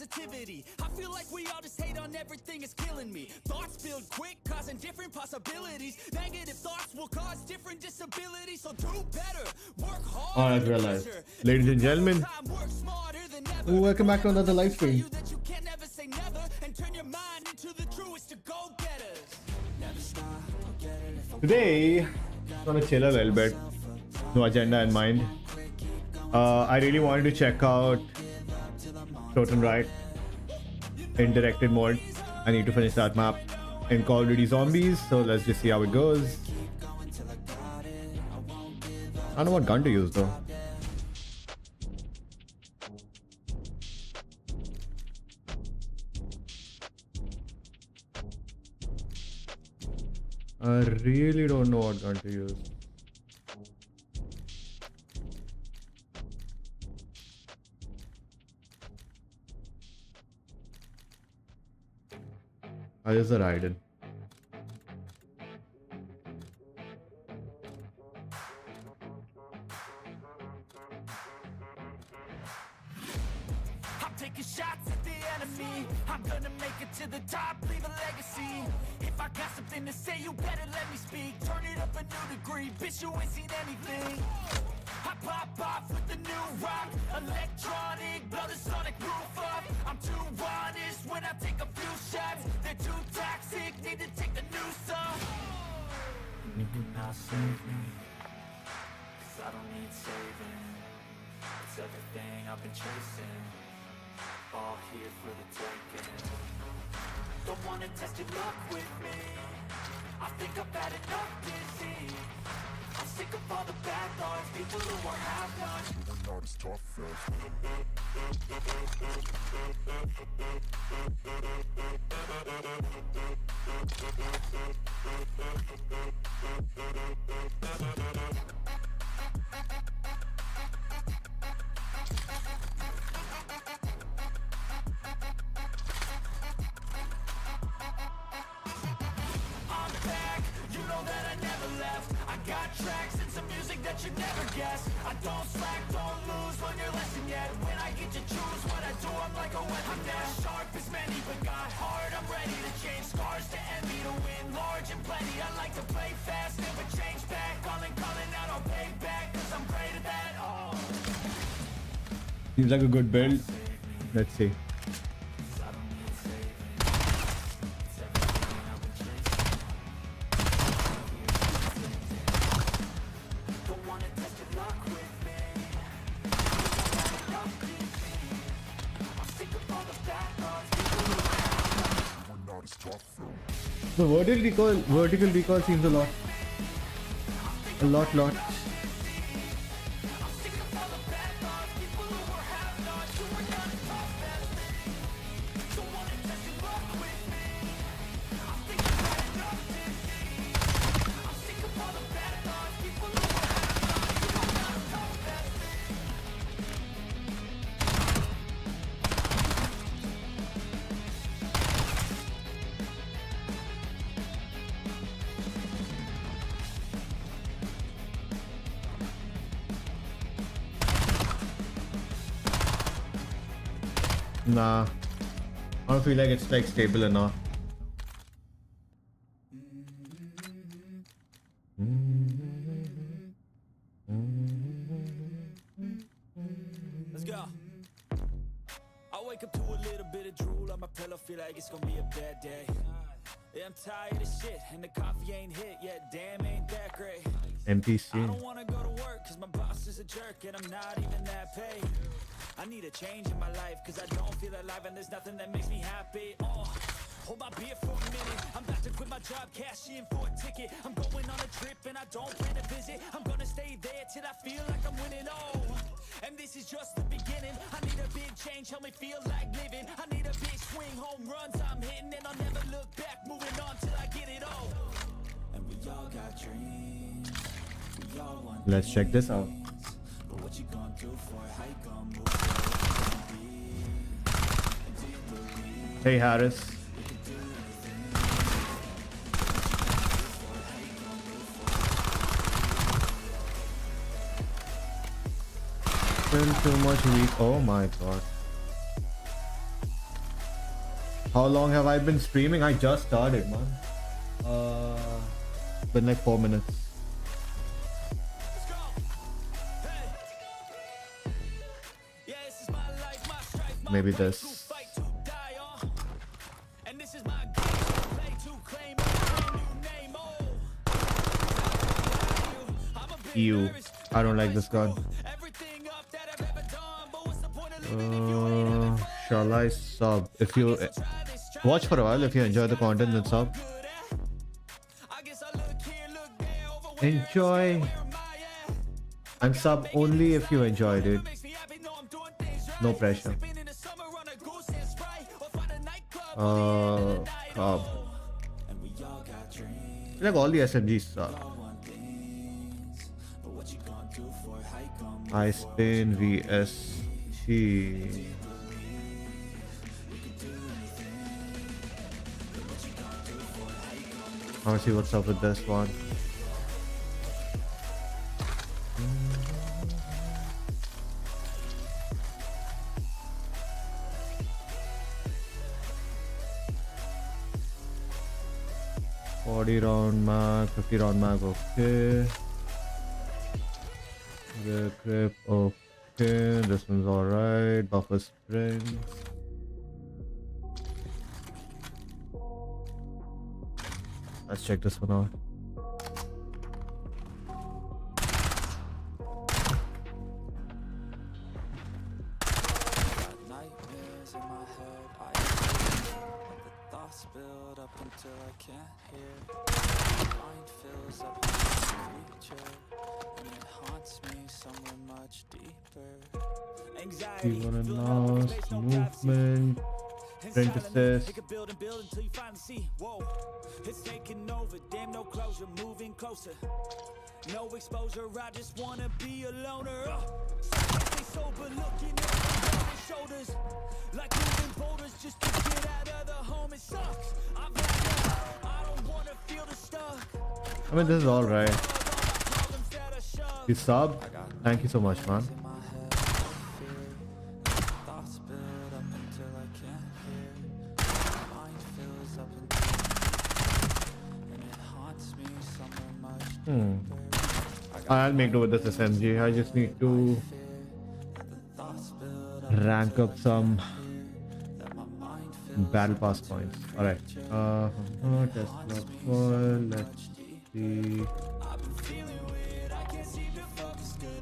positivity. I feel like we all just hate on everything, is killing me. Thoughts build quick, causing different possibilities. Negative thoughts will cause different disabilities. So do better, work hard. Oh, I realized. Ladies and gentlemen, welcome back to another live stream. Today, I'm gonna chill a little bit. No agenda in mind. I really wanted to check out Totem Right in directed mode. I need to finish that map in Call of Duty Zombies, so let's just see how it goes. I don't know what gun to use though. I really don't know what gun to use. I use the Raiden. I'm taking shots at the enemy. I'm gonna make it to the top, leave a legacy. If I got something to say, you better let me speak. Turn it up a new degree, bitch, you ain't seen anything. I pop off with the new rock, electronic, blow the sonic roof up. I'm too honest when I take a few shots. They're too toxic, need to take the noose off. You cannot save me, 'cause I don't need saving. It's everything I've been chasing, all here for the taking. Don't wanna test your luck with me, I think I've had enough disease. I'm sick of all the bad thoughts, people who are half done. You are not as tough as I'm back, you know that I never left. I got tracks and some music that you never guess. I don't slack, don't lose, learn your lesson yet. When I get to choose what I do, I'm like a weapon. I'm not sharp as many, but got hard. I'm ready to change scars to envy, to win large and plenty. I like to play fast, never change back. Calling out, I'll pay back, 'cause I'm great at that. Oh. Seems like a good build. Let's see. The vertical recoil seems a lot. Nah, I don't feel like it's like stable enough. Let's go. I wake up to a little bit of drool on my pillow, feel like it's gonna be a bad day. Yeah, I'm tired of shit, and the coffee ain't hit yet. Damn, ain't that great. NPC. I don't wanna go to work, 'cause my boss is a jerk, and I'm not even that paid. I need a change in my life, 'cause I don't feel alive, and there's nothing that makes me happy. Hold my beer for a minute. I'm about to quit my job, cash in for a ticket. I'm going on a trip, and I don't plan to visit. I'm gonna stay there till I feel like I'm winning. And this is just the beginning. I need a big change, help me feel like living. I need a big swing, home runs I'm hitting, and I'll never look back, moving on till I get it all. And we all got dreams, we all want. Let's check this out. But what you gonna do for it? How you gonna move forward? Hey Harris. Still too much weak. Oh my god. How long have I been streaming? I just started, man. Been like 4 minutes. Maybe this. Ew. I don't like this gun. Shall I sub? If you watch for a while, if you enjoy the content, then sub. Enjoy and sub only if you enjoyed it. No pressure. Cobb. Like all the SMGs suck. I spin VSC. I want to see what's up with this one. $40 mag, $50 mag, okay. The grip, okay. This one's alright. Buffer springs. Let's check this one out. Even a mouse, movement, print assist. It's taking over, damn no closure, moving closer. No exposure, I just wanna be a loner. Stay sober, looking over their shoulders. Like moving boulders just to get out of the home, it sucks. I've had enough, I don't wanna feel the stuck. I mean, this is alright. You sub? Thank you so much, man. I'll make do with this SMG. I just need to rank up some battle pass points. Alright. Test log foil. Let's see.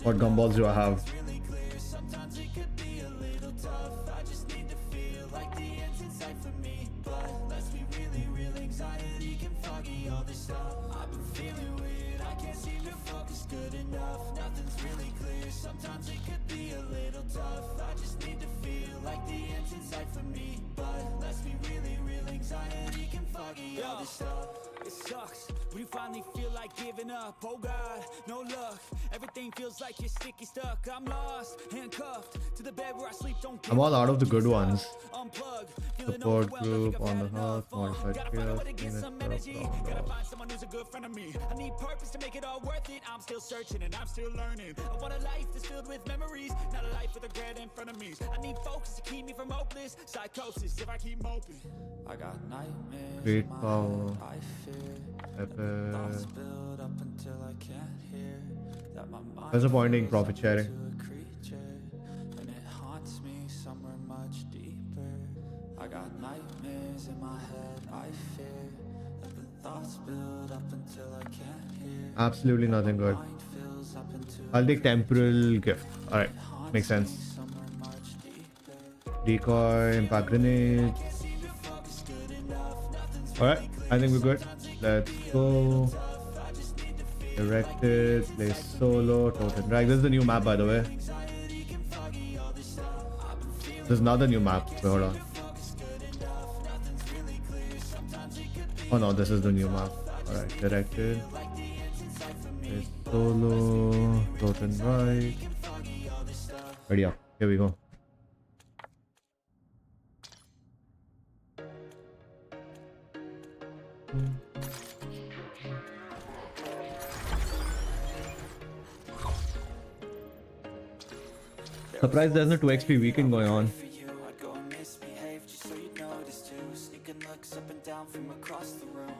What gumballs do I have? Sometimes it could be a little tough. I just need to feel like the end's in sight for me. But let's be really real, anxiety can foggy all this stuff. It sucks when you finally feel like giving up. Oh God, no luck. Everything feels like you're sticky stuck. I'm lost, handcuffed to the bed where I sleep. Don't I'm all out of the good ones. Unplug. Support group on the hearth, modified chaos, Gotta find someone who's a good friend of me. I need purpose to make it all worth it. I'm still searching and I'm still learning. I want a life that's filled with memories, not a life with regret in front of me. I need focus to keep me from hopeless psychosis if I keep moping. I got nightmares. Great power. Epic. There's a point in profit sharing. I got nightmares in my head, I fear that the thoughts build up until I can't hear. Absolutely nothing good. I'll take temporal gift. Alright, makes sense. Decoy, impact grenade. Alright, I think we're good. Let's go. Directed, play solo, totem drag. This is the new map, by the way. There's another new map. Wait, hold on. Oh no, this is the new map. Alright, directed. Play solo, totem right. Ready up. Here we go. Surprised there's no 2xp weekend going on. from across the room.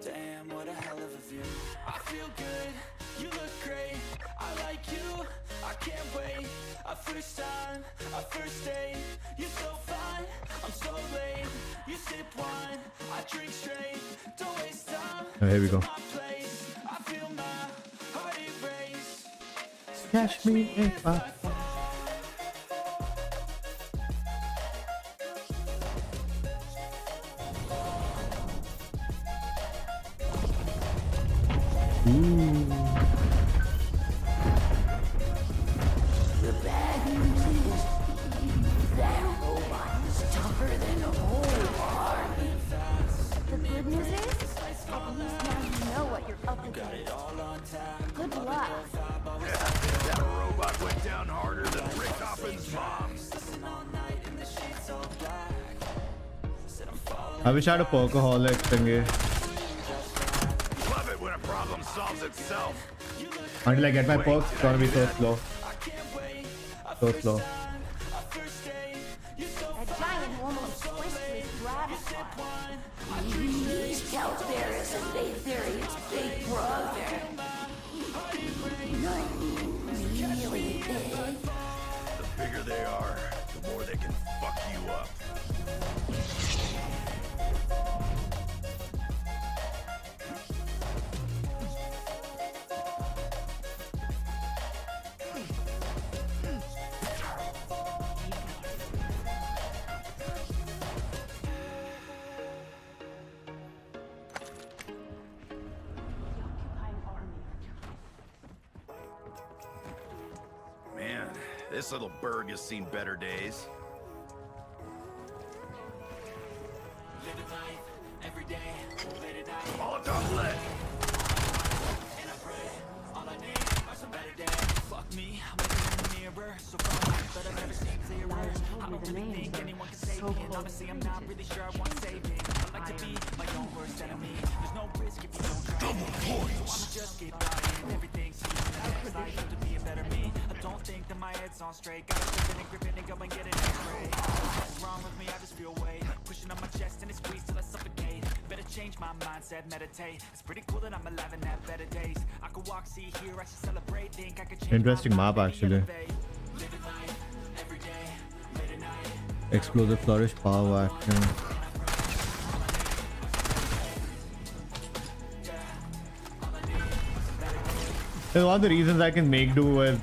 Damn, what a hell of a view. I feel good, you look great, I like you, I can't wait. A first time, a first date, you're so fine, I'm so late. You sip wine, I drink straight, don't waste time. Oh, here we go. My place, I feel my heart erase. So Catch me if I fall. The bad news is that robot is tougher than a whole army. The good news is, at least now you know what you're up against. Good luck. That robot went down harder than Rick Hoppin's mom. I wish I had a Pokeholic thingy Love it when a problem solves itself. until I get my perks. It's gonna be so slow. So slow. That giant almost squished his gravitar. These Calderas and they Therian's big brother. No, really big. The bigger they are, the more they can fuck you up. Man, this little burg has seen better days. Living life, every day, late at night. Molotov lit. And I pray, all I need are some better days. Fuck me, I'm looking in the mirror, so far, but I've never seen clearer. I don't really think anyone can save me, and honestly, I'm not really sure I want saving. I like to be my own worst enemy. There's no risk if you don't try. Double points. So I'ma just keep buying everything. See the next life to be a better me. I don't think that my head's on straight. Gotta flip it and grip it and go and get an X-ray. What's wrong with me? I just feel weight pushing on my chest and it squeezes till I suffocate. Better change my mindset, meditate. It's pretty cool that I'm alive and have better days. I could walk, see, hear, I should celebrate. Think I could change. Interesting map actually. Living life every day, late at night. Explosive flourish, power action. One of the reasons I can make do with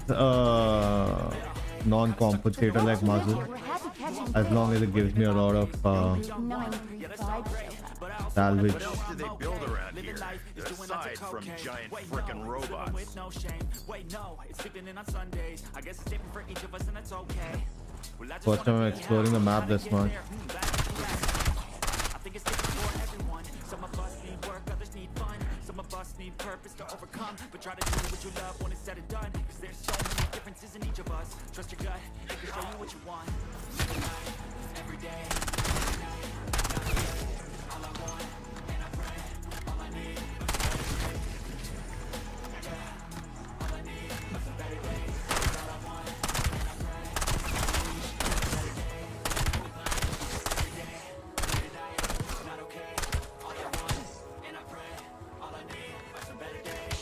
non-compensator like muzzle, We're happy catching as long as it gives me a lot of 935 salvage. What else do they build around here, aside from giant frickin' robots? No shame. Wait, no, it's sleeping in on Sundays. I guess it's different for each of us and that's okay. Well, I just First time I'm exploring the map this much. I think it's different for everyone. Some of us need work, others need fun. Some of us need purpose to overcome. But try to do what you love when it's said and done. Cause there's so many differences in each of us. Trust your gut, it can show you what you want. Every day, every night, all I want, and I pray, all I need. All I need are some better days. All I want, and I pray, better day. Every day, every night, it's not okay. All I want, and I pray, all I need are some better days.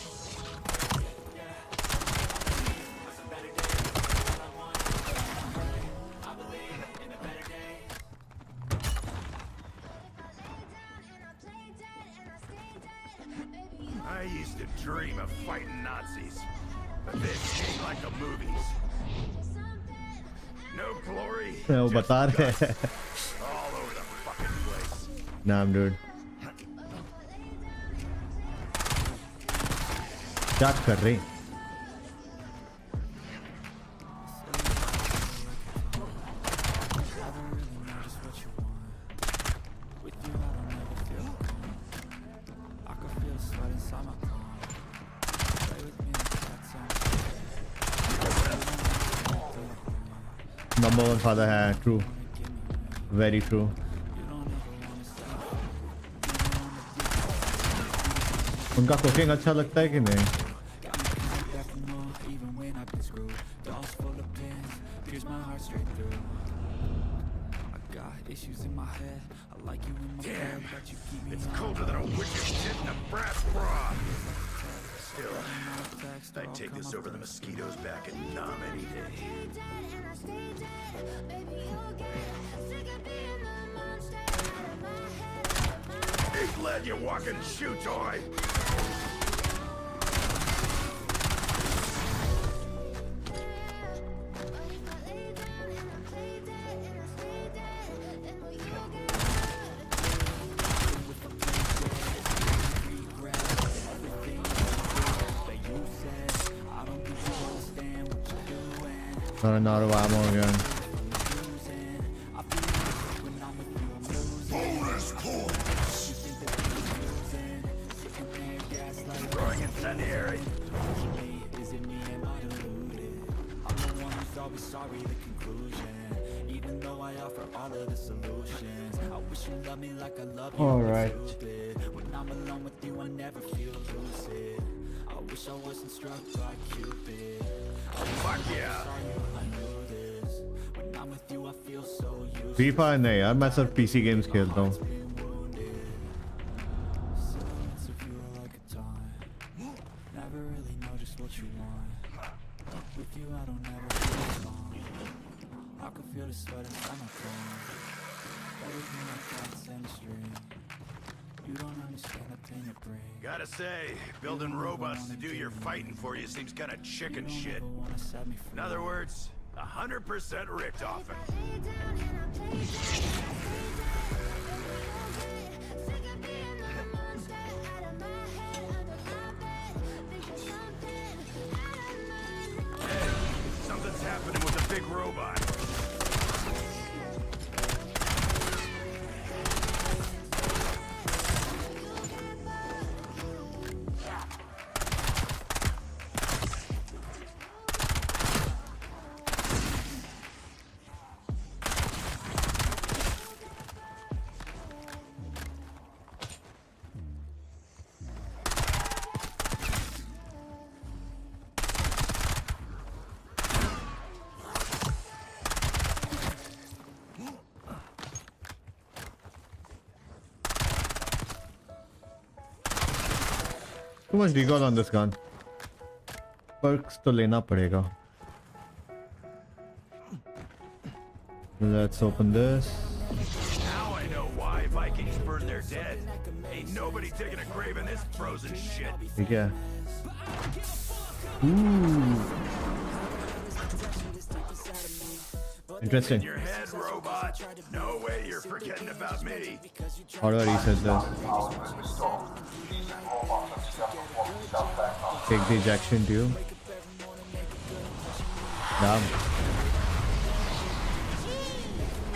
Yeah, all I need are some better days. All I want, and I pray, I believe in a better day. I used to dream of fighting Nazis, but this ain't like the movies. No glory, वो just बता रहे हैं. guts all over the fucking place. Damn dude. क्या कर रहे हैं? Number one father है, true, very true. उनका कुकिंग अच्छा लगता है कि नहीं? Even when I've been screwed, dolls full of pins, pierce my heart straight through. I Got issues in my head. I like you in my Damn, bed, but you keep me it's on colder than a witch's tit in a brass bra. Still, I'd take this over the mosquitoes back in Nam any day. Ain't glad you walking shoe toy. Running out of ammo again. Throwing incendiary. Is it me? Am I deluded? I'm the one who's always sorry, the conclusion. Even though I offer all of the solutions, I wish you loved me like I love you. Alright. When I'm alone with you, I never feel lucid. I wish I wasn't struck by Cupid. Fuck yeah. I knew this. When I'm with you, I feel so used. Free fire नहीं यार, मैं सिर्फ PC games खेलता हूँ. Silence of you like a taunt. Never really know just what you want. With you, I don't ever feel alone. I can feel the sweat inside my bones. Everything I thoughts in the street. You don't understand the pain it brings. Gotta say, building robots to do your fighting for you seems kinda chicken shit. Never wanna set me free. In other words, 100% Richtofen. Hey, something's happening with the big robot. Too much recoil on this gun. Perks तो लेना पड़ेगा. Let's open this. Now I know why Vikings burn their dead. Ain't nobody taking a grave in this frozen shit. ठीक है. Ooh. Interesting. In your head, robot. No way you're forgetting about me. How do I reset this? Take the ejection tube. Damn.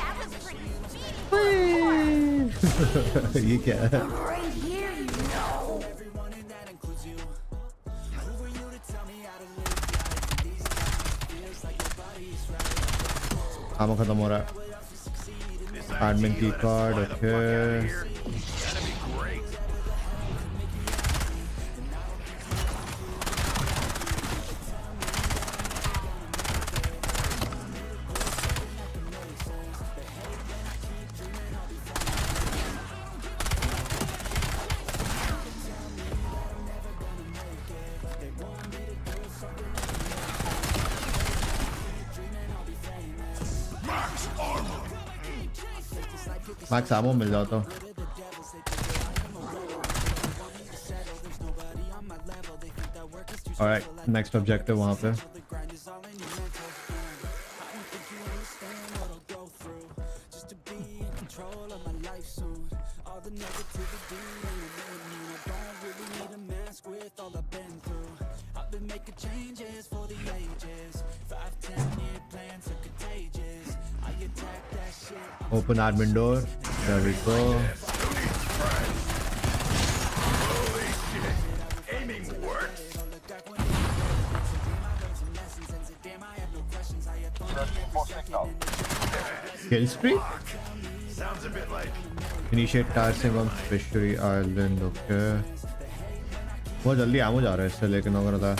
That was pretty speedy. ये क्या है? Right here, you know. काम खत्म हो रहा है. This Admin IT key let us card, fly the fuck outta okay. here. That'd be great. Max ammo मिल जाता. Alright, next objective वहाँ पे. Open admin door. There we go. Holy shit. Aiming works. Kill streak? Sounds a bit like Initiate task on Fishery Island. Okay. बहुत जल्दी आमो जा रहा है इससे लेकिन अगर था.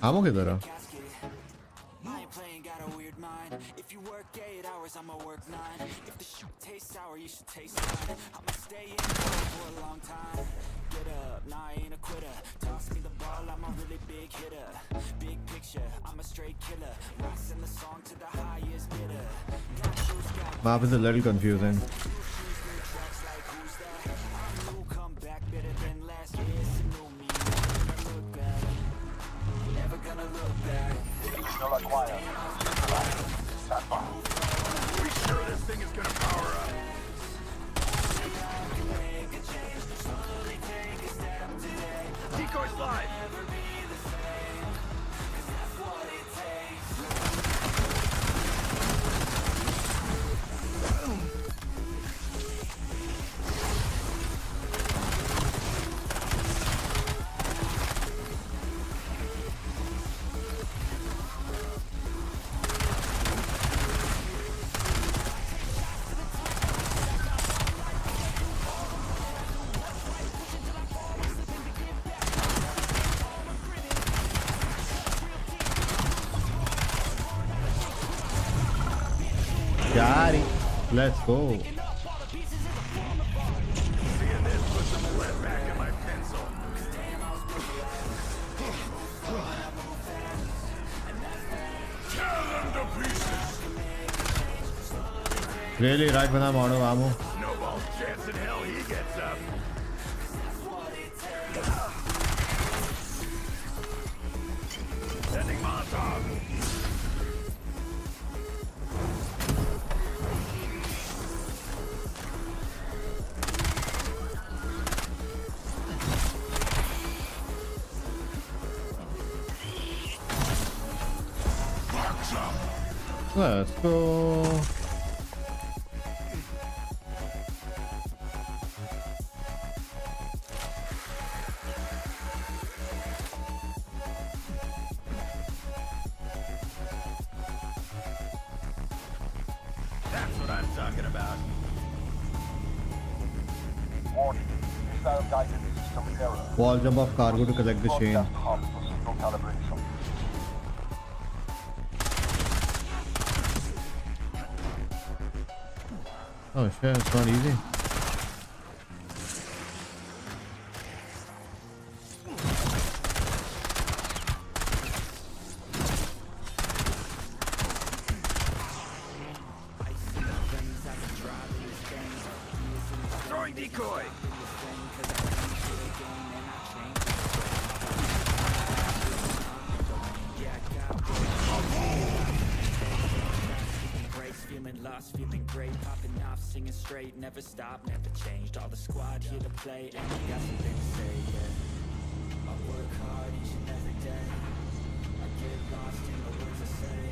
आमो किधर है? I ain't playing, got a weird mind. If you work 8 hours, I'ma work 9. If the shit tastes sour, you should taste mine. I'ma stay in for a long time. Get up, nah, I ain't a quitter. Toss me the ball, I'm a really big hitter. Big picture, I'm a straight killer. Rising the song to the highest bidder. Got shoes, got Map is a little confusing. tracks like who's that? I'm new, come back better than last. Yeah, it's a new me. Never gonna look back. Never gonna look back. We sure this thing is gonna power up? Decoy's live! Got it. Let's go. Seeing this puts some lead back in my pencil. Tear them to pieces! Really, right when I'm out of ammo. Snowball's chance in hell he gets up. Sending Molotov. Box up. Let's go. That's what I'm talking about. Warning. Missile guidance system error. Wall jump off cargo to collect the chain. Broadcast hub for signal calibration. Oh shit, it's not easy. Throwing decoy. Feeling lost, feeling great, popping off, singing straight, never stopped, never changed. All the squad here to play, and we got something to say, yeah. I work hard each and every day. I get lost in the words I say.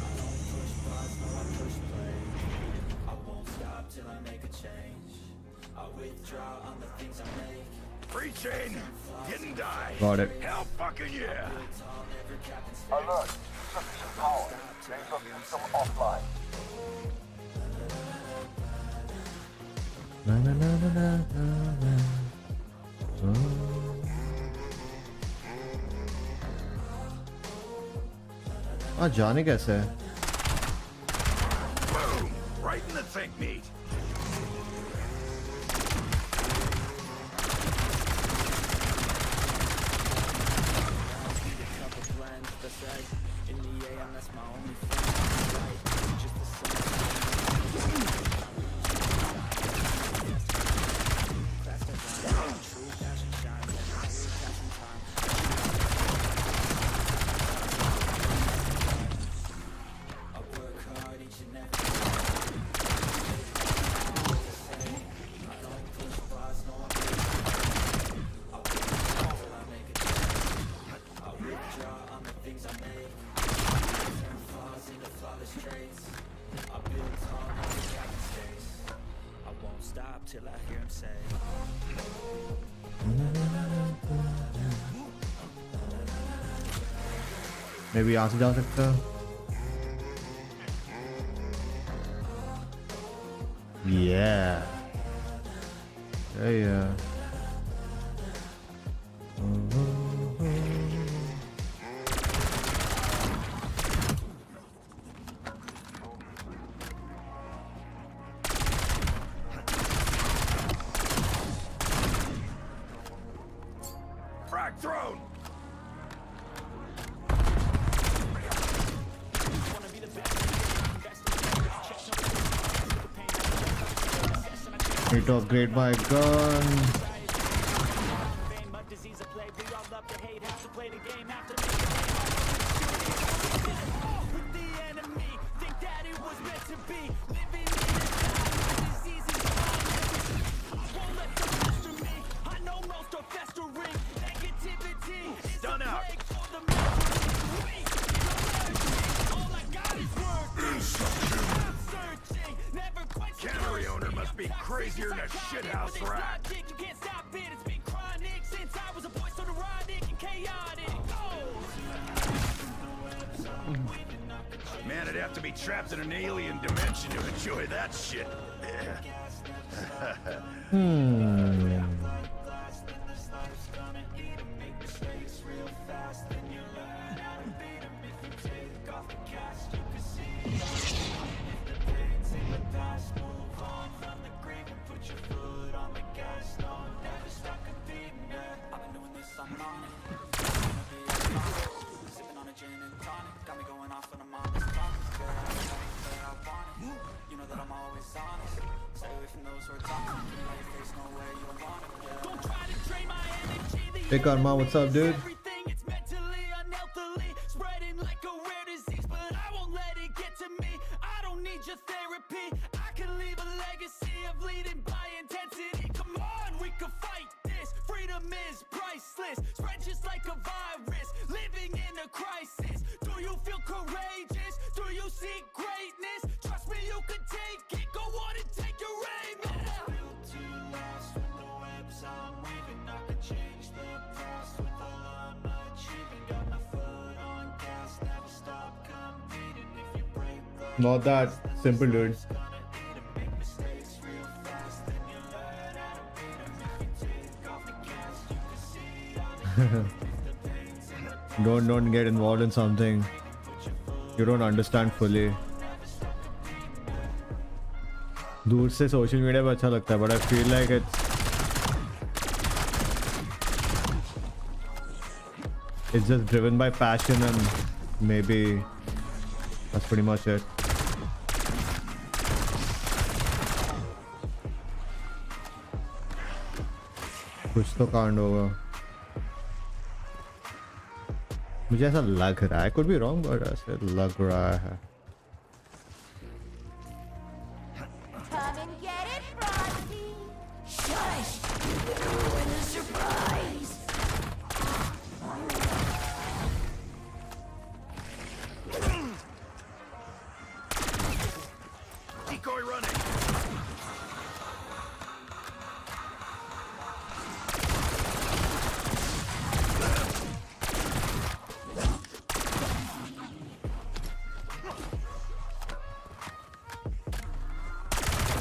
I don't push pause, no, I push play. I won't stop till I make a change. I withdraw on the things I make. Free chain. Didn't die. Got it. Hell fucking yeah. Alert. Sufficient power. Laser system offline. Na, na, na, na, na, na, na. हाँ जाने कैसे है? Boom. Right in the think meat. In the AM, that's my only friend. Just the same. Fast as I am, true passion shines. Every passing time. I work hard each and every day. I don't push bars, no, I withdraw till I make a change. I withdraw on the things I make. Turn flaws into flawless traits. I build tall, now the cabin stays. I won't stop till I hear him say. Maybe यहाँ से जा सकता है. Yeah. Yeah. throne! Need to upgrade my gun. Done out. Cannery owner must be crazier than a shithouse rat. You can't stop it, it's been chronic since I was a boy, so neurotic and chaotic. Man, it'd have to be trapped in an alien dimension to enjoy that shit. Hey Karma, what's up, dude? Everything, it's mentally, unhealthily spreading like a rare disease, but I won't let it get to me. I don't need your therapy. I can leave a legacy of leading by intensity. Come on, we can fight this. Freedom is priceless. Spread just like a virus. Living in a crisis. Do you feel courageous? Do you seek greatness? Trust me, you can take it. Go on and take your aim. Built to last with the webs I'm weaving. I could change the past with all I'm achieving. Got my foot on gas, never stop competing. If you break the Not that simple, dude. make mistakes real fast, then you learn how to beat 'em. If you take off the gas, you can see all the pains in the Don't get involved in something you don't understand fully. दूर से social media पे अच्छा लगता है, but I feel like it's just driven by passion, and maybe that's pretty much it. कुछ तो कांड होगा, मुझे ऐसा लग रहा है. Could be wrong, but ऐसे लग रहा है. Come and get it, Frosty. Shush! You're gonna ruin the surprise! Decoy running.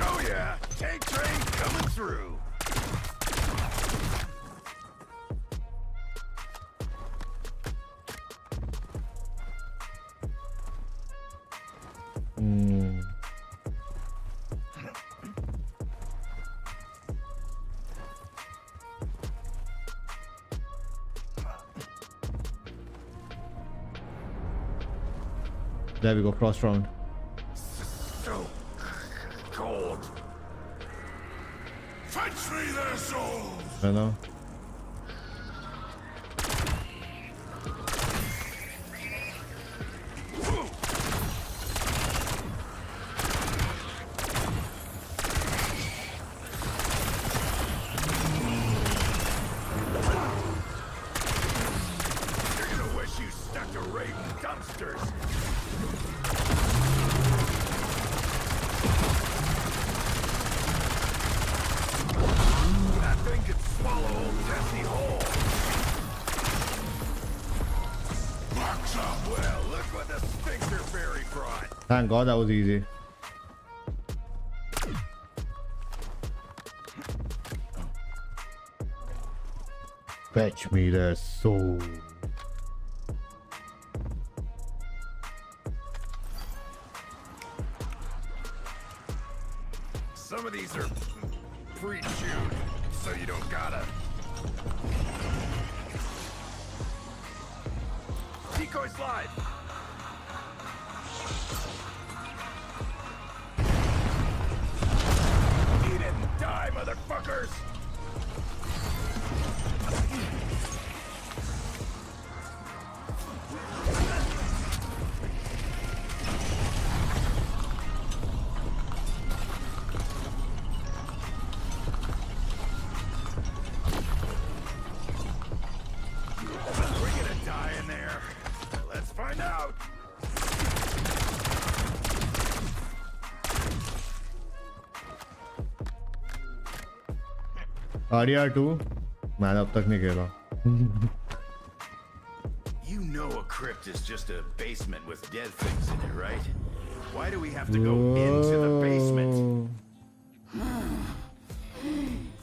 Oh yeah, tank train coming through. There we go, cross round. So cold. Fetch me their souls. You know. You're gonna wish you stuck to raiding dumpsters. That thing could swallow old Tessie whole. Box up. Well, look what the Sphincter Fairy brought. Thank God that was easy. Fetch me their soul. Some of these are pre-chewed, so you don't gotta. Decoy slide. Eat it and die, motherfuckers. We're gonna die in there. Let's find out. RDR2 मैंने अब तक नहीं खेला. You know a crypt is just a basement with dead things in it, right? Why do we have to go into the basement?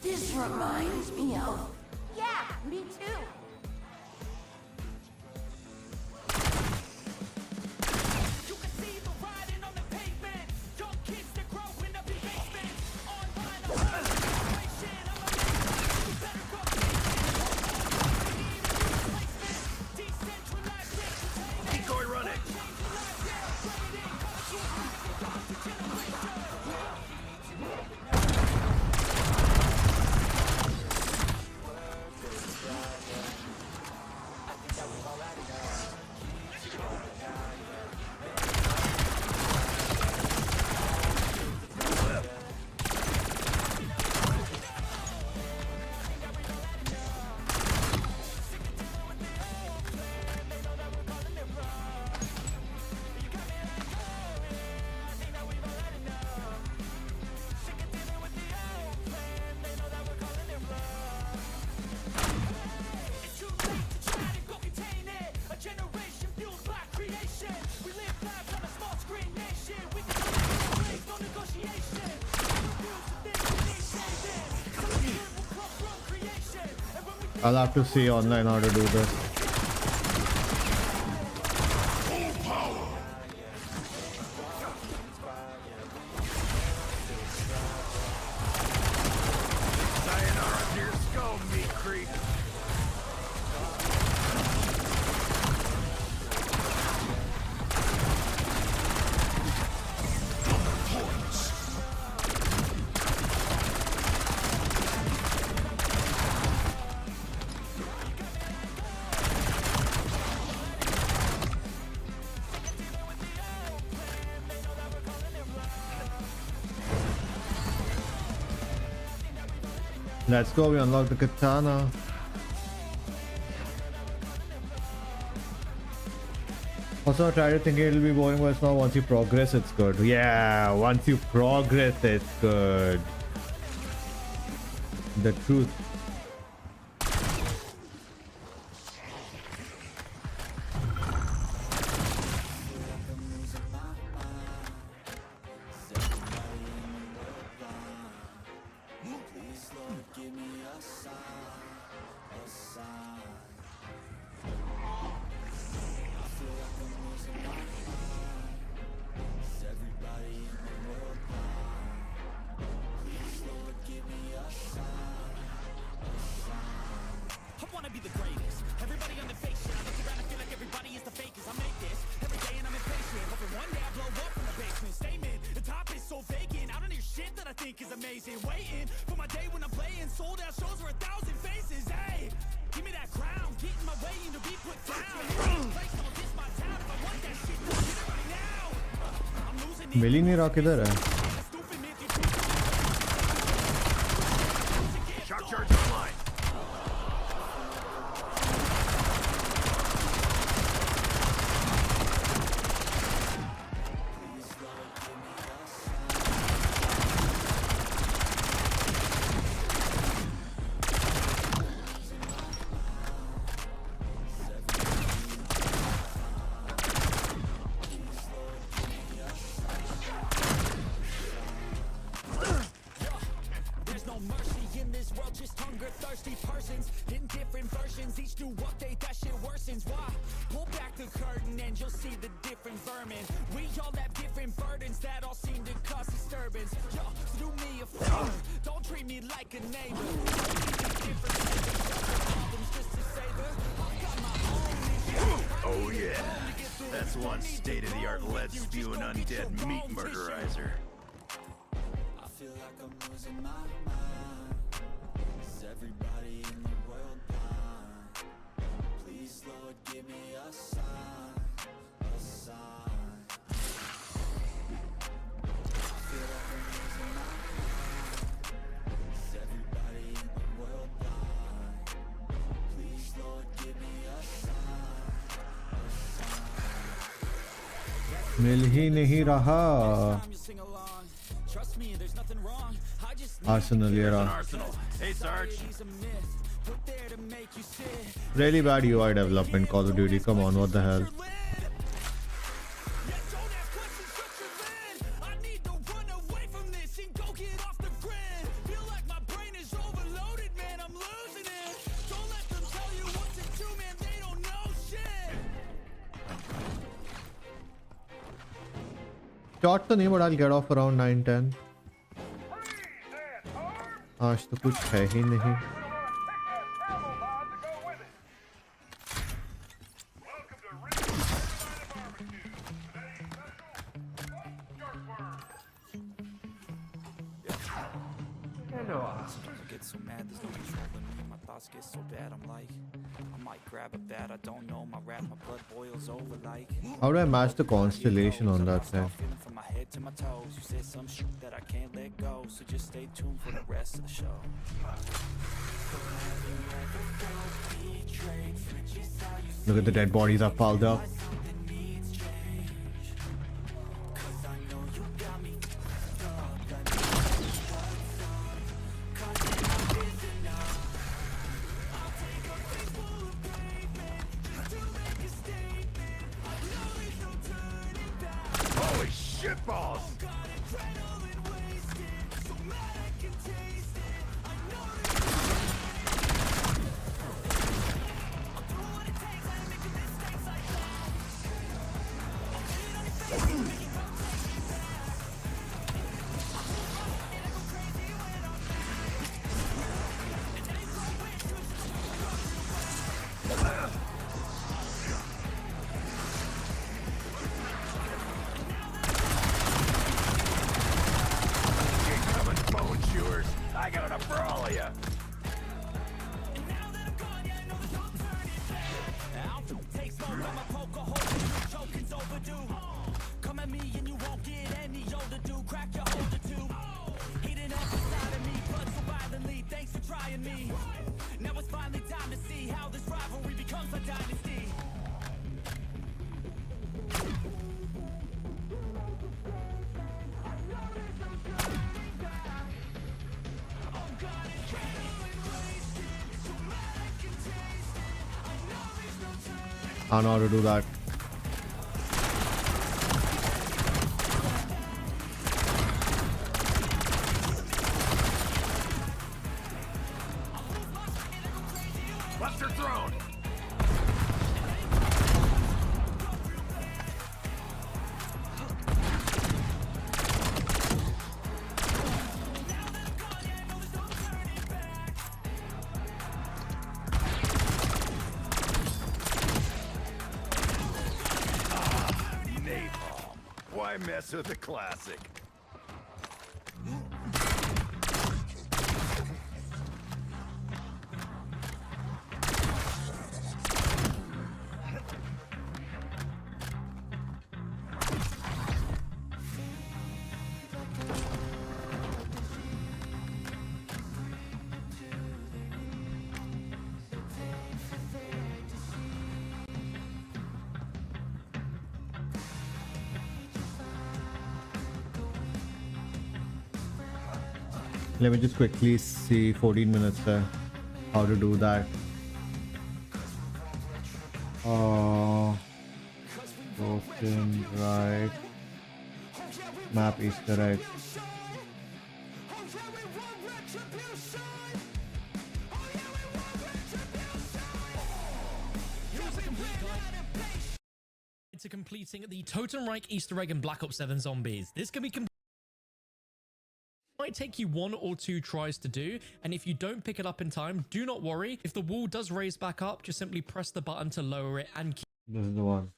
This reminds me of. Yeah, me too. You can see the riding on the pavement. Young kids that grow in the basement. Online operation. You better go decentralized entertainment. Decoy running. It's too late to try to go contain it. A generation fueled by creation. We live lives on a small screen nation. We can raise no negotiation. Will come from creation. And when we I'll have to see online how to do this. Sayonara to your skull, meat creep. Let's go, we unlock the katana. Also, I tried thinking it'll be boring, but it's not. Once you progress, it's good. Yeah, once you progress, it's good. The truth. I wanna be the greatest. Everybody on the fake shit. I look around and feel like everybody is the fakest. I make this every day and I'm impatient. Hoping one day I blow up from the basement. Statement, the top is so vacant. I don't hear shit that I think is amazing. Waiting for my day when I'm playing. Sold out shows for 1,000 faces. Hey, give me that crown. Get in my way and to be put down. Place on this my town. If I want that shit, then get it right now. I'm losing it. मिल ही नहीं रहा किधर है. Stupid myth, you Shock charge online. There's no mercy in this world, just hunger-thirsty persons in different versions. Each new update, that shit worsens. Why? Pull back the curtain and you'll see the different vermin. We all have different burdens that all seem to cause disturbance. Yo, so do me a favor, don't treat me like a neighbor. Different problems just to savor. I've got my own issues. Oh yeah, that's one state-of-the-art lead-spewing undead meat murderizer. मिल ही नहीं रहा Arsenal era. Arsenal. Hey, Sarge. Really bad UI development, Call of Duty. Come on, what the hell? Short तो नहीं, but I'll get off around 9-10. आज तो कुछ है ही नहीं. Sometimes I get so mad, there's no controlling me. My thoughts get so bad, I'm like, I might grab a bat, I don't know. My wrath, my blood boils over like. How do I match the constellation on that thing? From my head to my toes, you said some shit that I can't let go, so just stay tuned for the rest of the show. Look at the dead bodies are piled up. Holy shitballs! I got enough for all of you. Come at me and you won't get any older, dude. Crack your holder too. Heating up inside of me, blood so violently. Thanks for trying me. Now it's finally time to see how this rivalry becomes a dynasty. I don't know how to do that. Buster thrown. Napalm. Why mess with the classic? Let me just quickly see 14 minutes there. How to do that. Broken right. Map Easter egg. To completing the Totenreich Easter egg in Black Ops 7 Zombies. This can be might take you 1 or 2 tries to do, and if you don't pick it up in time, do not worry. If the wall does raise back up, just simply press the button to lower it and keep This is the one.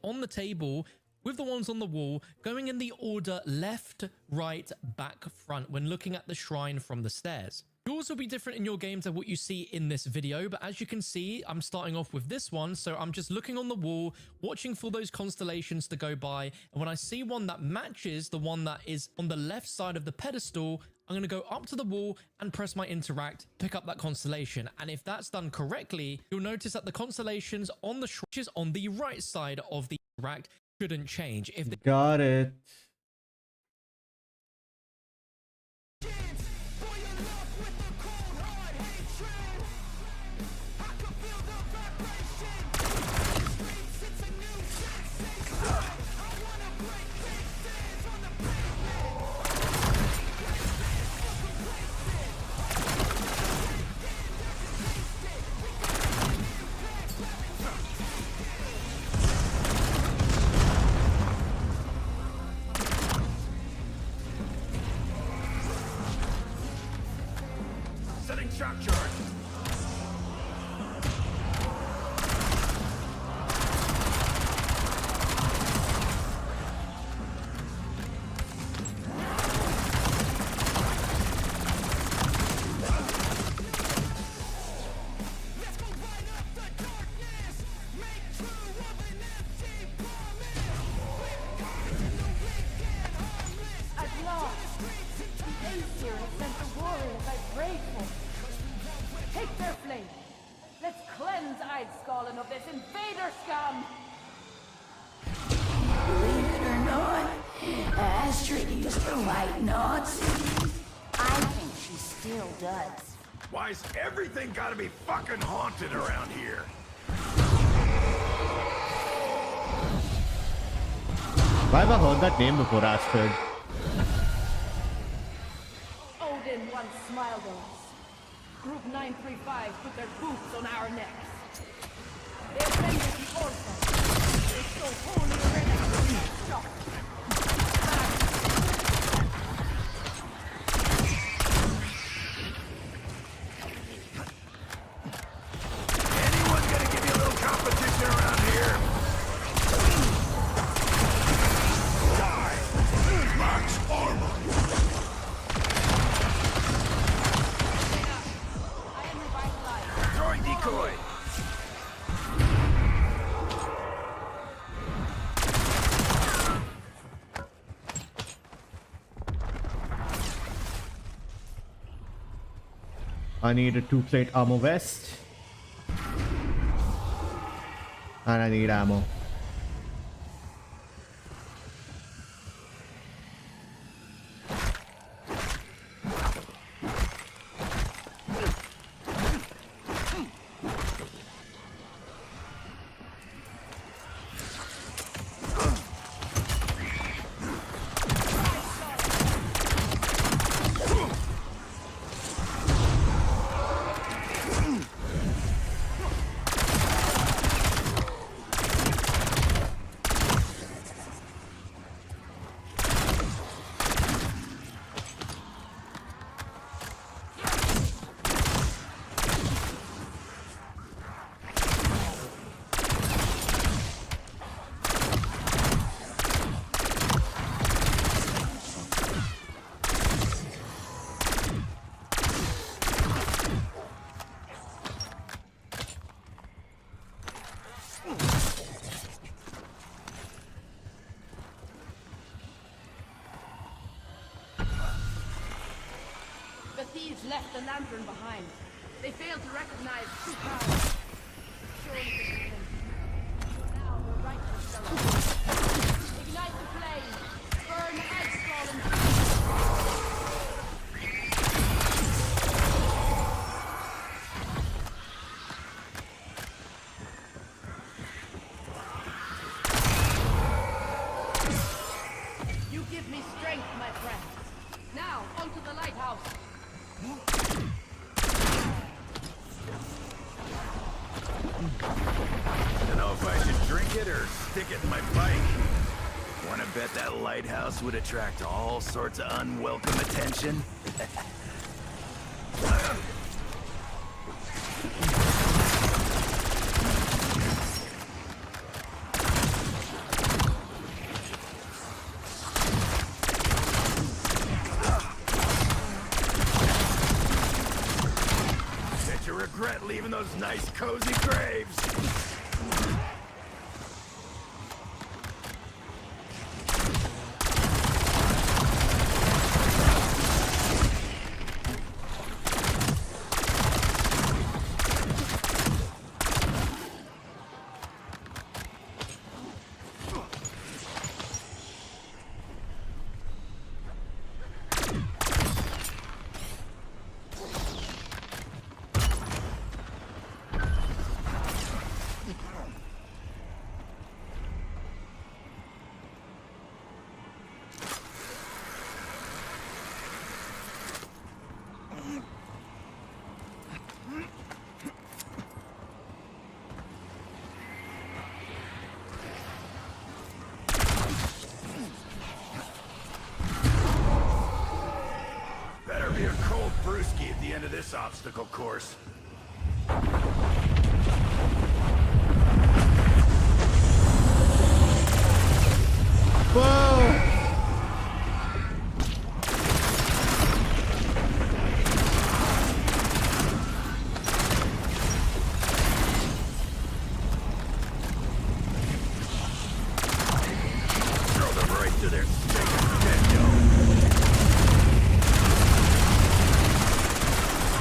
On the table with the ones on the wall going in the order left, right, back, front when looking at the shrine from the stairs. Yours will be different in your games than what you see in this video, but as you can see, I'm starting off with this one, so I'm just looking on the wall, watching for those constellations to go by, and when I see one that matches the one that is on the left side of the pedestal, I'm going to go up to the wall and press my interact, pick up that constellation, and if that's done correctly, you'll notice that the constellations on the shrine on the right side of the interact shouldn't change. If they Got it. Setting shock charge. At last, the Aesir has sent the warriors I prayed for. Take their flame. Let's cleanse Eidskalen of this invader scum. Believe it or not, Astrid used to like Nazis. I think she still does. Why's everything gotta be fucking haunted around here? Why have I heard that name before, Astrid? Odin once smiled on us. Group 935 put their boots on our necks. They offended the Orphan. They stole holy relics and stock. Anyone gonna give you a little competition around here? Die! Max armor! I am revitalized. Throwing decoy! I need a 2-plate armor vest. And I need ammo. The thieves left the lantern behind. They failed to recognize true power. Surely this is them. Now the righteous shall rise. Ignite the flame. Burn Eidskalen. You give me strength, my friend. Now, onto the lighthouse. Don't know if I should drink it or stick it in my bike. Wanna bet that lighthouse would attract all sorts of unwelcome attention? regret leaving those nice cozy graves. Better be a cold brewski at the end of this obstacle course. Whoa! Throw them right to their stinking dead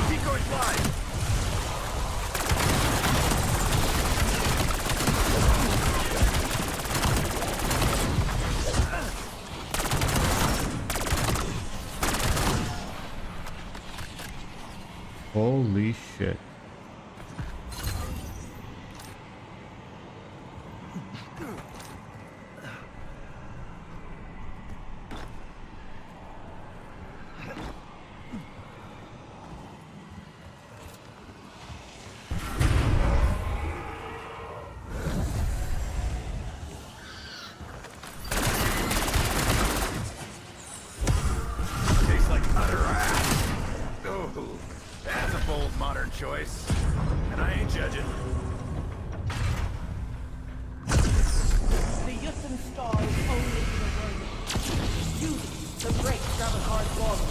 Decoy fly! Holy shit. Tastes like utter ass. Oh, that's a bold modern choice. And I ain't judging. The Yutin star is only to the worthy. Duty to break Gravakard's laws.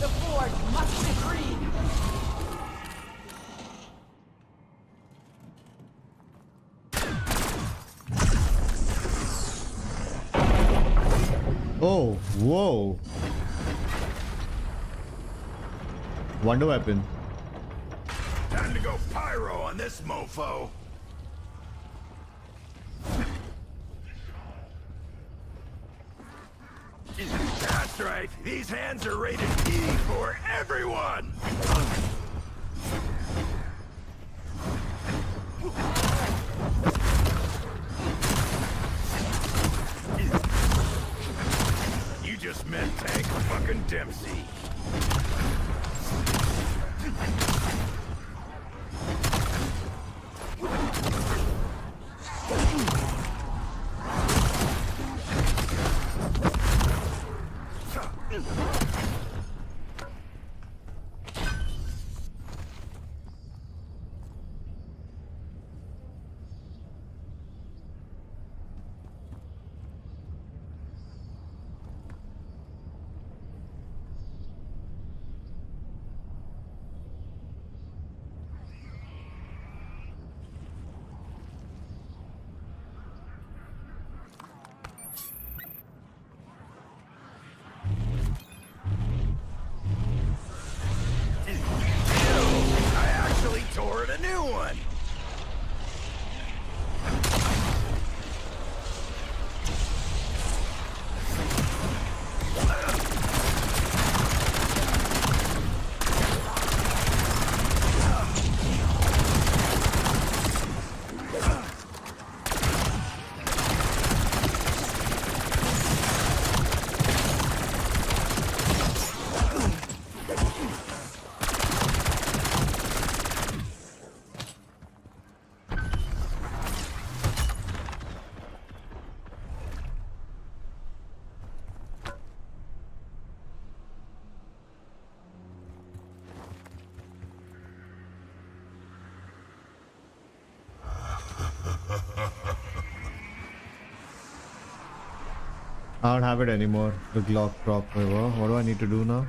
The Forge must be free. Oh, whoa. Wonder weapon. Time to go pyro on this mofo. That's right. These hands are rated E for everyone. You just meant Tank fucking Dempsey. I actually tore it a new one. I don't have it anymore. The Glock drop. What do I need to do now?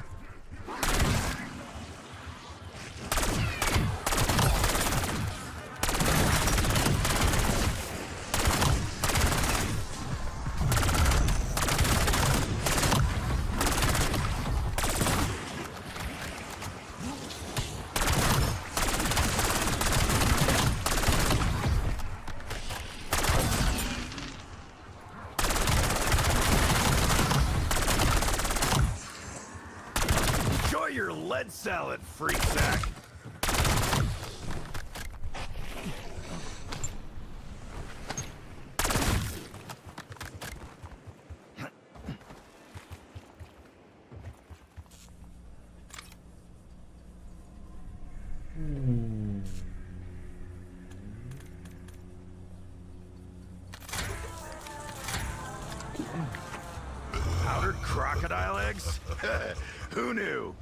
your lead salad, freak sack. Powdered crocodile eggs? Who knew?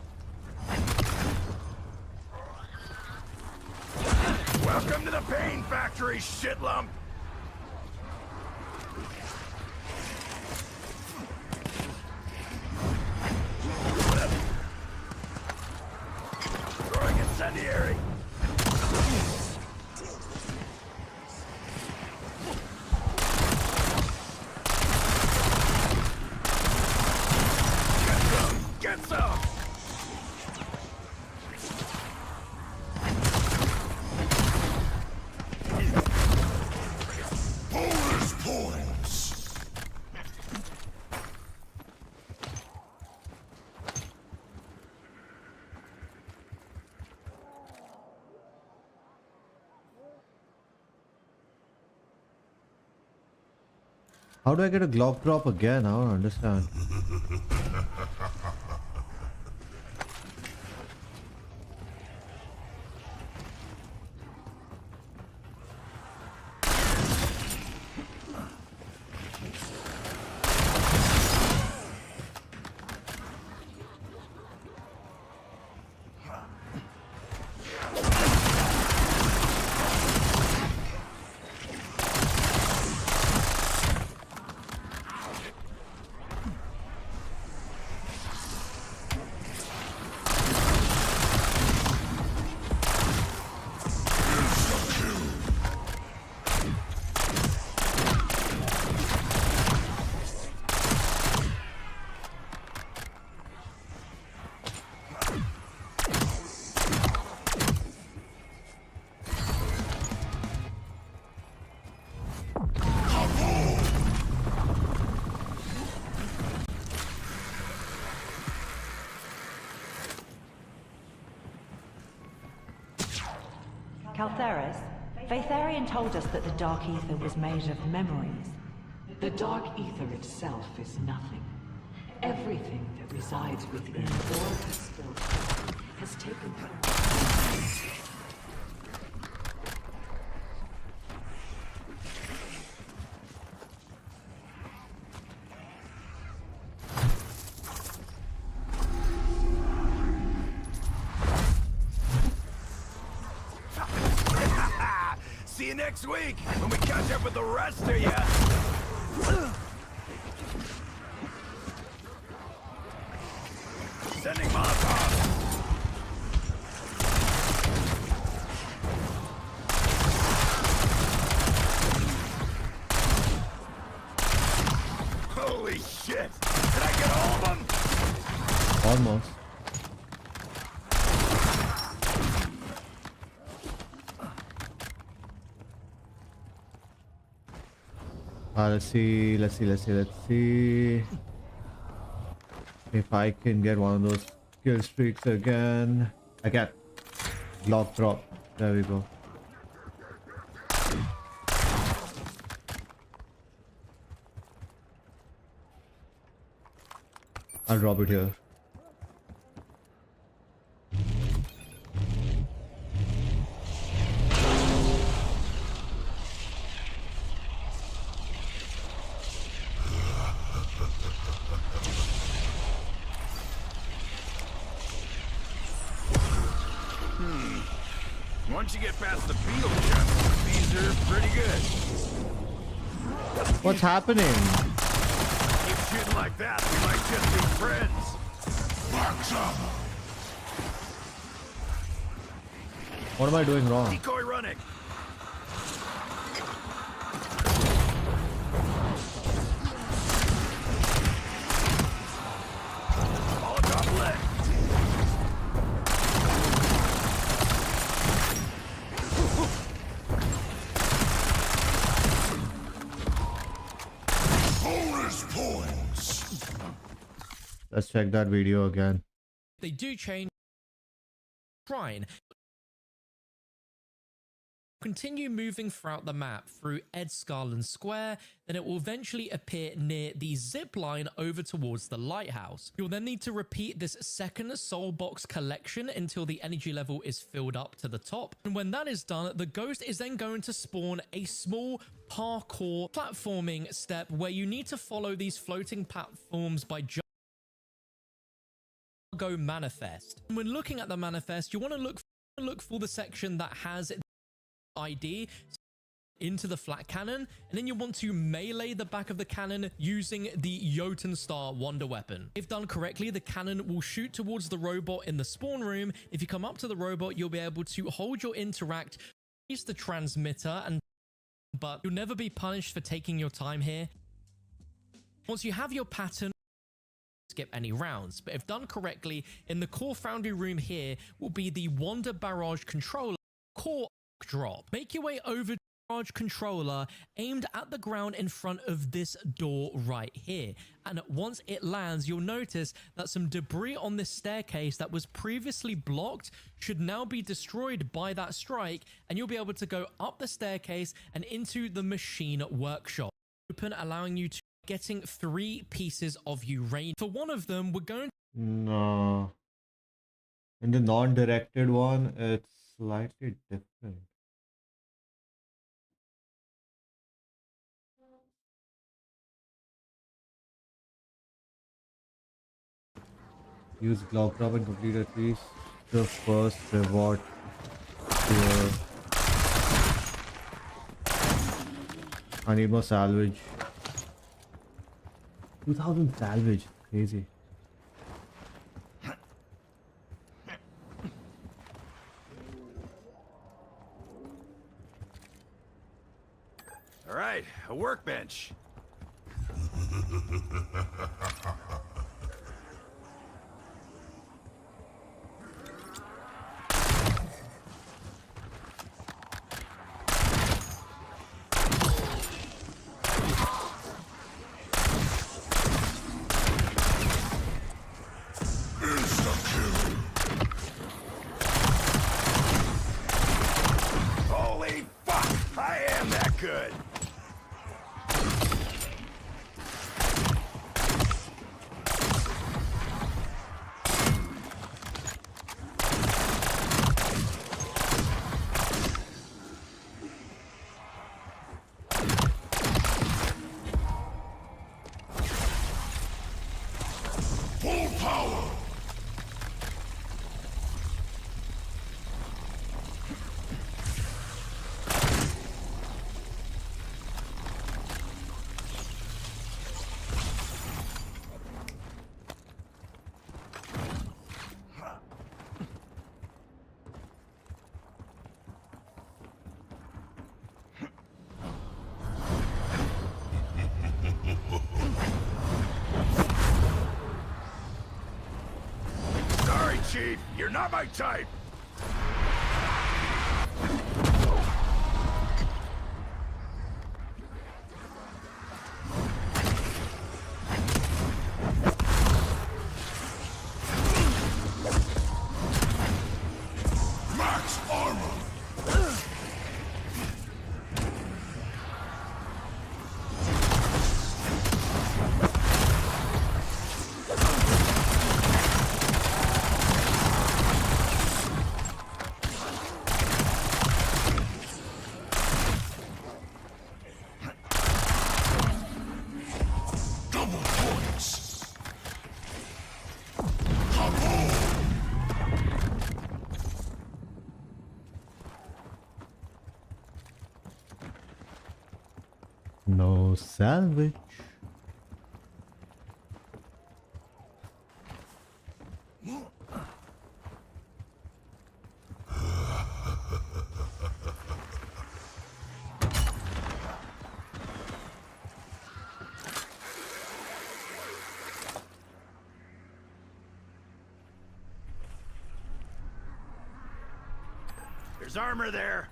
Welcome to the pain factory, shit lump! Throwing incendiary! Get some! Bonus points! How do I get a Glock drop again? I don't understand. Caltheris, Vaetharian told us that the Dark Ether was made of memories. The Dark Ether itself is nothing. Everything that resides within or has spilled has taken her. See you next week when we catch up with the rest of ya. Sending Molotov. Holy shit! Did I get all of them? Almost. Let's see. If I can get one of those kill streaks again. I got Glock drop. There we go. I'll drop it here. Once you get past the beetle jump, these are pretty good. What's happening? Keep shooting like that, we might just be friends. Box up. What am I doing wrong? Decoy running. Molotov lit. Bonus points. Let's check that video again. They do change shrine. Continue moving throughout the map through Edscarland Square, then it will eventually appear near the zip line over towards the lighthouse. You'll then need to repeat this second soul box collection until the energy level is filled up to the top. And when that is done, the ghost is then going to spawn a small parkour platforming step where you need to follow these floating platforms by go manifest. And when looking at the manifest, you want to look for the section that has ID into the flat cannon, and then you want to melee the back of the cannon using the Jotun Star wonder weapon. If done correctly, the cannon will shoot towards the robot in the spawn room. If you come up to the robot, you'll be able to hold your interact, use the transmitter, but you'll never be punished for taking your time here. Once you have your pattern, skip any rounds, but if done correctly, in the core foundry room here will be the Wonder Barrage controller core drop. Make your way over to the barrage controller aimed at the ground in front of this door right here, and once it lands, you'll notice that some debris on this staircase that was previously blocked should now be destroyed by that strike, and you'll be able to go up the staircase and into the machine workshop, open, allowing you to getting 3 pieces of uranium. For one of them, we're going No. In the non-directed one, it's slightly different. Use glove drop and complete at least the first reward here. I need more salvage. 2000 salvage, crazy. All right, a workbench. Holy fuck! I am that good! Full power! Sorry, Chief, you're not my type. Max armor. Double points. Kaboom! No salvage. There's armor there.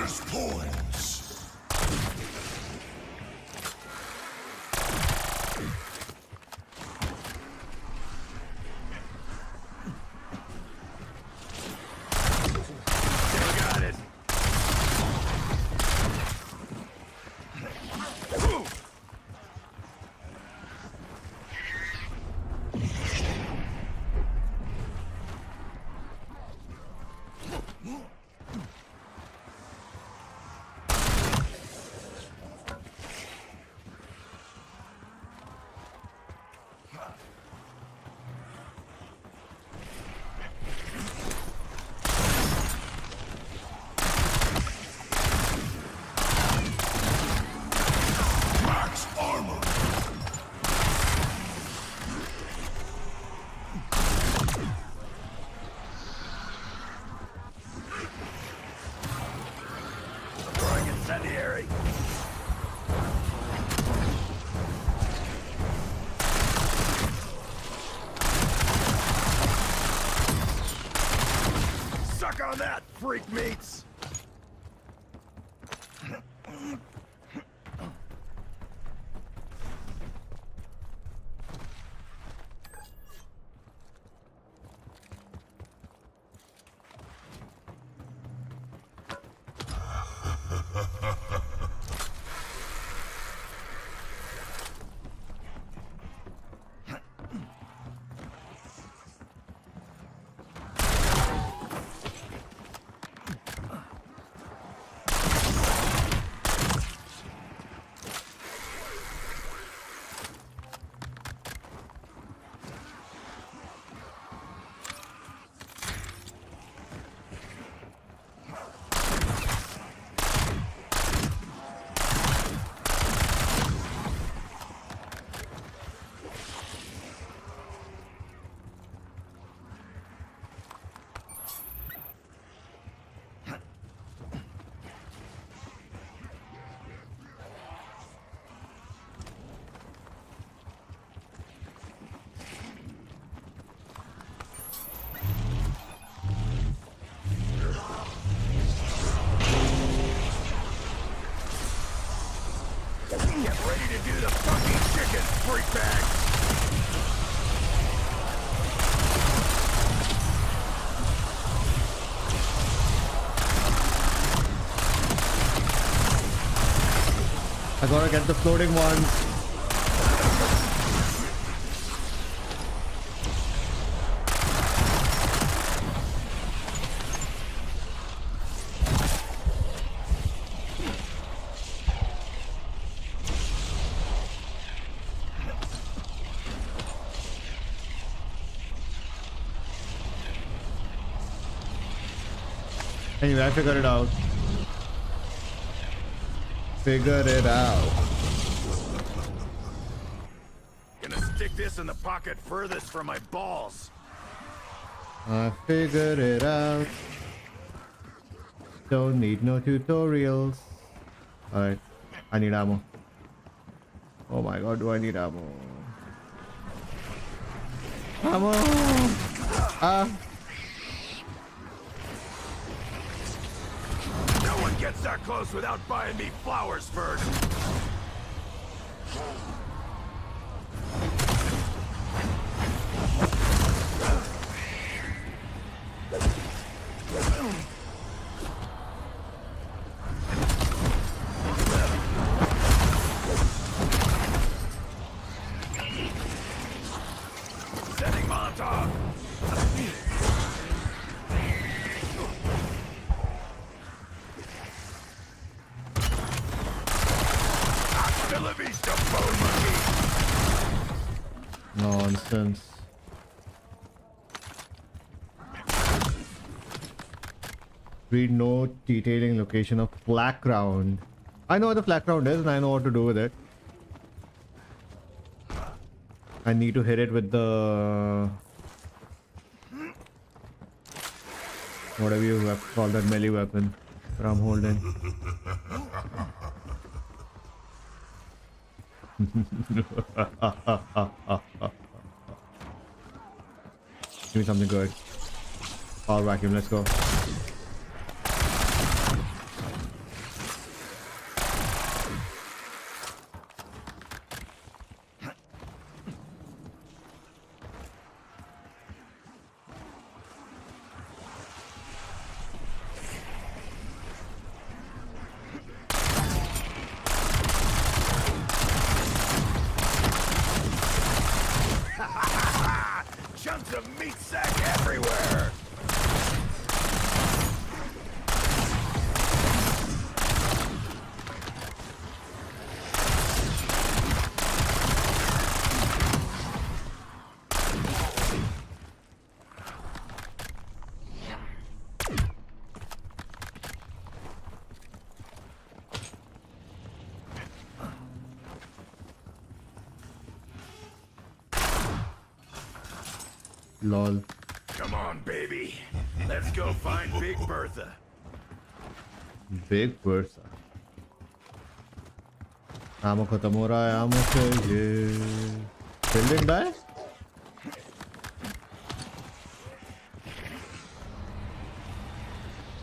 Bonus points. Still got it. Max armor. Throwing incendiary. Suck on that, freak meats! Get ready to do the fucking chicken, freak bag! I gotta get the floating ones. Anyway, I figured it out. Figured it out. Gonna stick this in the pocket furthest from my balls. I figured it out. Don't need no tutorials. Alright, I need ammo. Oh my god, do I need ammo? Ammo! Ah! No one gets that close without buying me flowers first. Setting Molotov. Hasta la vista, bone monkey. Nonsense. Read note detailing location of flak ground. I know what the flak ground is and I know what to do with it. I need to hit it with the whatever you have called that melee weapon that I'm holding. Give me something good. Power vacuum, let's go. Lol. Come on, baby. Let's go find Big Bertha. Big Bertha. Ammo खत्म हो रहा है. Ammo चाहिए. Still didn't die?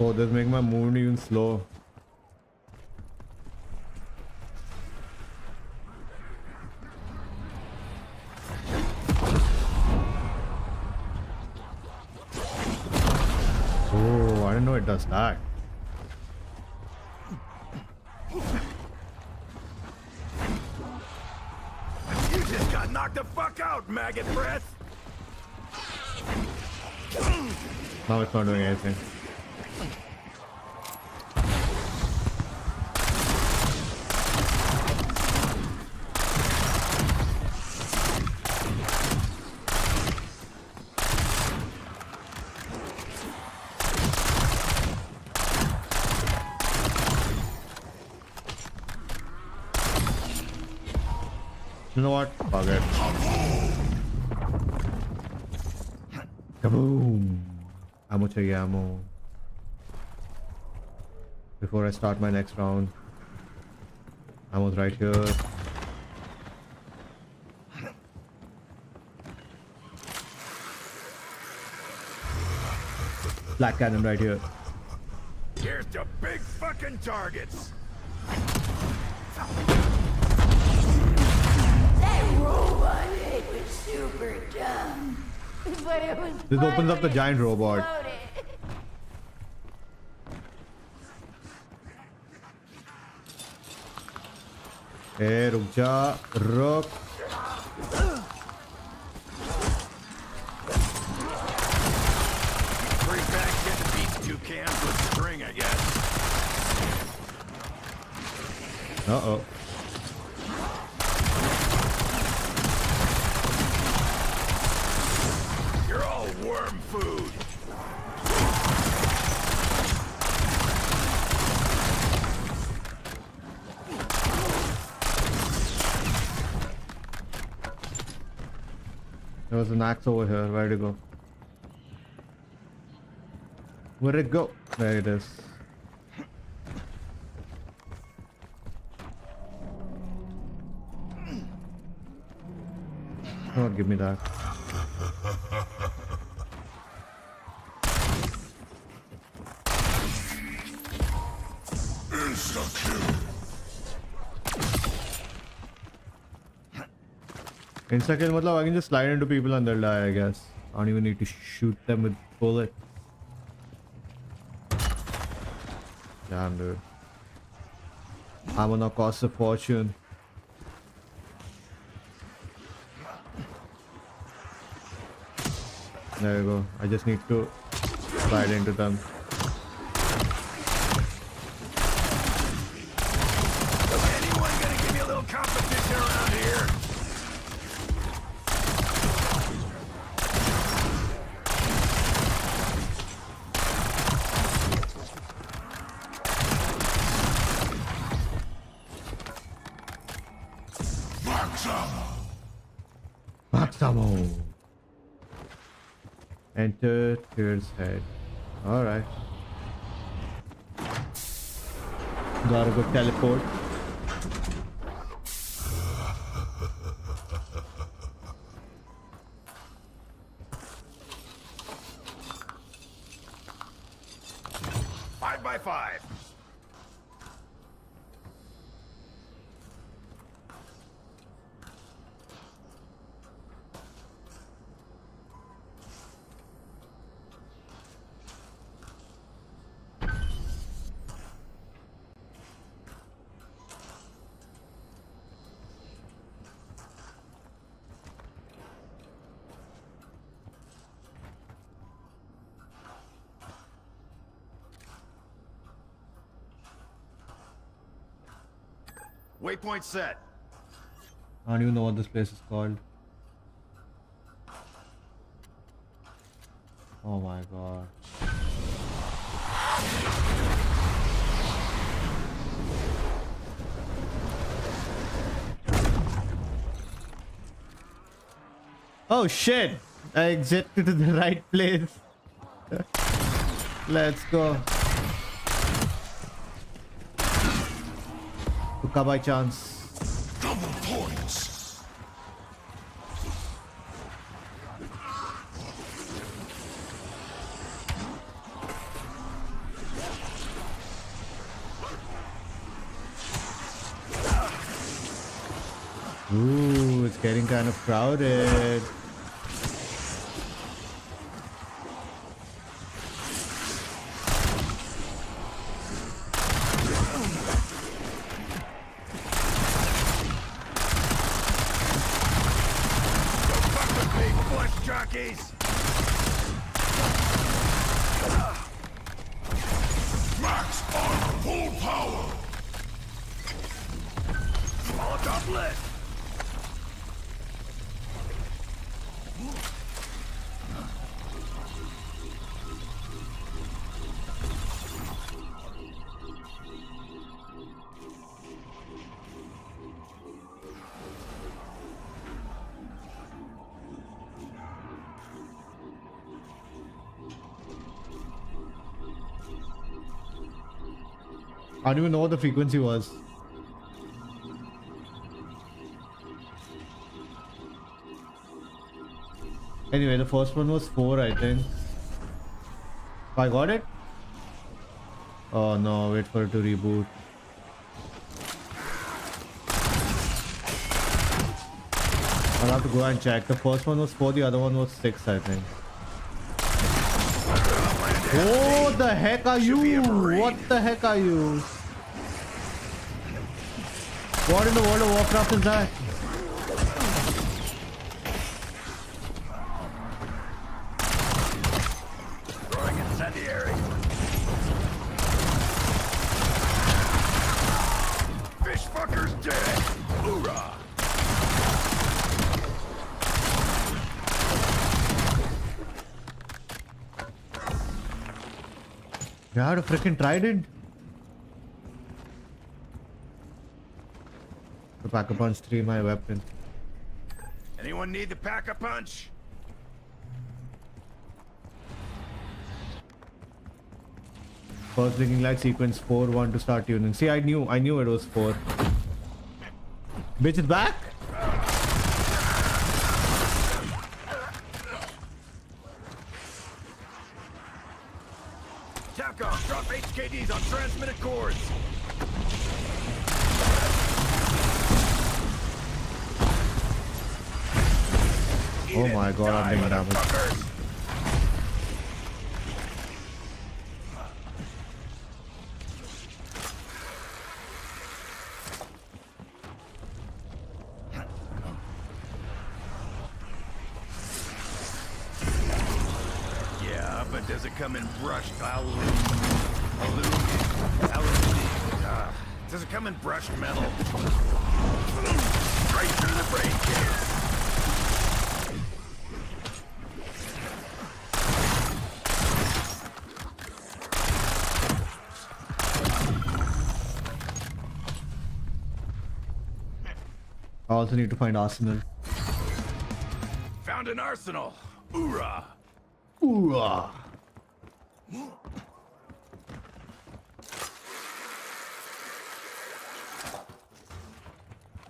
Oh, this make my movement even slow. Oh, I didn't know it does that. You just got knocked the fuck out, maggot breath. Now it's not doing anything. You know what? Fuck it. Kaboom! Ammo चाहिए ammo. Before I start my next round. Ammo's right here. Black cannon right here. Here's the big fucking targets. That robot, it was super dumb. But it was This fun opens up the when it giant robot. exploded. Hey, रुक जा, रुक. Bring back getting these two cans with string, I guess. Uh-oh. You're all worm food. There was an axe over here. Where'd it go? Where'd it go? There it is. Oh, give me that. Insta kill matlab I can just slide into people and they'll die, I guess. I don't even need to shoot them with bullet. Damn, dude. Ammo now costs a fortune. There you go. I just need to slide into them. Anyone gonna give me a little competition around here? Max ammo. Enter Tear's head. Alright. Gotta go teleport. Five by five. Waypoint set. I don't even know what this place is called. Oh my god. Oh shit! I exited to the right place. Let's go. Hookah by chance. Double points. Ooh, it's getting kind of crowded. Jockeys! Max on full power! Molotov lit! I don't even know what the frequency was. Anyway, the first one was 4, I think. I got it? Oh no, wait for it to reboot. I'll have to go and check. The first one was 4, the other one was 6, I think. What the heck are you? What the heck are you? What in the World of Warcraft is that? Throwing incendiary. Fish fucker's dead. Hoorah! You had a freaking trident. The Pack-a-Punch 3, my weapon. Anyone need the pack-a-punch? First blinking light sequence 4, 1 to start tuning. See, I knew it was 4. Bitch is back. Capcom, drop HKDs on transmitted cords. Oh my god, I'm being damaged. Yeah, but does it come in brushed aluminum? Does it come in brushed metal? Right through the brain case. I also need to find Arsenal. Found an arsenal. Hoorah! Hoorah!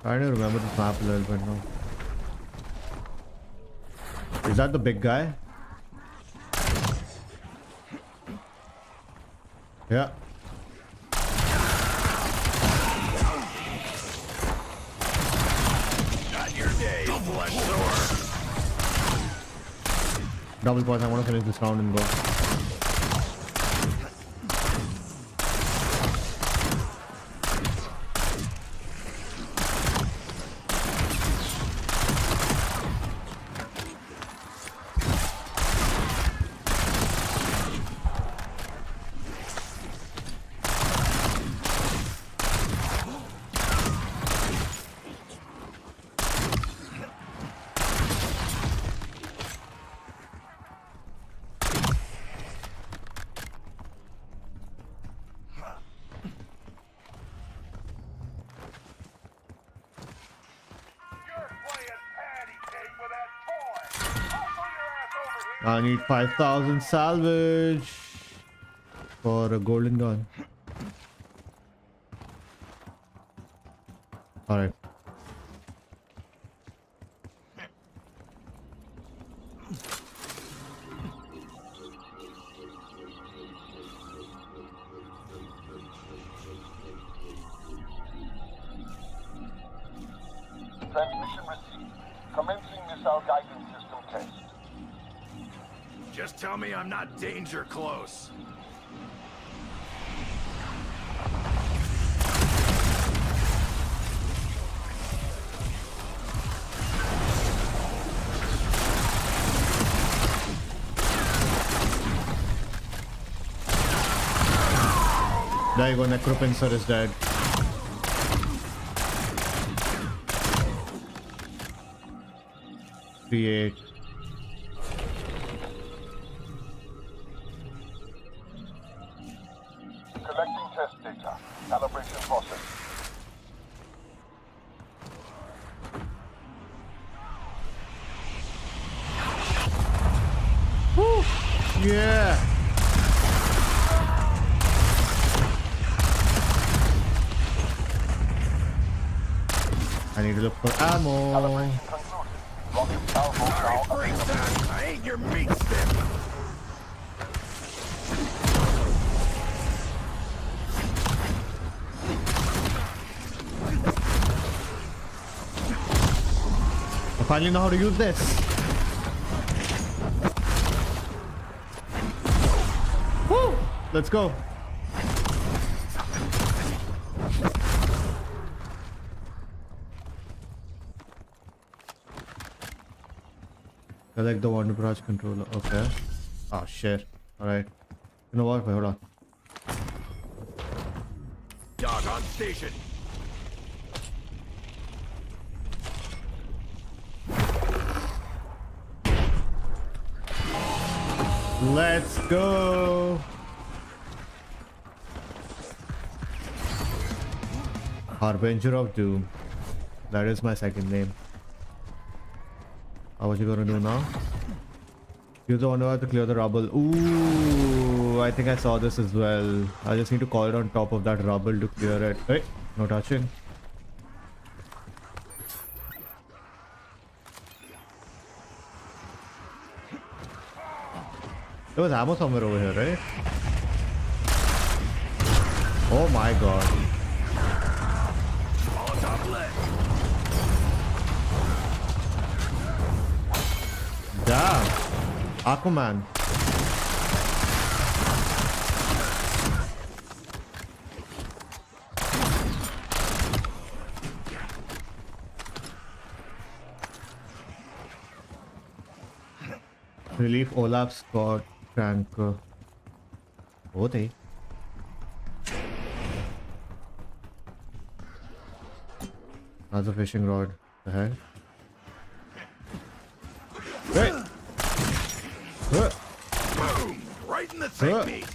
I don't remember this map a little bit now. Is that the big guy? Yeah. Not your day, flesh sword. Double pause, I want to finish this round and go. I need 5,000 salvage for a golden gun. Alright. Transmission received. Commencing missile guidance system test. Just tell me I'm not danger close. There you go, Necropincer is dead. Create. Collecting test data. Calibration process. Yeah. I need to look for ammo. Calibration concluded. Rocket salvo now Break available. that! I ain't your meat stick! I finally know how to use this. Woo! Let's go. Select the Wonder Brush controller. Okay. Oh shit. Alright. You know what? Wait, hold on. Dog on station! Let's go. Harbinger of Doom. That is my second name. What you gonna do now? Use the Wonder to clear the rubble. Ooh, I think I saw this as well. I just need to call it on top of that rubble to clear it. Hey, no touching. There was ammo somewhere over here, right? Oh my god. Molotov lit! Damn. Aquaman. Relief Olaf Scott Crank. Oh, they. That's a fishing rod. The heck? Hey! Boom! Right in the thick meat!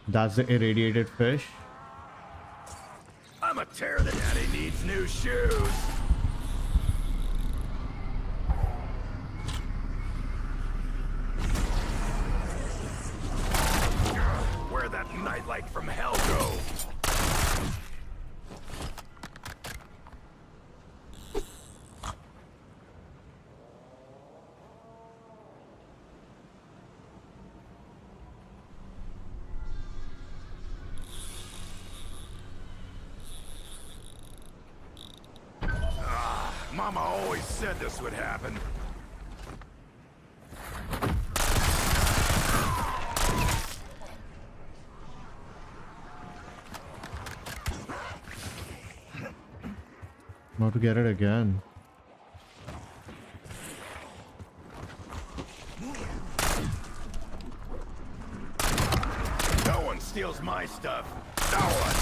That's the irradiated fish. I'm a tear that daddy needs new shoes! Where'd that nightlight from hell go? Mama always said this would happen. How to get it again? No one steals my stuff. No one!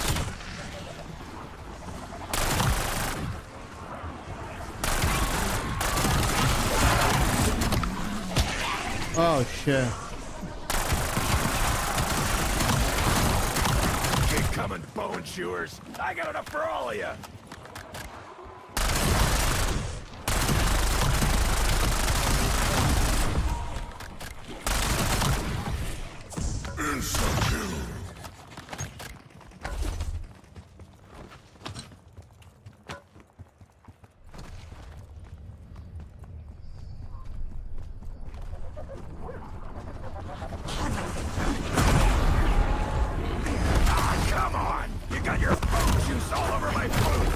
Oh shit. Keep coming, bone chewers. I got enough for all of you. Come on! You got your bone juice all over my food!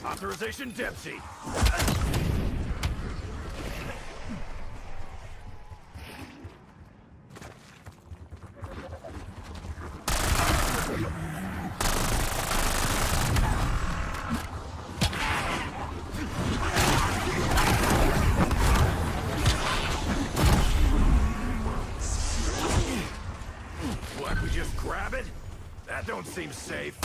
Authorization Dempsey. What, we just grab it? That don't seem safe.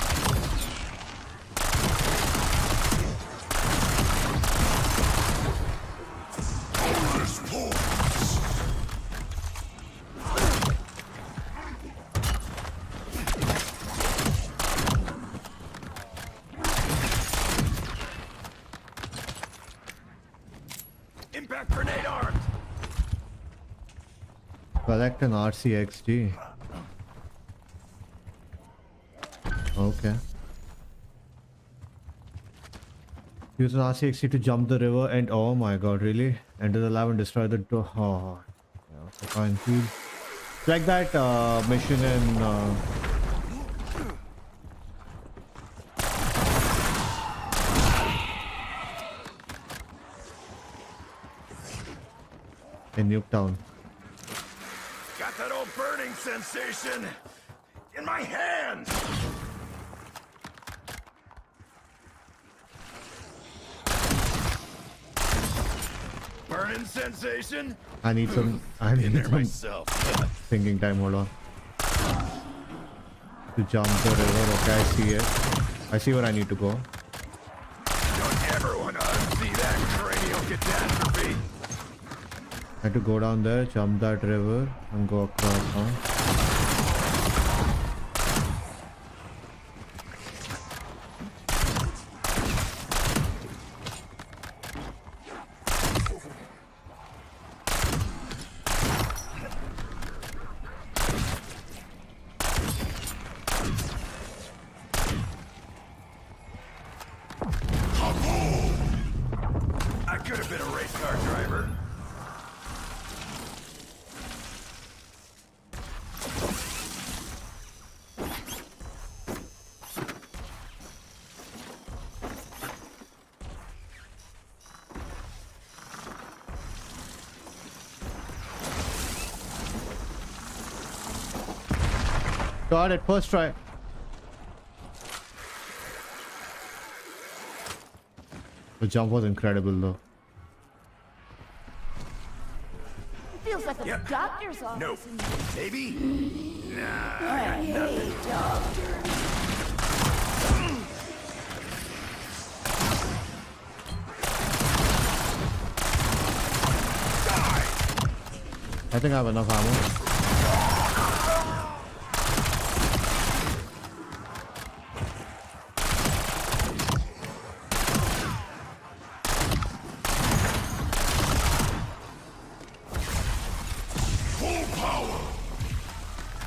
Impact grenade armed! Collect an RCXD. Okay. Use an RCXD to jump the river and oh my god, really? Enter the lab and destroy the door. Oh, yeah, okay, fine. It's like that mission in Nuketown. Got that old burning sensation in my hands! Burning sensation? I need some In there myself. thinking time, hold on. To jump the river, okay, I see it. I see where I need to go. Don't ever want to unsee that cranial catastrophe. I have to go down there, jump that river, and go across, huh? I could have been a race car driver. Got it, first try. The jump was incredible though. It feels like a Yep. doctor's office. Nope. in here. Maybe? Nah, I hate doctors. I think I have enough ammo.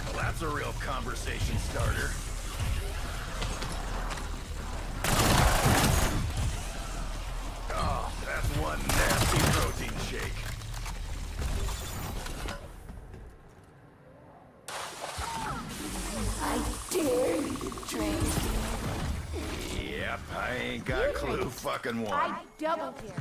Well, that's a real conversation starter. Oh, that's one nasty protein shake. I dare you to drink. Yep, I ain't got a clue fucking one. I double dare.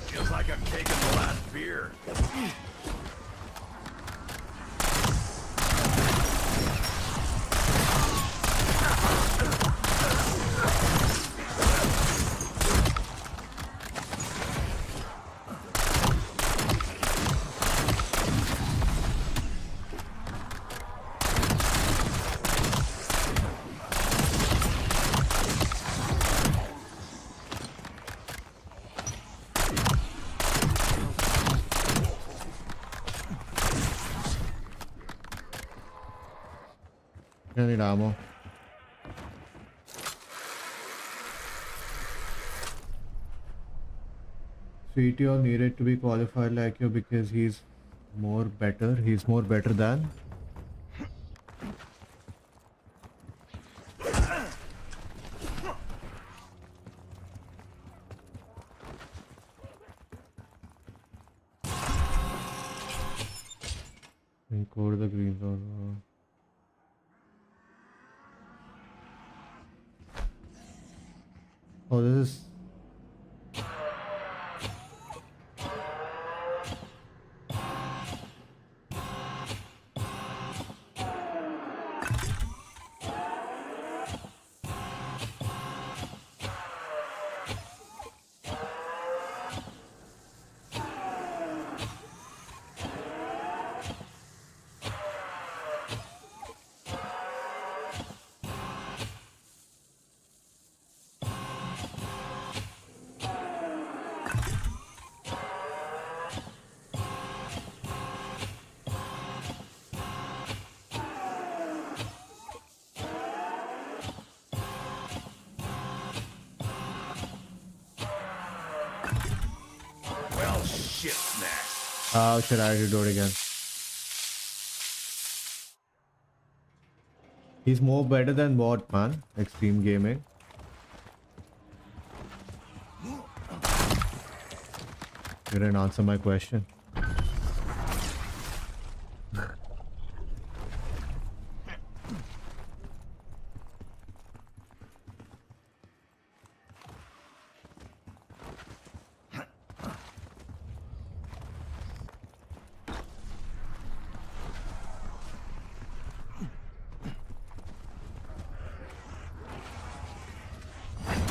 Feels like I'm taking the last beer. I need ammo. CTO needed to be qualified like you because he's more better. He's more better than. Encode the green zone. Oh, this is. Well, shit snacks. How should I do it again? He's more better than what, man? Extreme gaming. You didn't answer my question.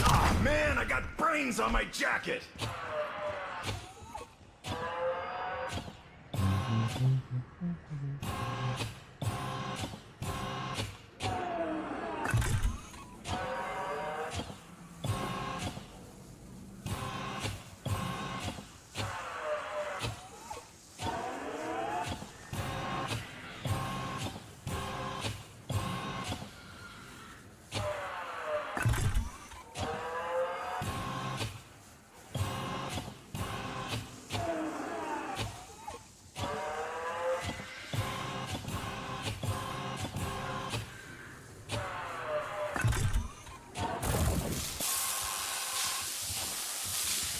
Ah, man, I got brains on my jacket.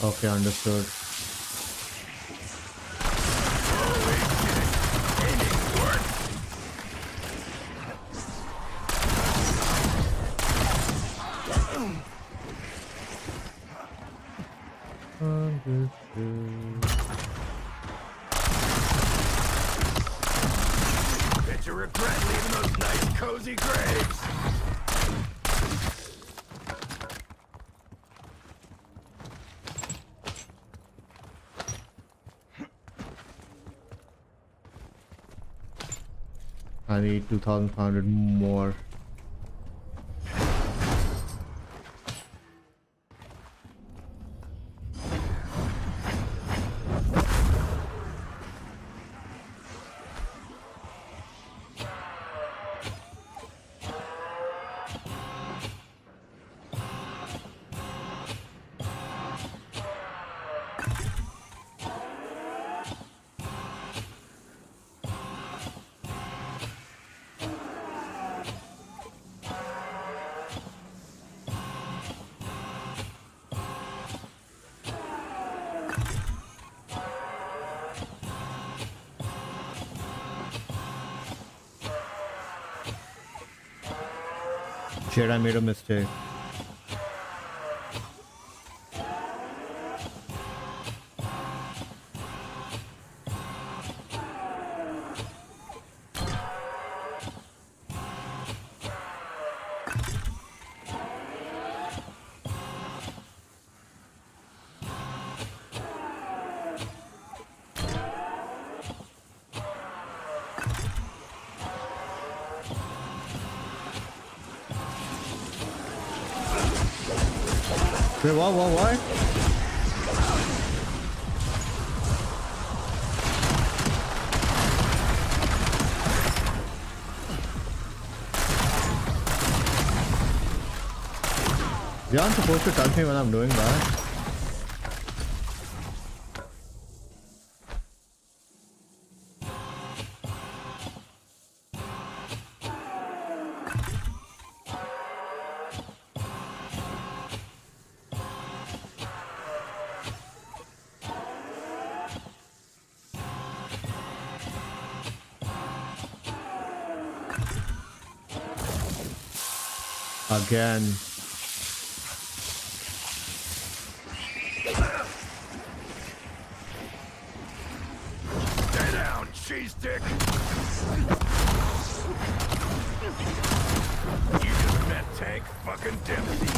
Okay, understood. Bet you regret leaving those nice cozy graves. I need 2,500 more. Shit, I made a mistake. Wait, what? You aren't supposed to touch me when I'm doing that. Again. Stay down, cheese dick. You just met Tank fucking Dempsey.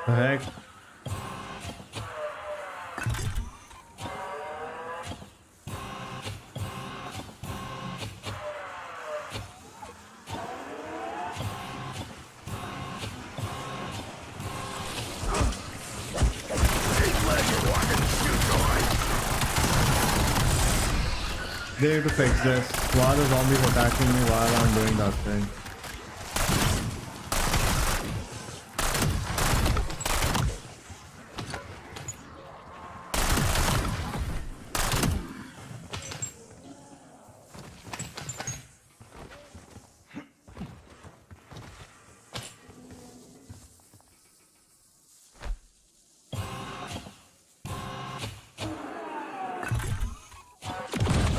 The heck? They need to fix this. Why are the zombies attacking me while I'm doing that thing?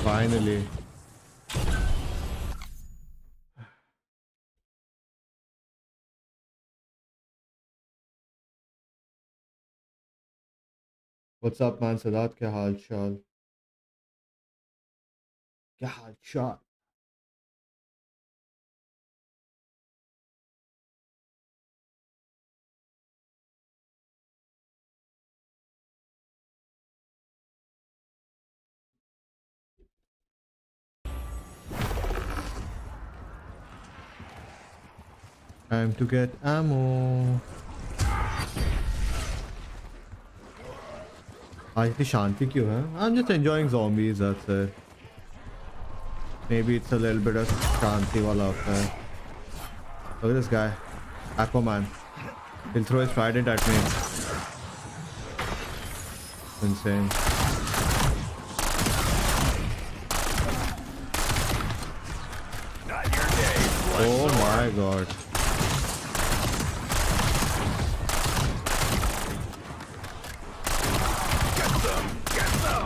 Finally. What's up, man? Sadat, क्या हाल चाल? क्या हाल चाल? Time to get ammo. आज इतनी शांति क्यों है? I'm just enjoying zombies, that's it. Maybe it's a little bit of शांति वाला affair. Look at this guy, Aquaman. He'll throw his trident at me. Insane. Not your day. Oh my god. Get them. Get them.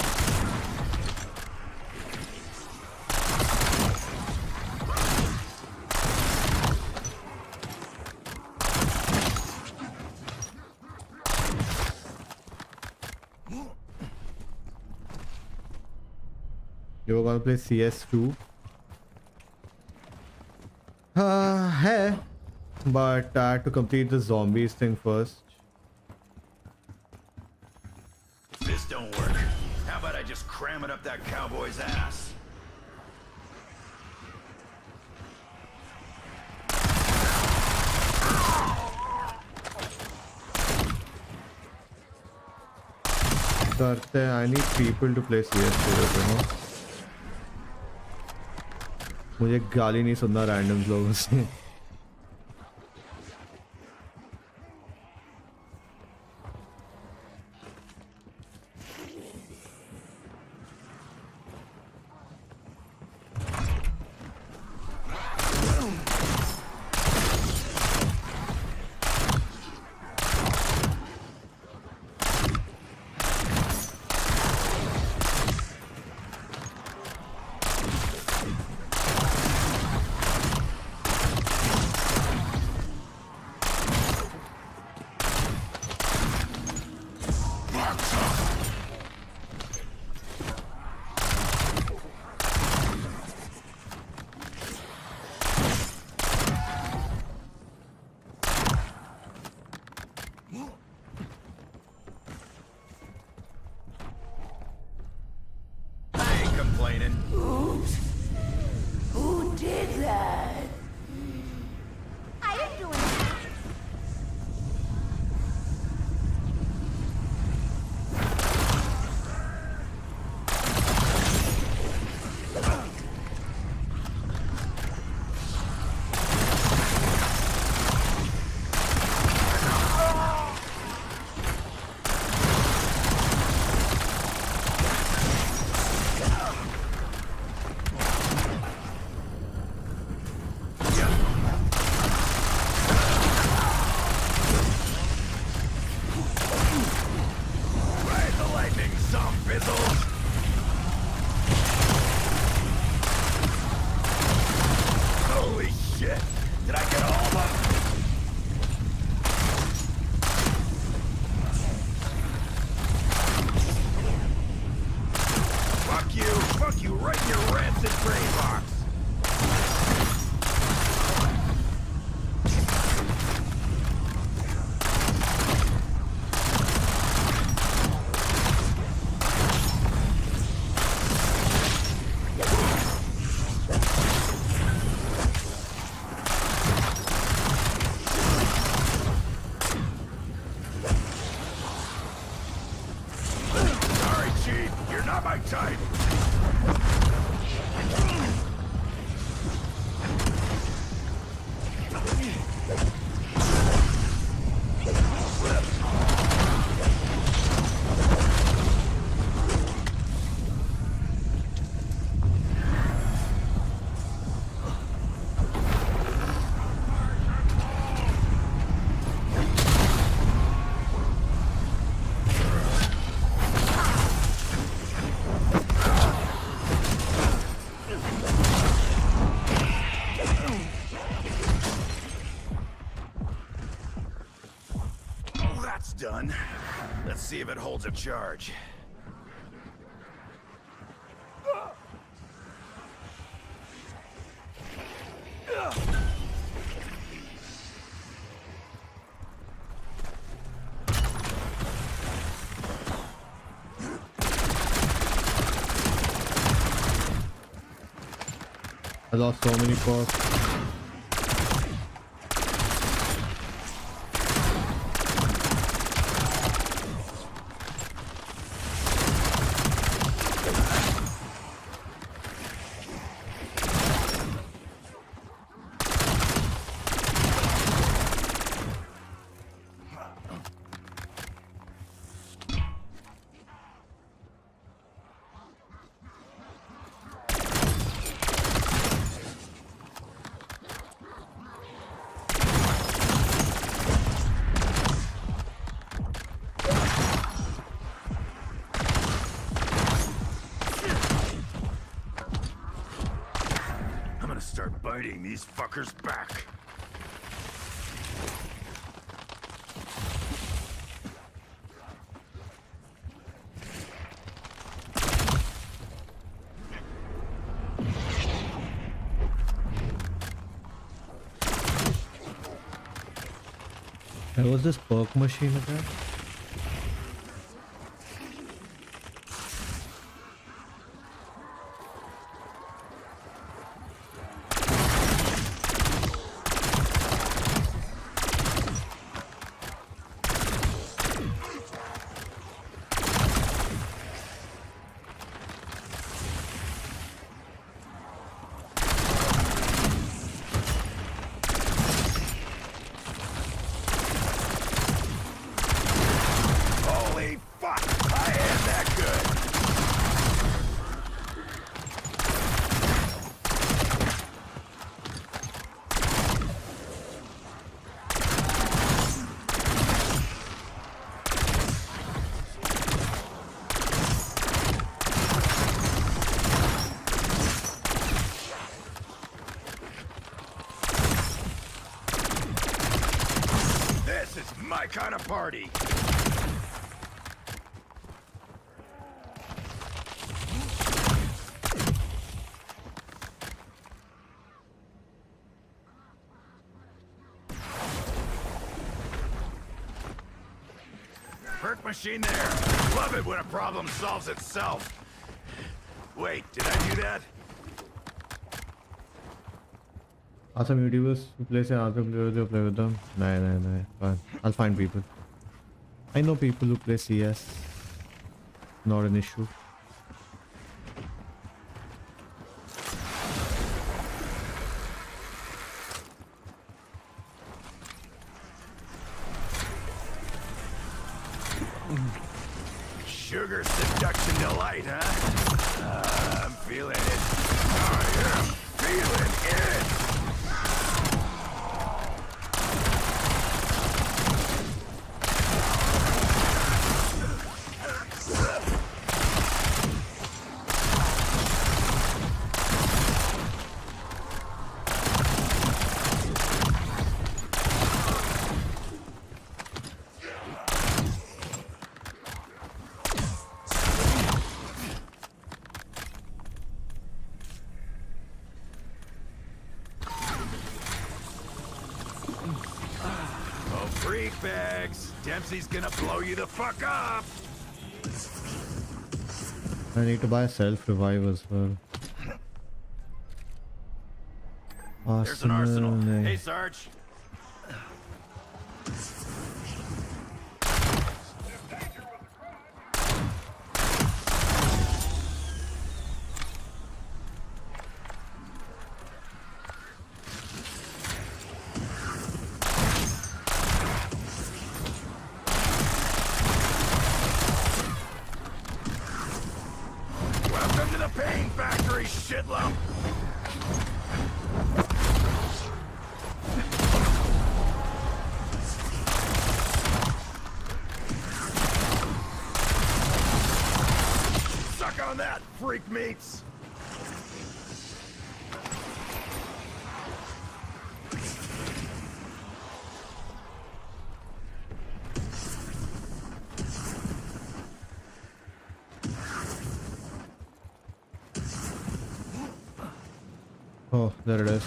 You were gonna play CS2? Hey, but I had to complete the zombies thing first. This don't work. How about I just cram it up that cowboy's ass? I need people to play CS2, you know. मुझे गाली नहीं सुनना random लोगों से. I ain't complaining. Oops. Who did that? I didn't do anything. Ride the lightning, some fizzles. Holy shit! Did I get all of them? Fuck you right in your rancid brain box. Sorry, Chief, you're not my type. Oh, that's done. Let's see if it holds a charge. I lost so many points. I'm gonna start biting these fuckers back. There was this perk machine again. Fuck! I am that good! This is my kind of party! Perk machine there. Love it when a problem solves itself. Wait, did I do that? Awesome YouTubers who play say awesome players who play with them. No. Fine. I'll find people. I know people who play CS. Not an issue. Sugar seduction delight, huh? I'm feeling it. Oh, yeah. Feeling it! Freak bags. Dempsey's gonna blow you the fuck up. I need to buy a self-revive as well. There's an arsenal. Hey, Sarge. Welcome to the pain factory, shit lump. Suck on that, freak meats. Oh, there it is.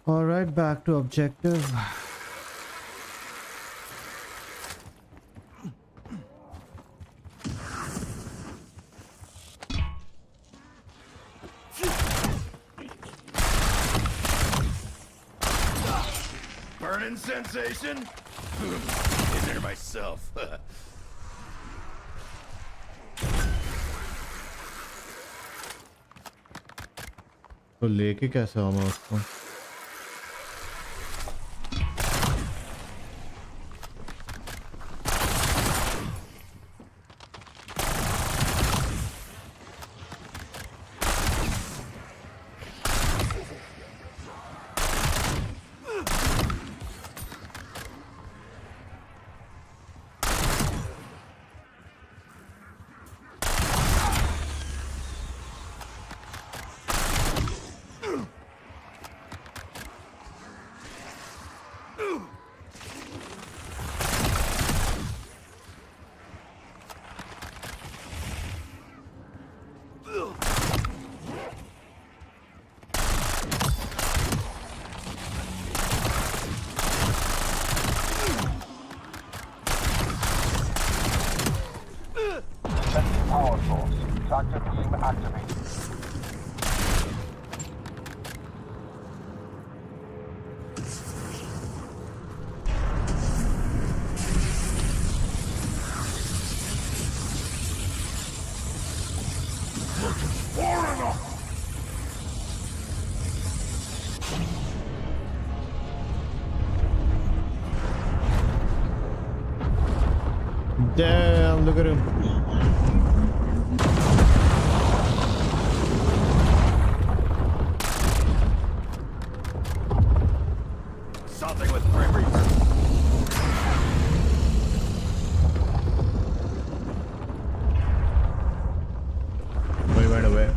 All right, back to objective. Burning sensation? In there myself. तो लेके कैसे आऊँ मैं उसको? Power source. Tractor beam activated. Damn, look at him. Something with Grim Reaper. Oh, he went away.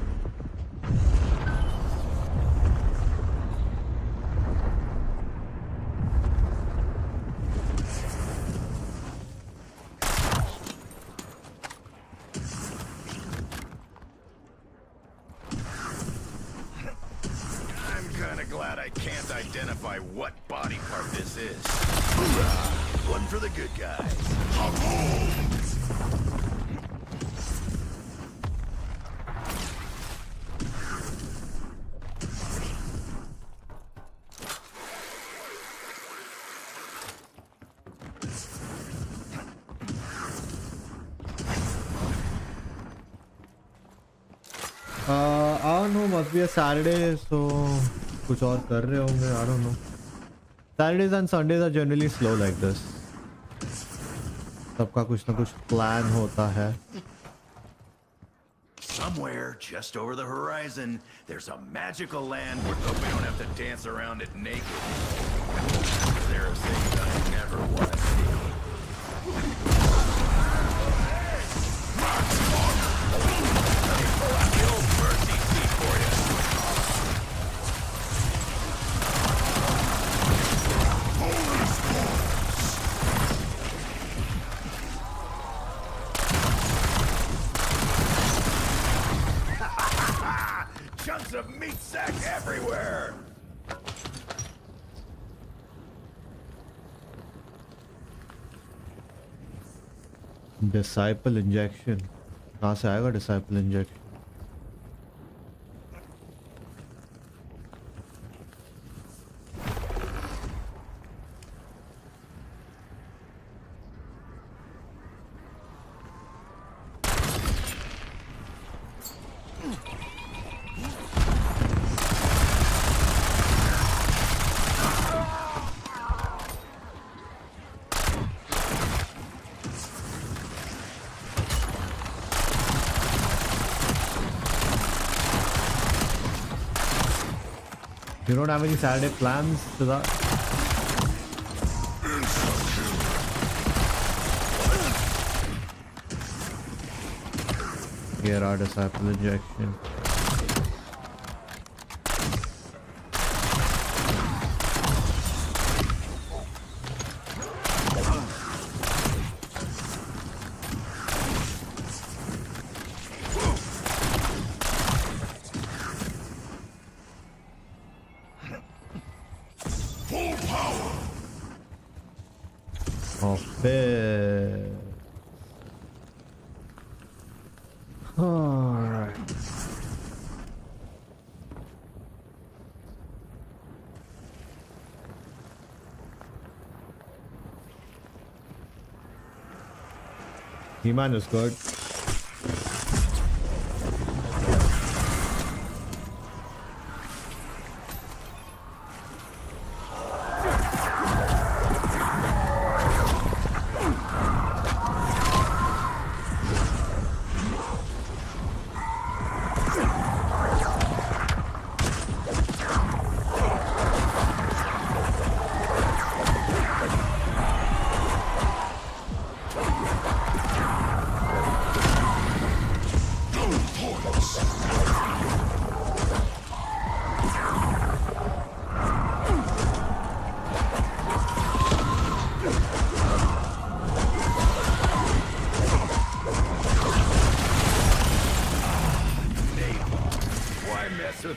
I'm kinda glad I can't identify what body part this is. Hoorah! One for the good guys. I don't know, must be a Saturday, so कुछ और कर रहे होंगे, I don't know. Saturdays and Sundays are generally slow like this. सबका कुछ ना कुछ plan होता है. Somewhere just over the horizon, there's a magical land where we don't have to dance around it naked. There are things I never want to see. Let me pull out the old mercy seat for you. Chunks of meat sack everywhere! Disciple injection. कहाँ से आएगा disciple injection? You don't have any Saturday plans to that? Here are disciple injection. Alright. He-Man is good.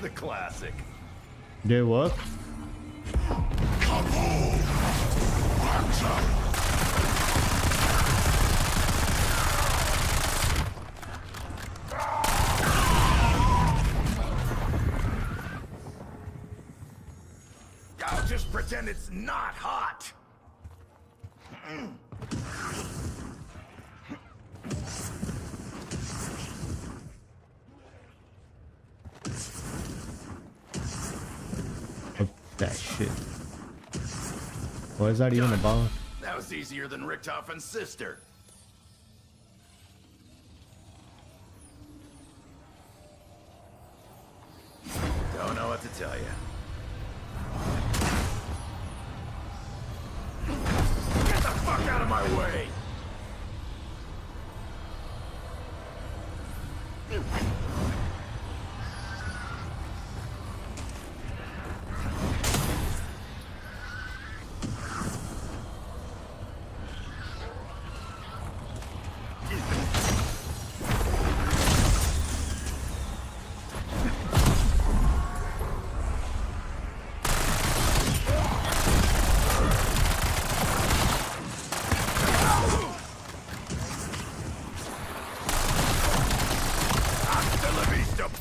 The classic. They work? I'll just pretend it's not hot. That shit. What is that even about? That was easier than Richtofen sister. tell you. Get the fuck out of my way!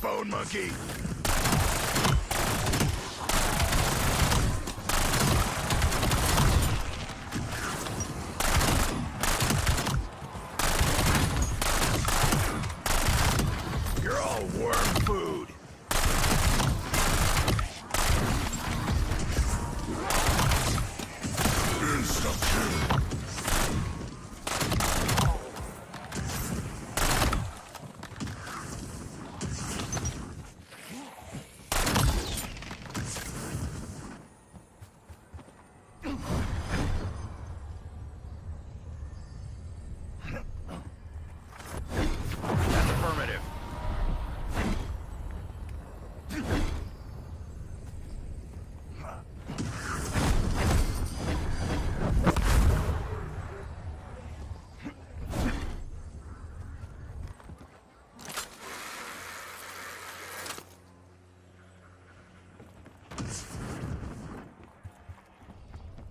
Bone monkey! You're all worm food! Insta-kill!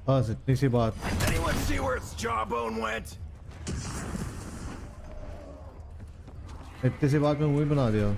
बस इतनी सी बात. Anyone see where its jawbone went? इतनी सी बात में movie बना दिया.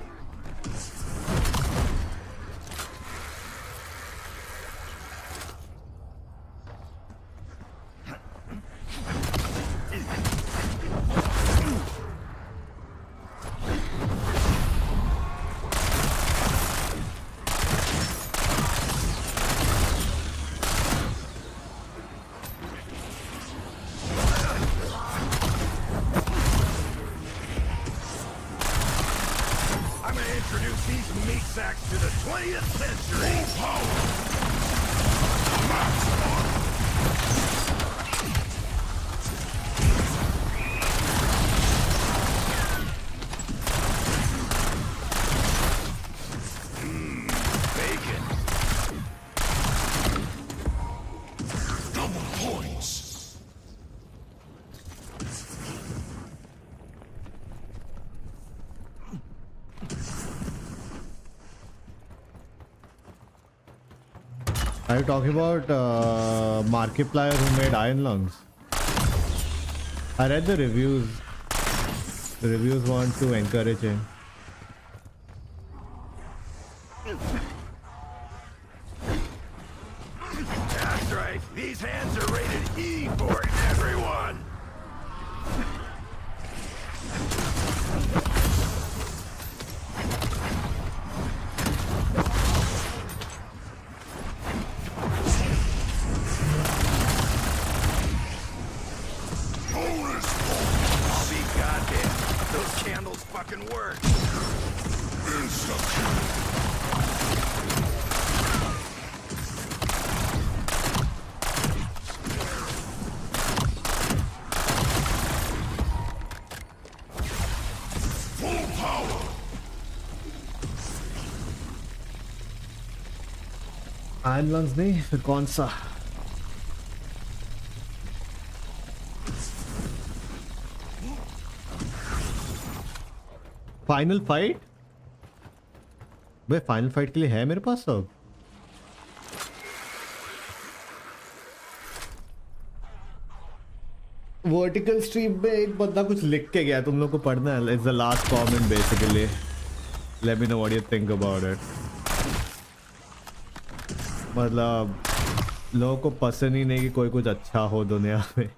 Introduce these meat sacks to the 20th century! Bacon! Double points! Are you talking about Markiplier who made Iron Lungs? I read the reviews. The reviews want to encourage him. That's right. These hands are rated E for everyone. I'll be goddamn. Those candles fucking work. Full power. Iron Lungs नहीं फिर कौन सा? Final fight? भाई final fight के लिए है मेरे पास सब. वर्टिकल स्ट्रीम में एक बंदा कुछ लिख के गया, तुम लोग को पढ़ना है. It's the last comment basically. Let me know what you think about it. मतलब लोगों को पसंद ही नहीं कि कोई कुछ अच्छा हो दुनिया में.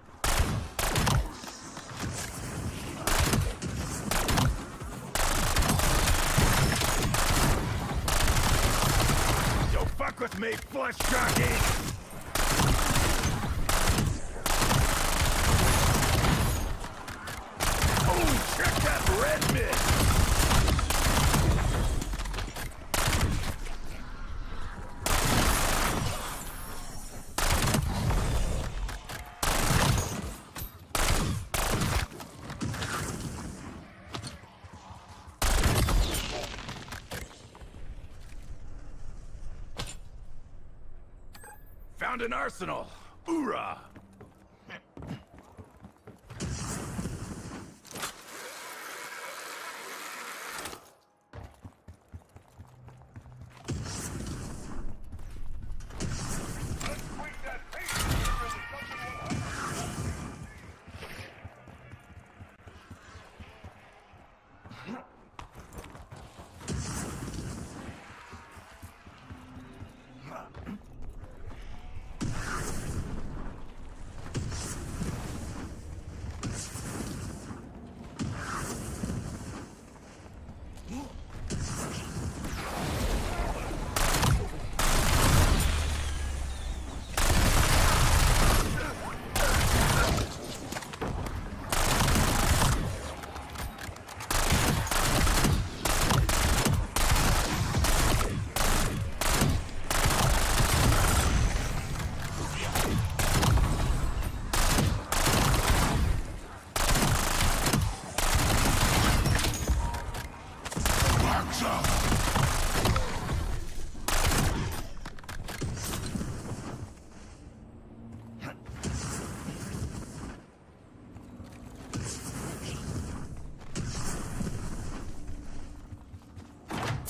With me, flesh jockey! Oh, check that red mist! found an arsenal. Hoorah!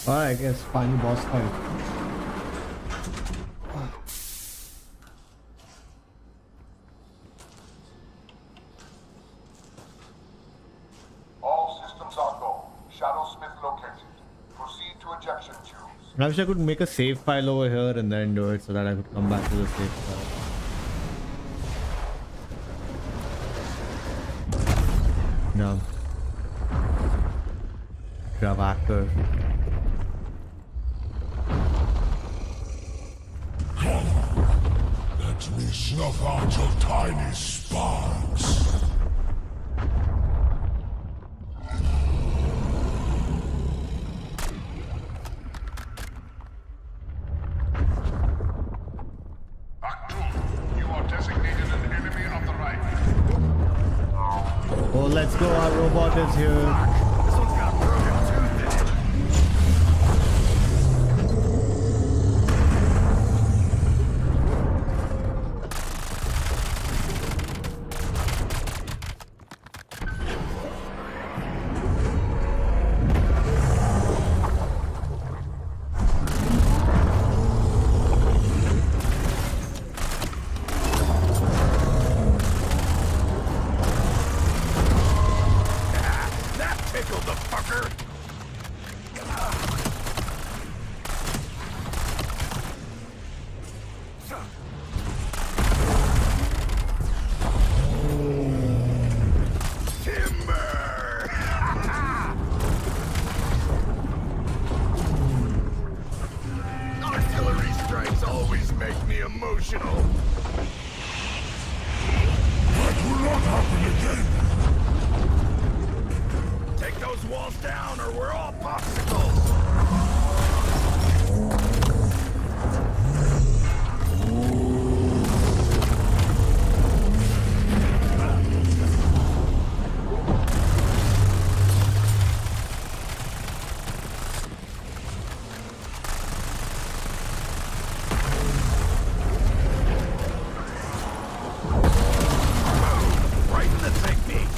Alright, I guess final boss fight. All systems are go. Shadowsmith located. Proceed to ejection tubes. I wish I could make a save file over here and then do it so that I could come back to the save file. No. Grab actor. Let me snuff out your tiny sparks. You are designated an enemy of the right. Oh, let's go. Our robot is here. This one's got a broken tooth in it. That tickled the fucker. Timber! Artillery strikes always make me emotional. That will not happen again. Take those walls down or we're all popsicles. Right in the technique.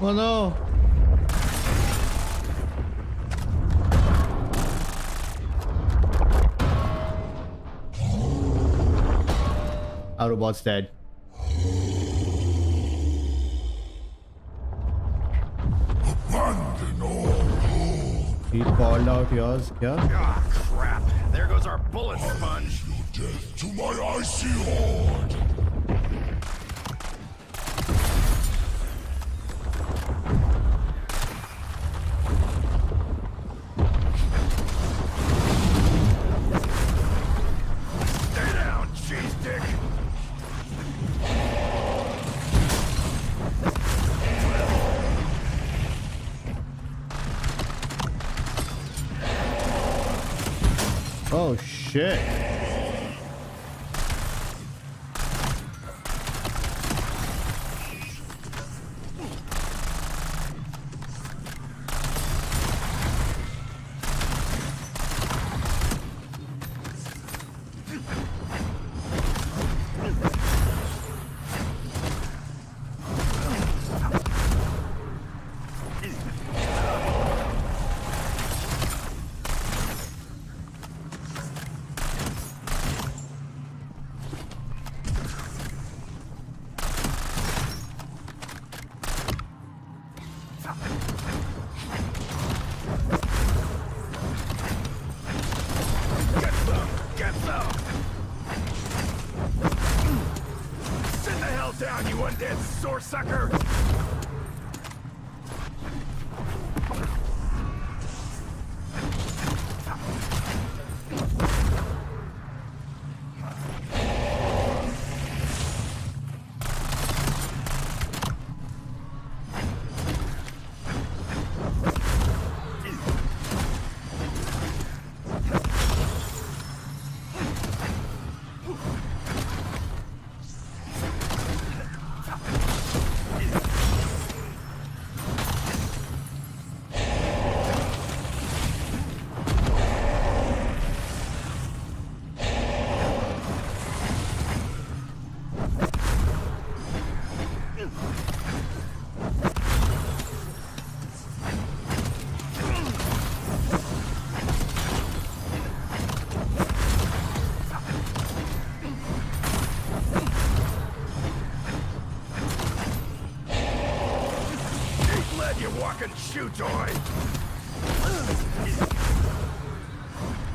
Oh no! Our robot's dead. Abandon all hope. He called out yours, yeah? Ah, crap. There goes our bullet sponge. Your death to my icy horde. Stay down, cheese dick. Oh shit. Get some! Get some! Sit the hell down, you undead sore sucker! Keep lead, you walking shoe toy!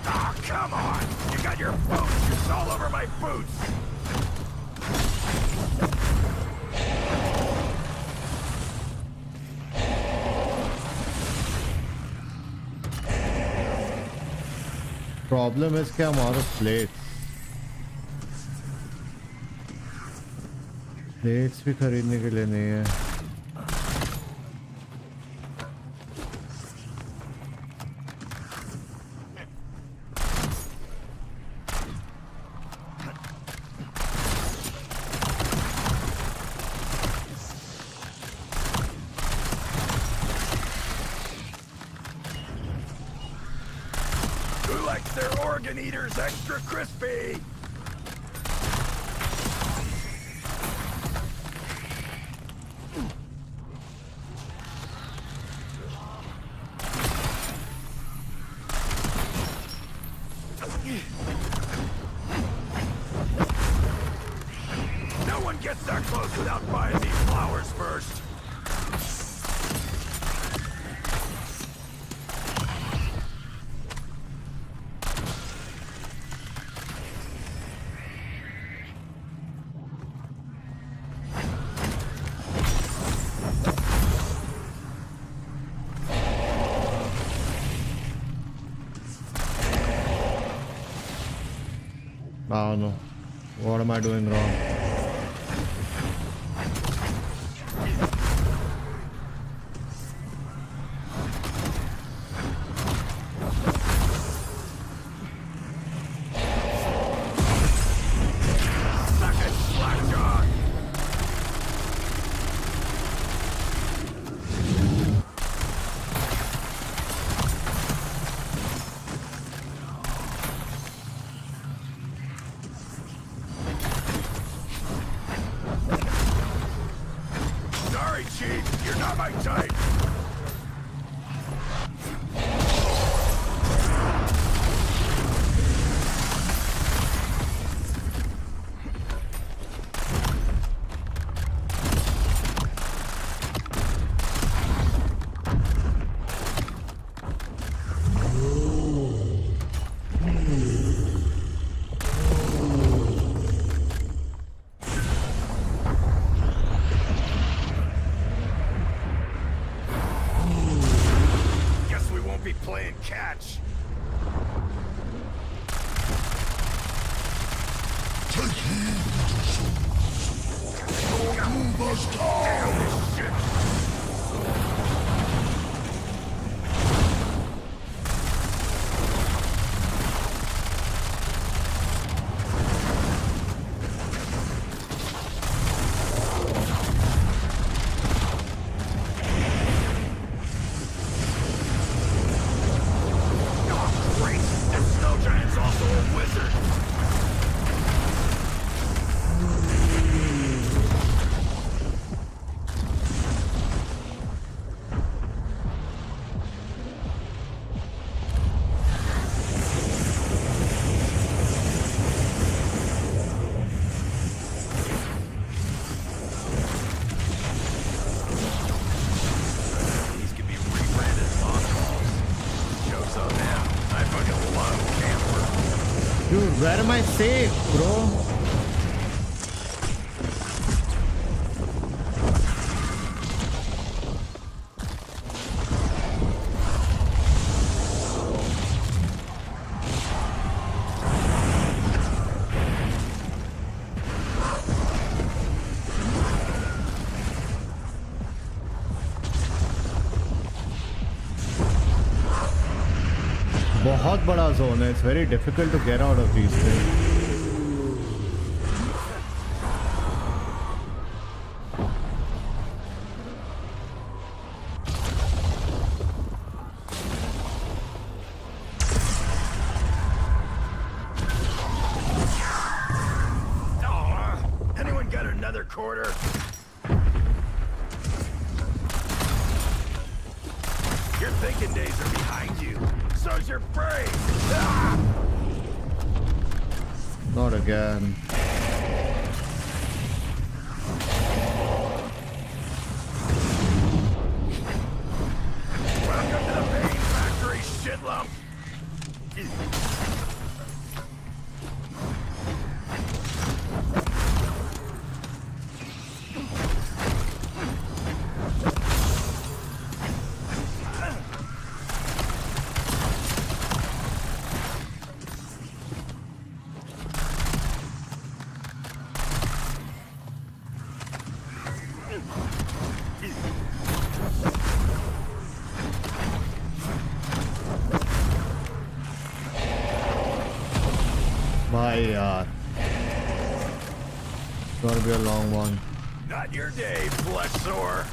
Ah, come on! You got your boots just all over my boots! Problem is कि I'm out of plates. Plates भी खरीदने के लिए नहीं है. Who likes their organ eaters extra crispy? No one gets that close without buying these flowers first. I don't know. What am I doing wrong? Suck it, Slackjaw! Sorry, my type! Playing catch. Take heed, little souls. You must die! Shit. Dude, where am I safe, bro? बहुत बड़ा zone है. It's very difficult to get out of these things. Anyone got another quarter? Your thinking days are behind you. So's your brain! Ah! Not again. Welcome to the pain factory, shitlump! भाई यार, it's gonna be a long one. Not your day, flesh sore.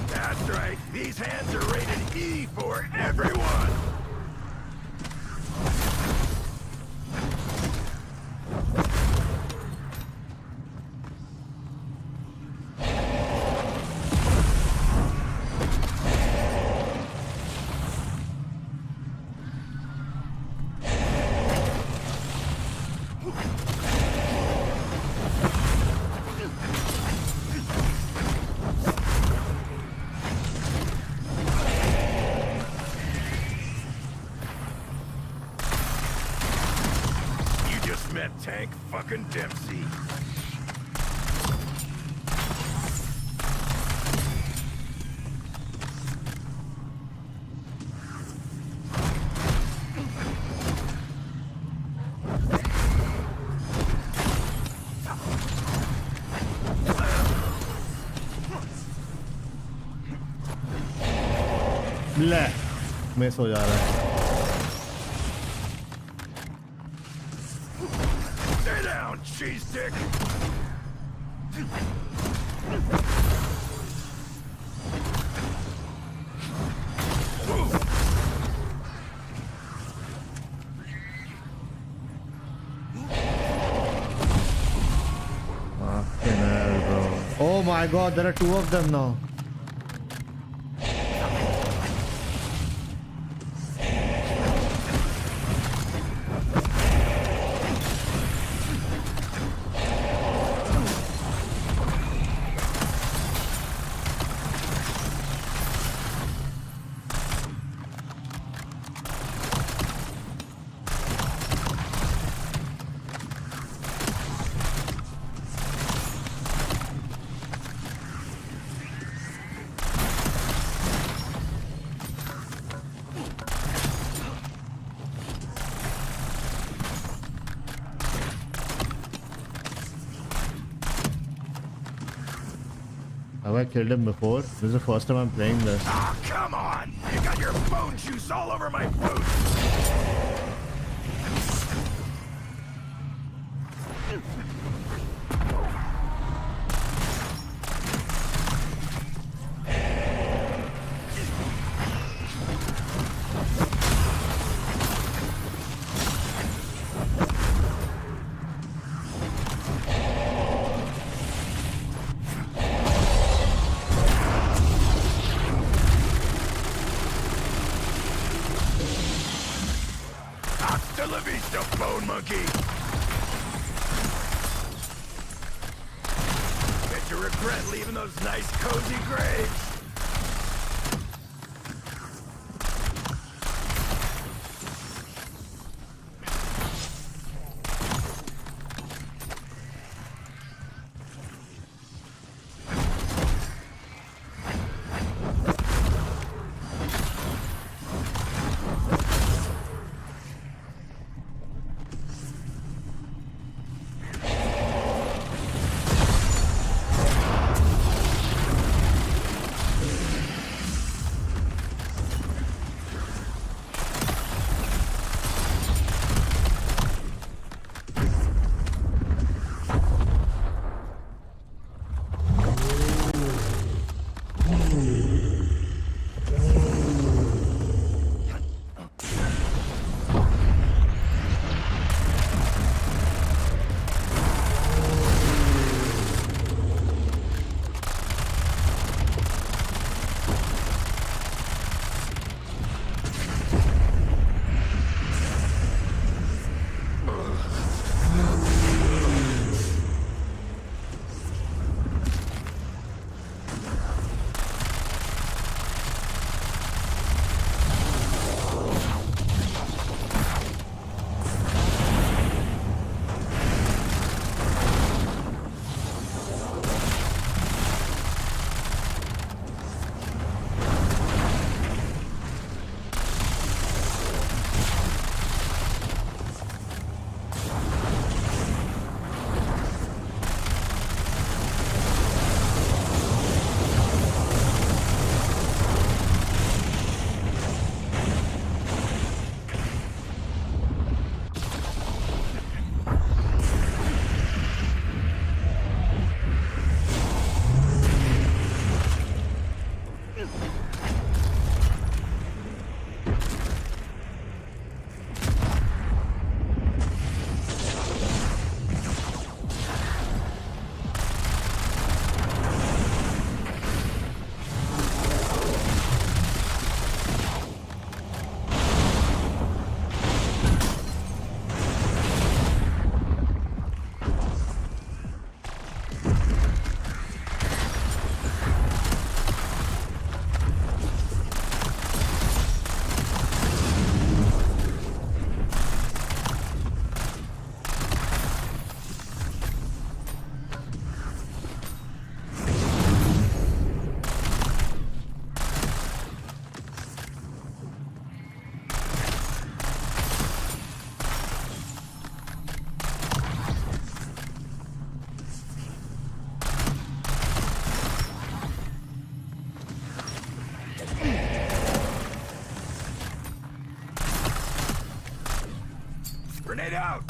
That's right. These hands are rated E for everyone. Met Tank fucking Dempsey. ले miss हो जा रहा है. cheese stick. Fucking hell, bro. Oh my god, there are two of them now. Have I killed him before? This is the first time I'm playing this. Oh, come on! You got your bone juice all over my boots! Hasta la vista, bone monkey! Bet you regret leaving those nice cozy graves! Grenade out!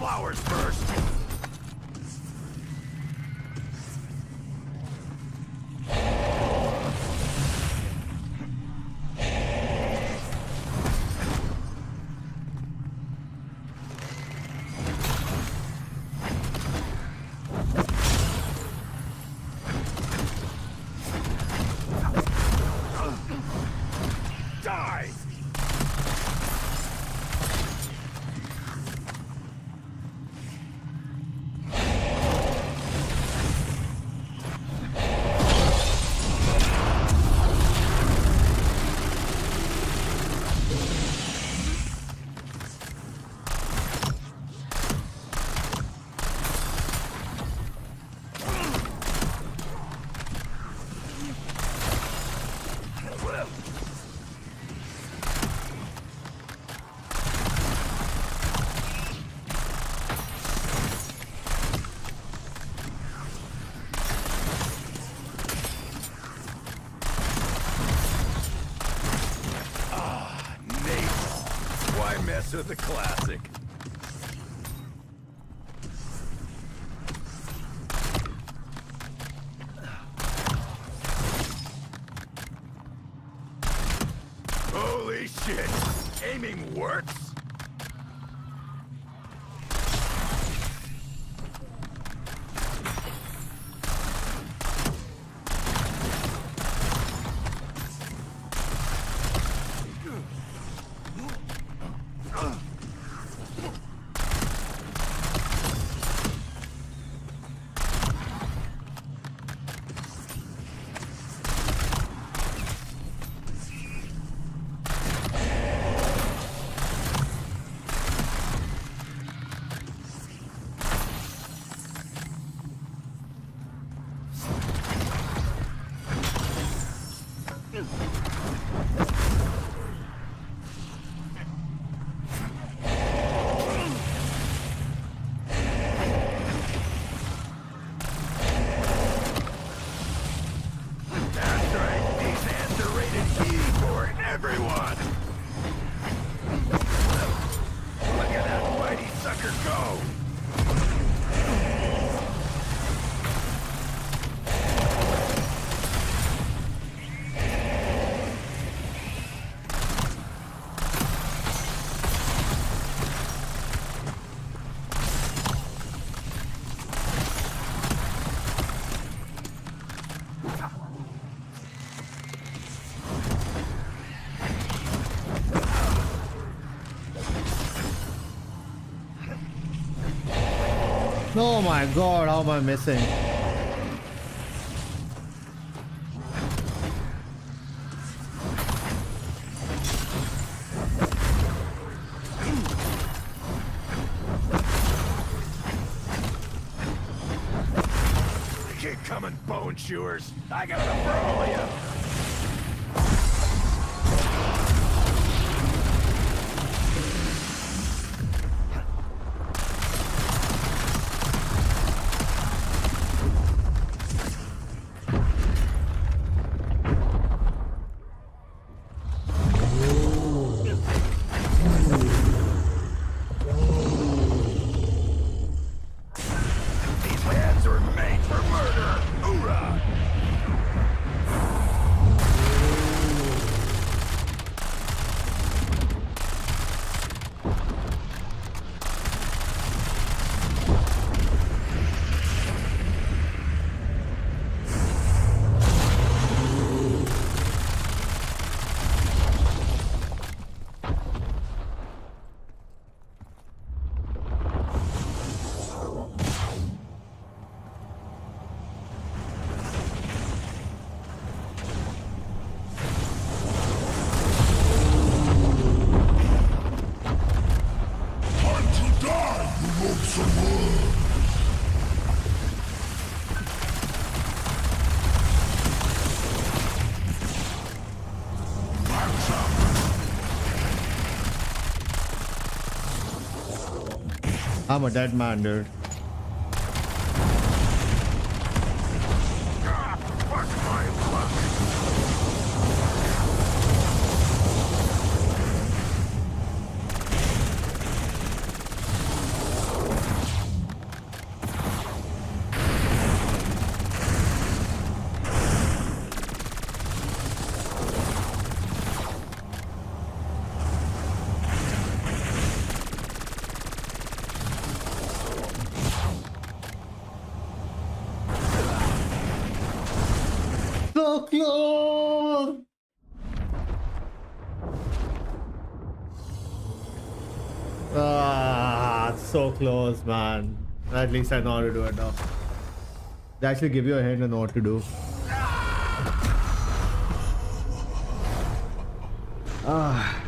flowers first. Die! To the classic. Holy shit! Aiming works? Oh my god, how am I missing? Keep coming, bone chewers. I got enough for all of you. I'm a dead man, dude. So close! Ah, so close, man. At least I know how to do it now. They actually give you a hint and know what to do. Ah,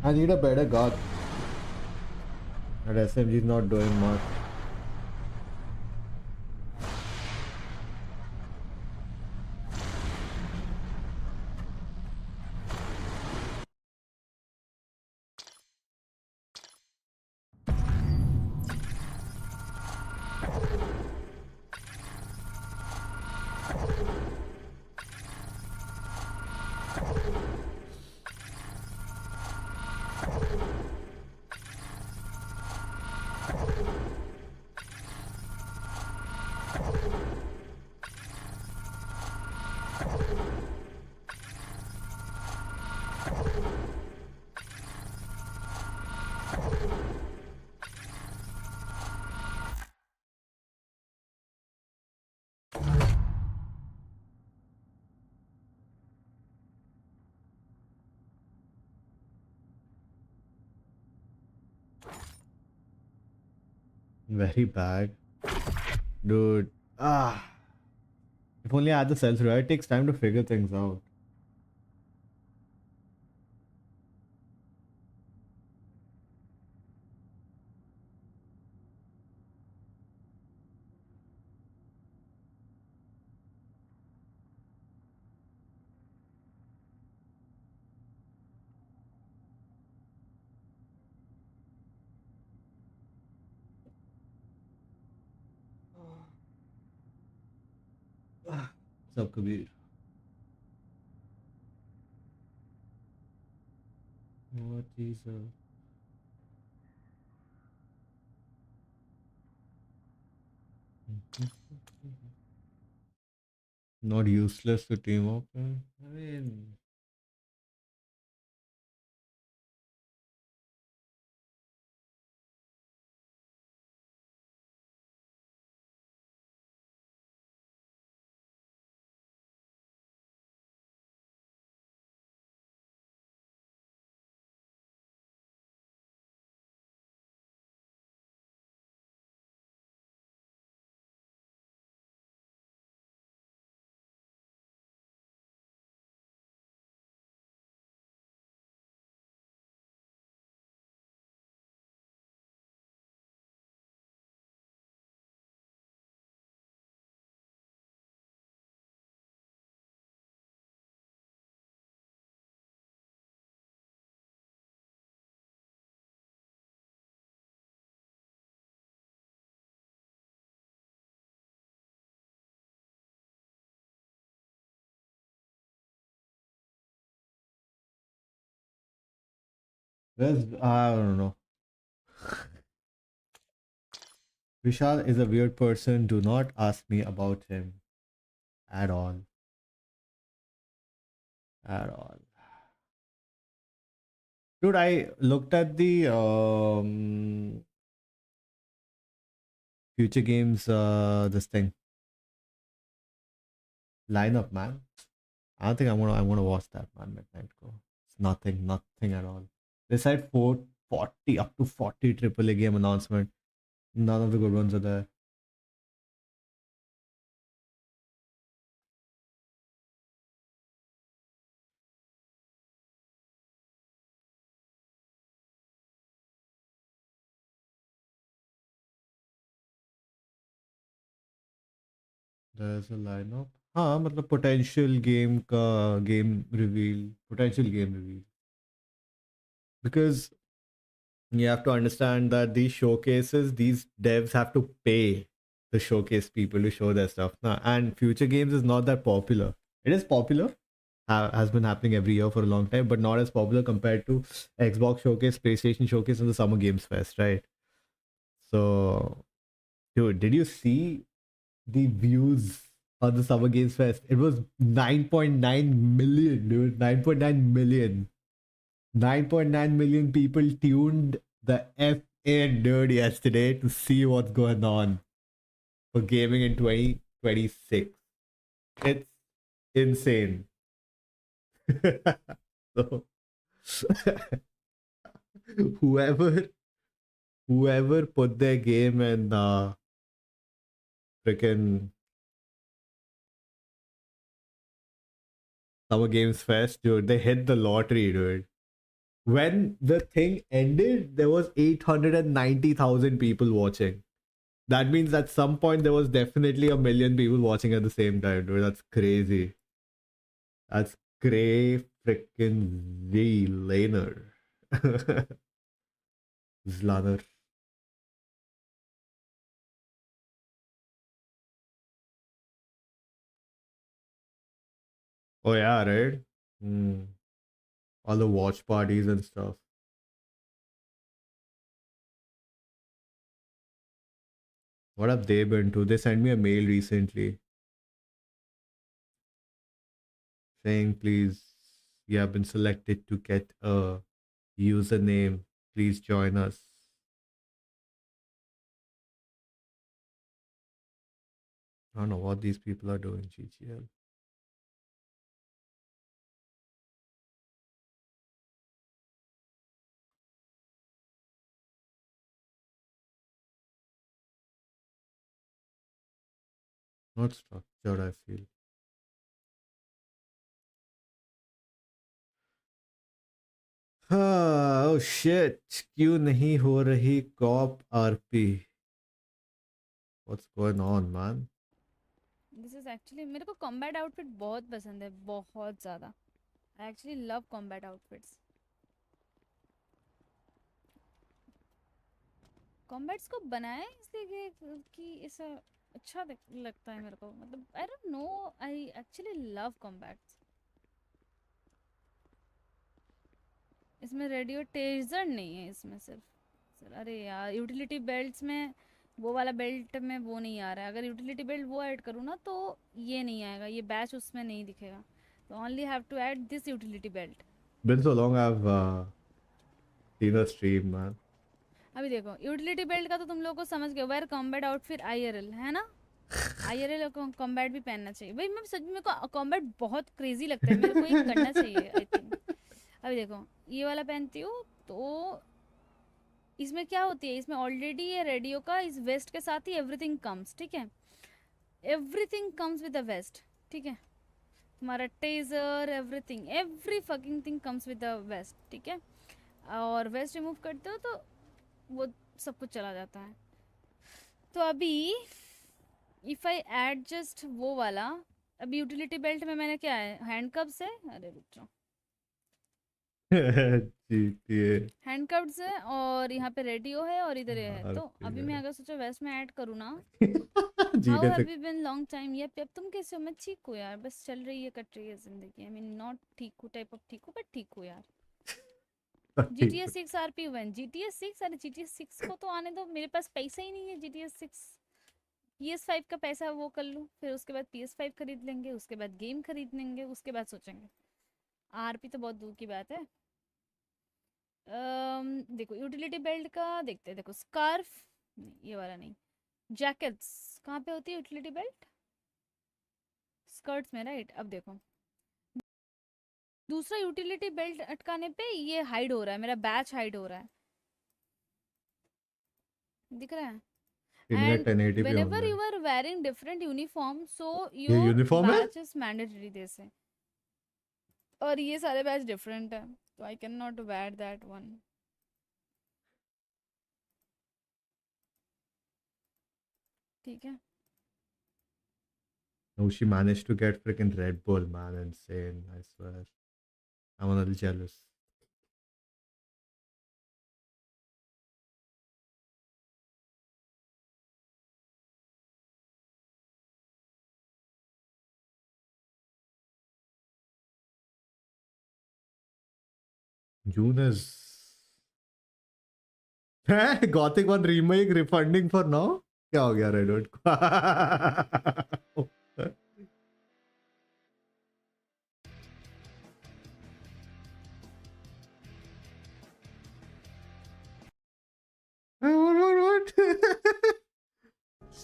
I need a better gun. That SMG is not doing much. Very bad. Dude. Ah. If only I had the cells right. It takes time to figure things out. What's up, Kabir? What is not useless to team up? I mean, I don't know. Vishal is a weird person. Do not ask me about him at all. At all. Dude, I looked at the future games this thing lineup, man. I don't think I'm gonna watch that, man. Midnight Go. It's nothing at all. They said 440 up to 40 AAA game announcement. None of the good ones are there. There's a lineup. हाँ मतलब potential game reveal, potential game reveal. Because you have to understand that these showcases, these devs have to pay the showcase people to show their stuff. And future games is not that popular. It is popular, has been happening every year for a long time, but not as popular compared to Xbox Showcase, PlayStation Showcase, and the Summer Games Fest, right? So, dude, did you see the views on the Summer Games Fest? It was 9.9 million, dude. 9.9 million. 9.9 million people tuned the F in, dude, yesterday to see what's going on for gaming in 2026. It's insane. So whoever put their game in freaking Summer Games Fest, dude, they hit the lottery, dude. When the thing ended, there was 890,000 people watching. That means at some point there was definitely a million people watching at the same time, dude. That's crazy. That's cray freaking Z laner. Zlaner. Oh yeah, right? Hmm. All the watch parties and stuff. What have they been to? They sent me a mail recently saying, please, you have been selected to get a username. Please join us. I don't know what these people are doing, GGL. Not structured, I feel. Oh shit. क्यों नहीं हो रही cop RP? What's going on, man? This is actually मेरे को combat outfit बहुत पसंद है, बहुत ज़्यादा. I actually love combat outfits. Combats को बनाया इसलिए कि ऐसा अच्छा लगता है मेरे को. मतलब I don't know, I actually love combats. इसमें रेडियो टेजर नहीं है इसमें सिर्फ. अरे यार यूटिलिटी बेल्ट्स में वो वाला बेल्ट में वो नहीं आ रहा है. अगर यूटिलिटी बेल्ट वो ऐड करूँ ना तो ये नहीं आएगा, ये बैच उसमें नहीं दिखेगा. तो only have to add this utility belt. Been so long I've seen a stream, man. अभी देखो यूटिलिटी बेल्ट का तो तुम लोग को समझ गए. वेयर कॉम्बैट आउटफिट IRL है ना. IRL कॉम्बैट भी पहनना चाहिए भाई. मैं सच में मेरे को कॉम्बैट बहुत क्रेजी लगता है. मेरे को ये करना चाहिए आई थिंक. अभी देखो ये वाला पहनती हूँ तो इसमें क्या होती है, इसमें ऑलरेडी ये रेडियो का इस वेस्ट के साथ ही एवरीथिंग कम्स. ठीक है, everything comes with the waste. ठीक है, तुम्हारा taser everything every fucking thing comes with the waste. ठीक है, और वेस्ट रिमूव करते हो तो वो सब कुछ चला जाता है. तो अभी इफ़ आई ऐड जस्ट वो वाला, अभी यूटिलिटी बेल्ट में मैंने क्या है, हैंड कप्स है. अरे रुक जाओ, हैंड कप्स है और यहाँ पे रेडियो है और इधर है. तो अभी मैं अगर सोचो वेस्ट में ऐड करूँ ना, how have you been long time. Yup तुम कैसे हो. मैं ठीक हूँ यार, बस चल रही है, कट रही है जिंदगी. आई मीन नॉट ठीक हूँ टाइप ऑफ ठीक हूँ, बट ठीक हूँ यार. GTA 6 RP 1 GTA 6. अरे GTA 6 को तो आने दो, मेरे पास पैसा ही नहीं है. GTA 6 PS5 का पैसा वो कर लूँ, फिर उसके बाद PS5 खरीद लेंगे, उसके बाद गेम खरीद लेंगे, उसके बाद सोचेंगे. RP तो बहुत दूर की बात है. देखो यूटिलिटी बेल्ट का देखते हैं. देखो स्कार्फ नहीं, ये वाला नहीं. जैकेट्स कहाँ पे होती है यूटिलिटी बेल्ट? स्कर्ट्स में, राइट. अब देखो दूसरा यूटिलिटी बेल्ट अटकाने पे ये हाइड हो रहा है, मेरा बैच हाइड हो रहा है, दिख रहा है. And whenever you are wearing different uniform, so your batch is mandatory they say. और ये सारे बैच डिफरेंट है, तो I can not wear that one. ठीक है. Oh, she managed to get freaking Red Bull, man. Insane, I swear. I'm a little jealous. June is Gothic 1 remake refunding for now. क्या हो गया रेडोट को?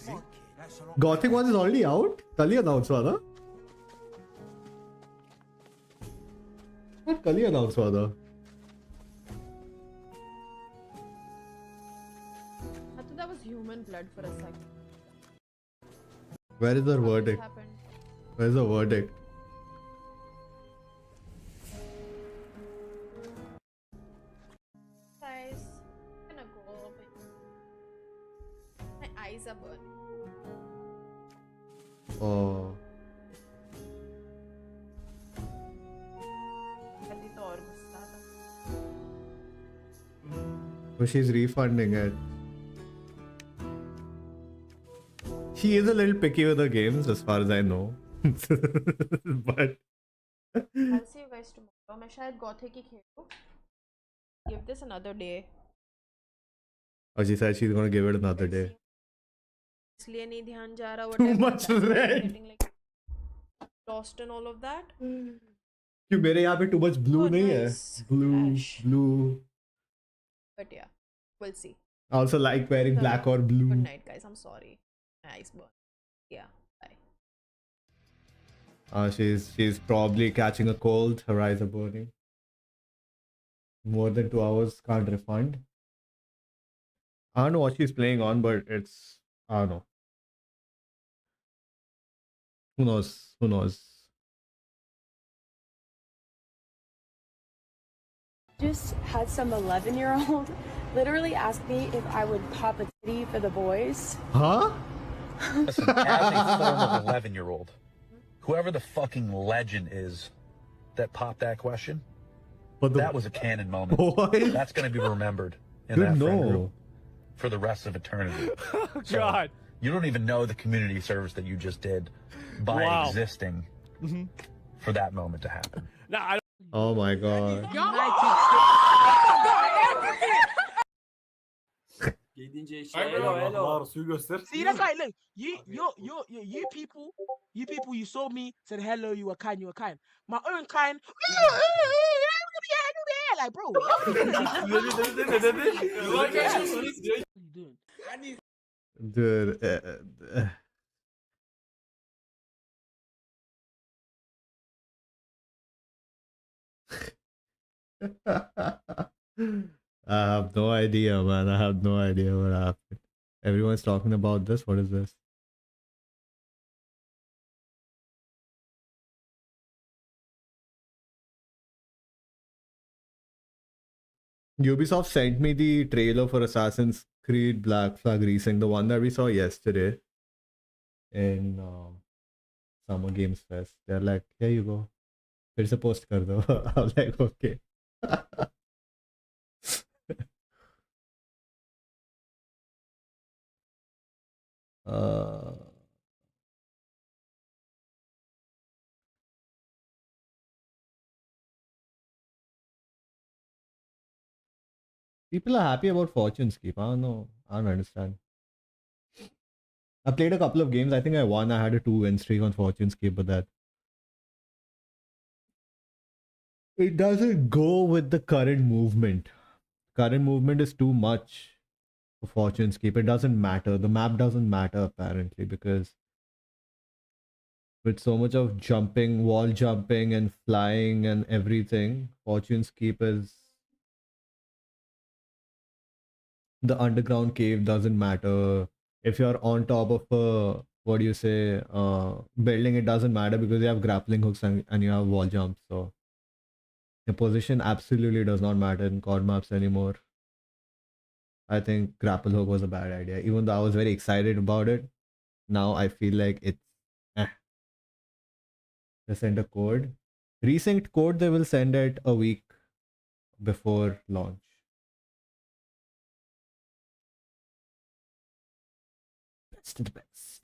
What? Gothic 1 is already out? कल ही announce हुआ था. कल ही अनाउंस हुआ था. I thought that was human blood for a second. Where is the What verdict? happened? Where's the verdict? Guys, I'm gonna go. My eyes are burning. Oh. जल्दी तो और गुस्सा आता. But she's refunding it. She is a little picky with her games, as far as I know. But I'll see you guys tomorrow. मैं शायद गौथे की खेलूं. Give this another day. oh, she said she's gonna give it another day. इसलिए नहीं ध्यान जा रहा. Too whatever, much that's why I'm red. getting like lost in all of that. क्यों मेरे यहाँ पे too much blue Oh, नहीं है? nice. Blue, Ash. blue. But yeah, we'll see. I also like wearing black or blue. Good night, guys. I'm sorry. My eyes burn. Yeah. Bye. She's probably catching a cold. Her eyes are burning. More than 2 hours can't refund. I don't know what she's playing on, but it's I don't know. Who knows? Who knows? Just had some 11-year-old literally ask me if I would pop a titty for the boys. Huh? Listen, as a former 11-year-old, whoever the fucking legend is that popped that question, that was a canon moment. What? That's going to be remembered in Good that friend no. group for the rest of eternity. Oh, So, God. you don't even know the community service that you just did by Wow. existing for that moment to happen. Nah, I Oh my god. Yedinci eşya. Ay, Hello, bro. hello. Suyu göster. See, that's right. Look, you people, you saw me, said hello, you were kind, you were kind. My own kind, like, bro. What are you doing? Dude. I have no idea, man. I have no idea what happened. Everyone's talking about this. What is this? Ubisoft sent me the trailer for Assassin's Creed Black Flag Racing, the one that we saw yesterday in Summer Games Fest. They're like, here you go. फिर से post कर दो. I'm like, okay. uh, People are happy about Fortune's Keep. I don't know. I don't understand. I played a couple of games. I think I won. I had a 2-win streak on Fortune's Keep, but that it doesn't go with the current movement. Current movement is too much for Fortune's Keep. It doesn't matter. The map doesn't matter apparently because with so much of jumping, wall jumping and flying and everything, Fortune's Keep is the underground cave doesn't matter. If you're on top of a building, it doesn't matter because you have grappling hooks and you have wall jumps. So your position absolutely does not matter in COD maps anymore. I think grapple hook was a bad idea. Even though I was very excited about it, now I feel like it's They send a code. Resynced code they will send it a week before launch. Best of the best.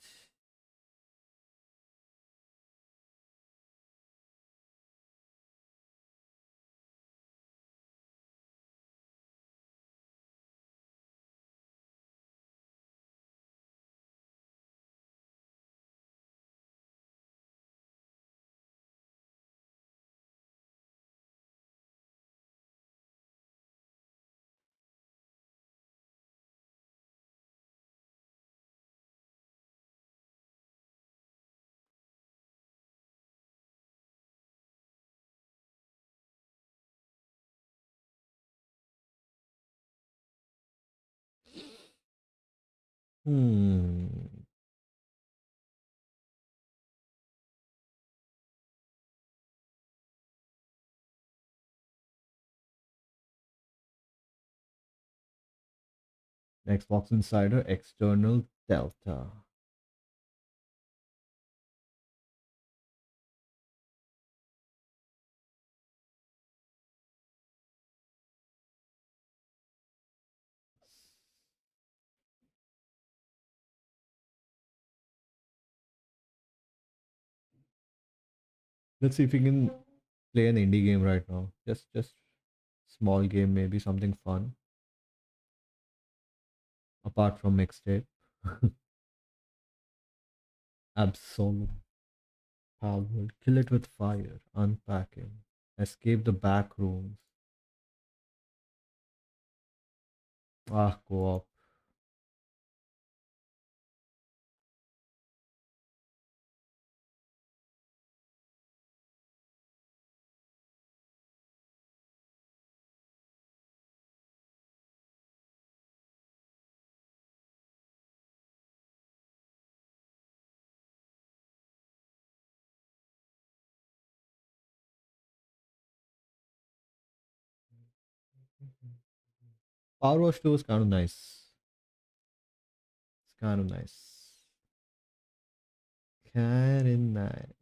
Hmm. Xbox Insider external Delta. Let's see if we can play an indie game right now. Just small game, maybe something fun. Apart from mixtape. Absolute power. Kill it with fire. Unpacking. Escape the back rooms. Ah, co-op. Power Wash 2 is kind of nice. It's kind of nice. Kind of nice.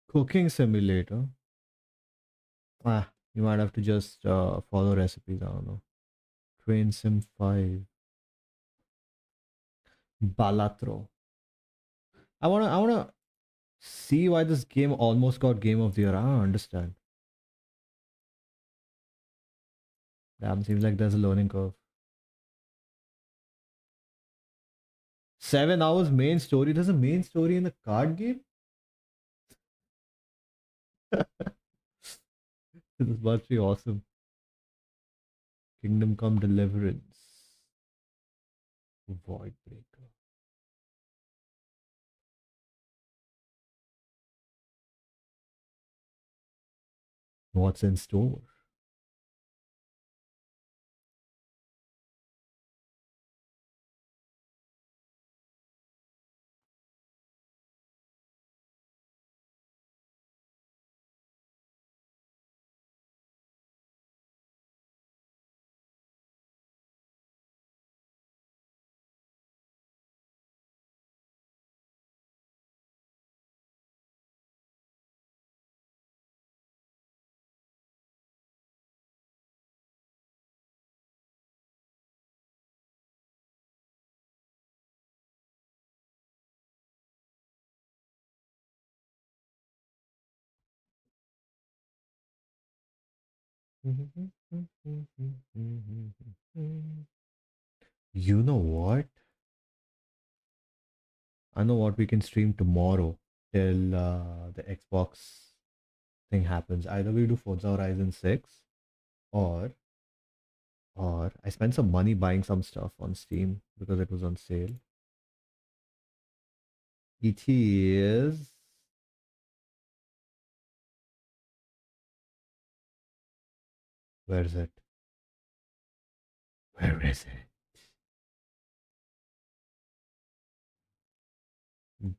Cooking simulator. Ah, you might have to just follow recipes. I don't know. Train Sim 5. Balatro. I wanna see why this game almost got Game of the Year. I don't understand. Damn, seems like there's a learning curve. 7 hours main story. There's a main story in the card game? This must be awesome. Kingdom Come Deliverance. Void Breaker. What's in store? You know what? I know what we can stream tomorrow till the Xbox thing happens. Either we do Forza Horizon 6 or I spent some money buying some stuff on Steam because it was on sale. It is where is it? Where is it?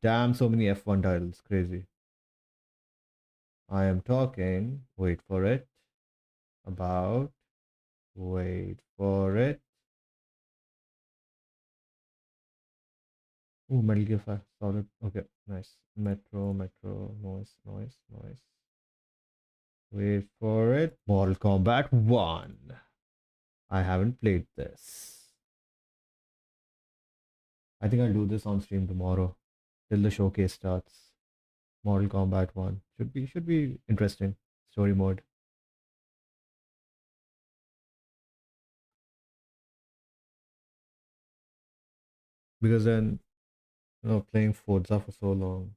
Damn, so many F1 titles. Crazy. I am talking, wait for it, about, wait for it. Oh, Metal Gear 5, solid. Okay, nice. Metro, noise. Wait for it. Mortal Kombat 1. I haven't played this. I think I'll do this on stream tomorrow till the showcase starts. Mortal Kombat 1 should be interesting. Story mode. Because then, playing Forza for so long.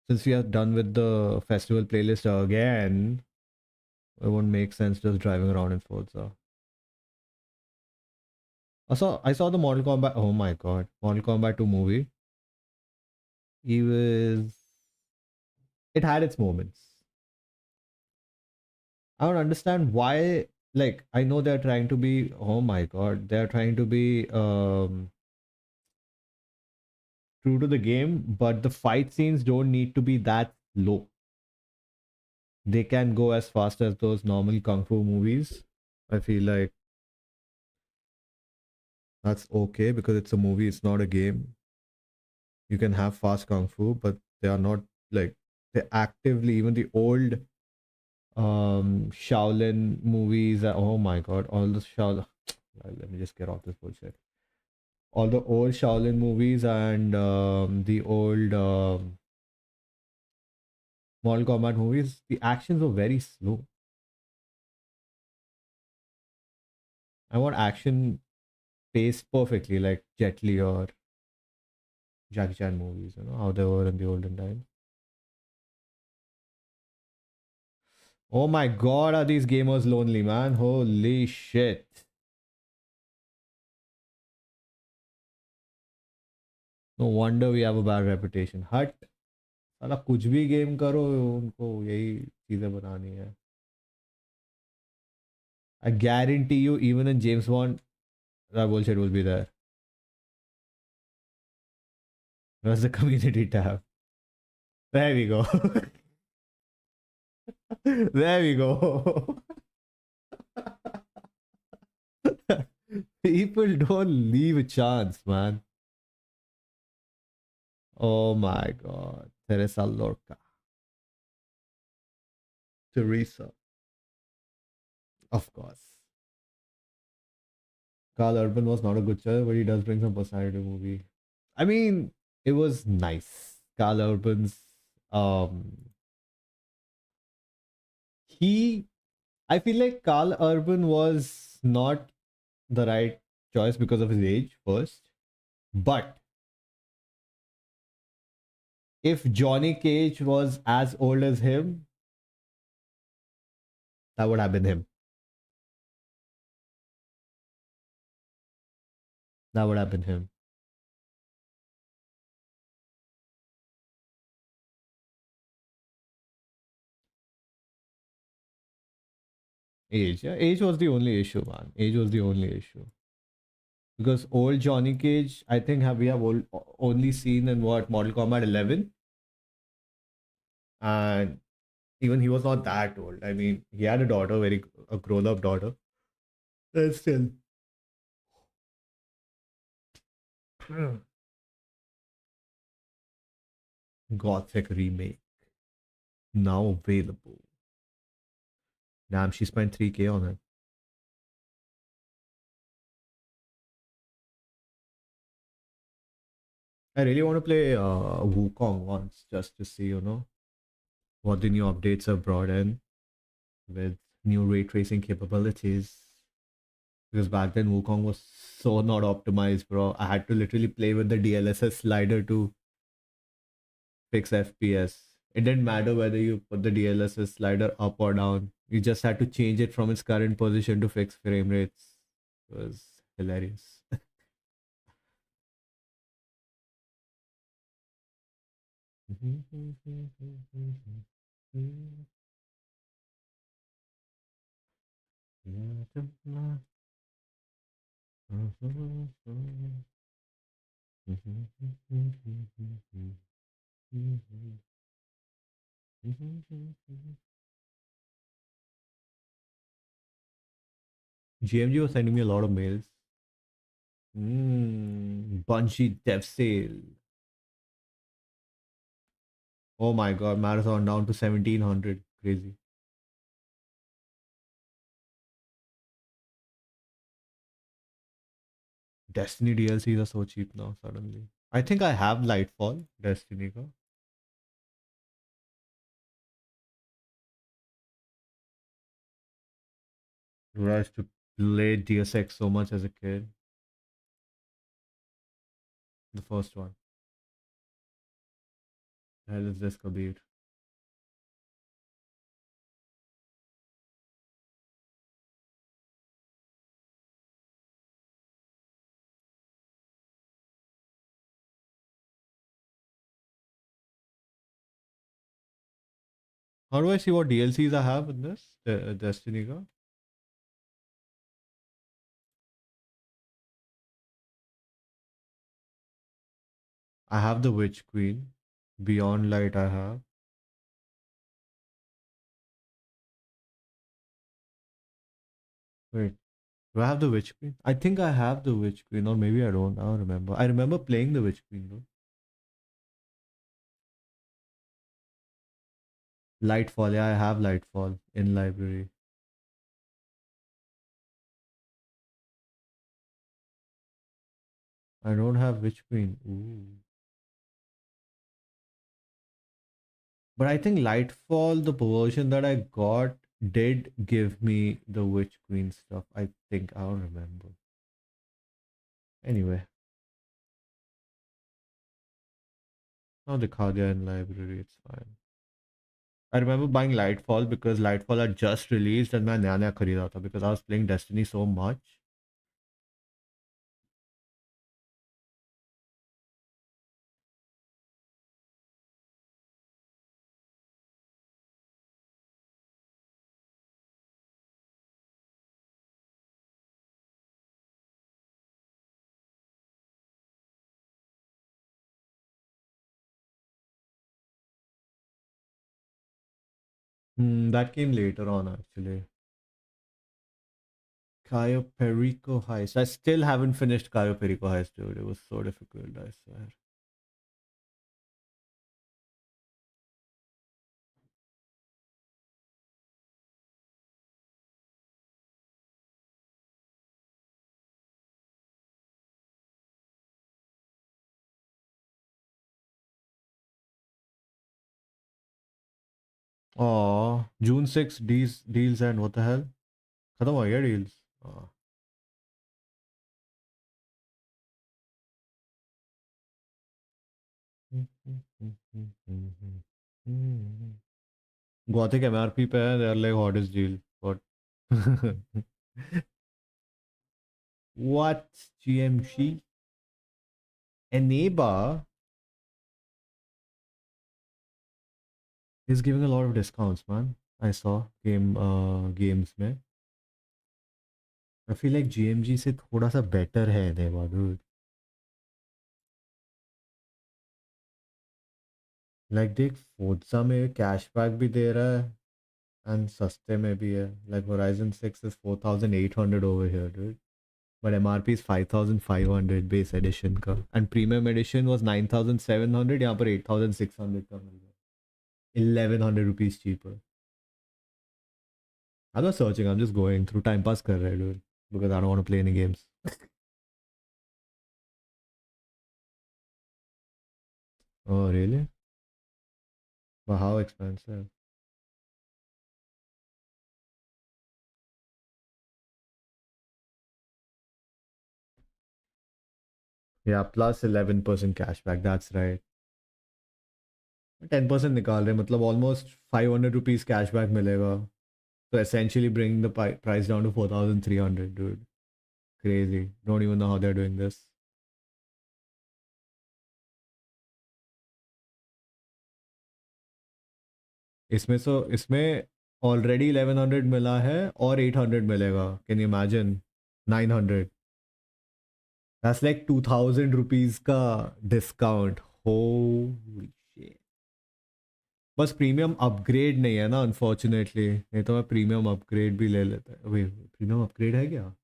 Since we are done with the festival playlist again, it won't make sense just driving around in Forza. I saw the Mortal Kombat. Oh my god, Mortal Kombat 2 movie. He was. It had its moments. I don't understand why. Like, I know they're trying to be. Oh my god, they're trying to be true to the game, but the fight scenes don't need to be that low. They can go as fast as those normal kung fu movies. I feel like that's okay because it's a movie, it's not a game. You can have fast kung fu, but they are not like they actively even the old Shaolin movies. Oh my god, all the Shaolin. Let me just get off this bullshit. All the old Shaolin movies and the old Mortal Kombat movies, the actions were very slow. I want action paced perfectly, like Jet Li or Jackie Chan movies, how they were in the olden times. Oh my god, are these gamers lonely, man? Holy shit. No wonder we have a bad reputation. Hut. साला कुछ भी game करो उनको यही चीजें बनानी है. I guarantee you, even in James Bond, that bullshit will be there. Where's the community tab? There we go. There we go. People don't leave a chance, man. Oh my god. Teresa Lorca. Teresa. Of course. Carl Urban was not a good choice, but he does bring some personality to the movie. I mean, it was nice. Carl Urban's he I feel like Carl Urban was not the right choice because of his age first. But if Johnny Cage was as old as him, that would have been him. That would have been him. Age, yeah. Age was the only issue, man. Age was the only issue. Because old Johnny Cage, I think we have only seen in what Mortal Kombat 11, and even he was not that old. I mean, he had a daughter, a grown up daughter. But still, Gothic remake now available. Damn, she spent 3K on it. I really want to play Wukong once just to see, what the new updates have brought in with new ray tracing capabilities. Because back then Wukong was so not optimized, bro. I had to literally play with the DLSS slider to fix FPS. It didn't matter whether you put the DLSS slider up or down. You just had to change it from its current position to fix frame rates. It was hilarious. GMG was sending me a lot of mails. Bungie dev sale. Oh my god, marathon down to 1700. Crazy. Destiny DLCs are so cheap now suddenly. I think I have Lightfall, Destiny ka. Dude, I used to play Deus Ex so much as a kid. The first one. Hell is this Kabir? How do I see what DLCs I have in this? Destiny ka? I have the Witch Queen. Beyond Light I have. Wait, do I have the Witch Queen? I think I have the Witch Queen, or maybe I don't. I don't remember. I remember playing the Witch Queen though. Lightfall, yeah, I have Lightfall in library. I don't have Witch Queen. Ooh. But I think Lightfall, the version that I got, did give me the Witch Queen stuff. I think I don't remember. Anyway, now the Khadia in library, it's fine. I remember buying Lightfall because Lightfall had just released and मैं नया नया खरीदा था because I was playing Destiny so much. That came later on actually. Cayo Perico Heist. I still haven't finished Cayo Perico Heist, dude. It was so difficult, I swear. Oh, June 6 deals and what the hell? खत्म हो गया deals. Oh. Gothic MRP पे है, they're like hottest deal. What? What? GMC? Eneba is giving a lot of discounts, man. I saw games में. I feel like GMG से थोड़ा सा better है Eneba, dude. Like देख Forza में cashback भी दे रहा है and सस्ते में भी है. Like Horizon 6 is 4,800 over here, dude. But MRP is 5,500 base edition का. And premium edition was 9,700. यहाँ पर 8,600 का मिल रहा है. 1,100 rupees cheaper. I'm not searching. I'm just going through time pass कर रहा है, dude. Because I don't want to play any games. Oh, really? But how expensive? Yeah, plus 11% cashback. That's right. 10% निकाल रहे मतलब almost 500 rupees cashback मिलेगा. So essentially bringing the price down to 4,300, dude. Crazy. Don't even know how they're doing this. इसमें already 1100 मिला है और 800 मिलेगा. Can you imagine? 900. That's like 2000 rupees का डिस्काउंट. Holy shit. बस प्रीमियम अपग्रेड नहीं है ना अनफॉर्चुनेटली. नहीं तो मैं प्रीमियम अपग्रेड भी ले लेता. अभी प्रीमियम अपग्रेड है क्या?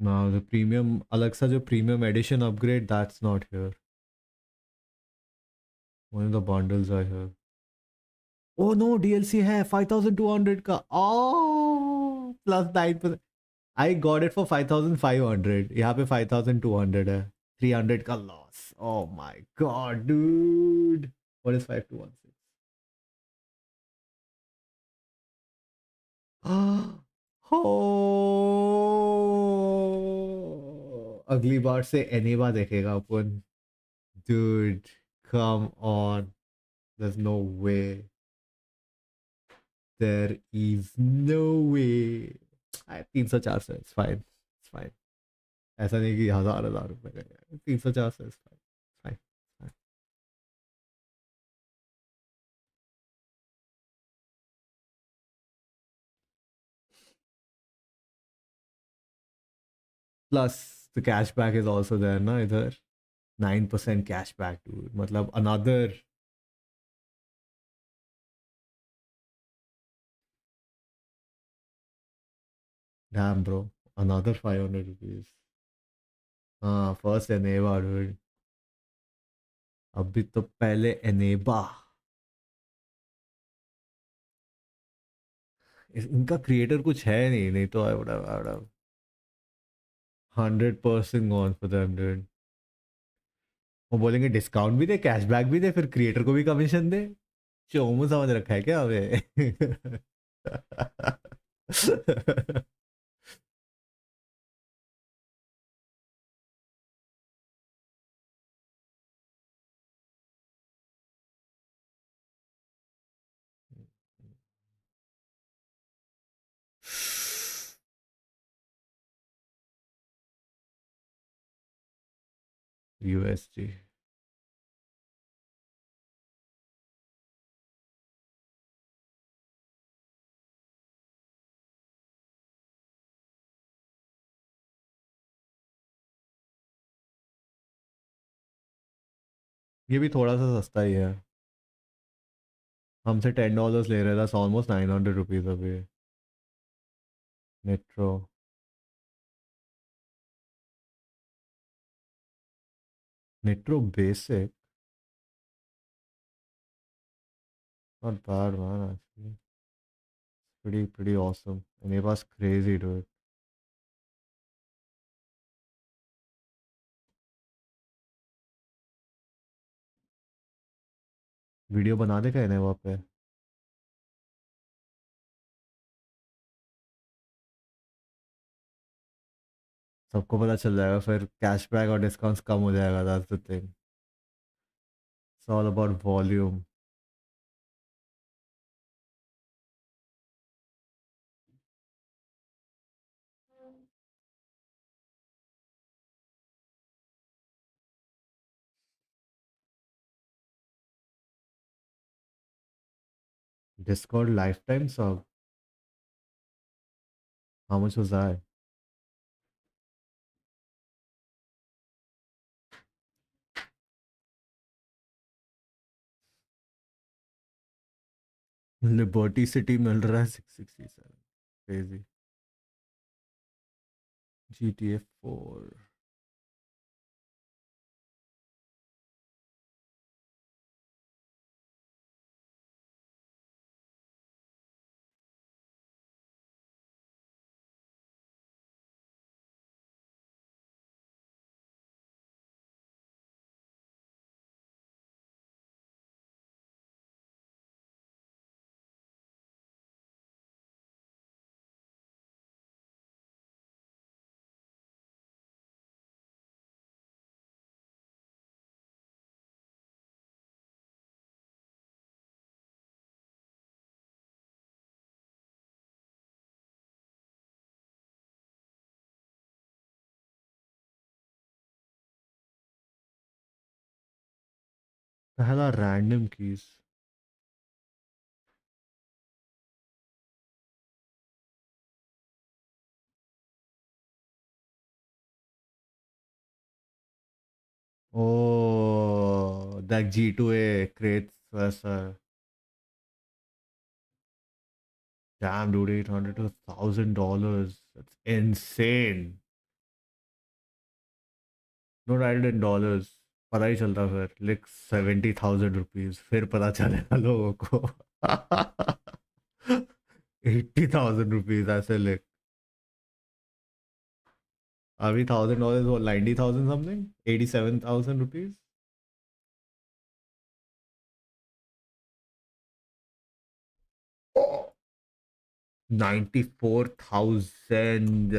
Now the premium Alexa जो premium edition upgrade, that's not here. Only the bundles are here. Oh no, DLC है 5200 का. Oh, plus 9%. I got it for 5500. यहाँ पे 5200 है. 300 का loss. Oh my god, dude. What is 5216? Oh, अगली बार से एनेबा देखेगा अपन. Dude, come on. There's no way. There is no way. 300 400, it's fine. It's fine. ऐसा नहीं कि हजार रुपए का. 300 400, it's fine. It's fine. It's fine. Plus the cashback is also there ना इधर. 9% cashback, dude. मतलब another. Damn, bro. Another 500 rupees. हाँ, first Eneva, dude. अभी तो पहले एनेबा. इनका क्रिएटर कुछ है नहीं. नहीं तो I would have 100% gone for them, dude. वो बोलेंगे डिस्काउंट भी दे, कैशबैक भी दे, फिर क्रिएटर को भी कमीशन दे. चोमू समझ रखा है क्या हमें? यूएसडी. ये भी थोड़ा सा सस्ता ही है. हमसे $10 ले रहा था. ऑलमोस्ट 900 रुपीज अभी. Metro. Metro basic. Not bad man actually. Pretty awesome. And it was crazy, dude. Video बना दे क्या इन्हें वहाँ पे. सबको पता चल जाएगा फिर. कैशबैक और डिस्काउंट्स कम हो जाएगा. That's the thing. It's all about volume. Discord lifetime sub. How much was that? Liberty City मिल रहा है 667. क्रेजी. GTA 4. पहला random keys. Oh, that G2A creates वैसा. Damn, dude, 800 to $1,000. That's insane. Don't write it in dollars. पता ही चलता फिर लिख 70,000 rupees फिर पता चलेगा लोगों को 80,000 रुपीज ऐसे लिख अभी $1,000 or 90,000 something 87,000 rupees 94,000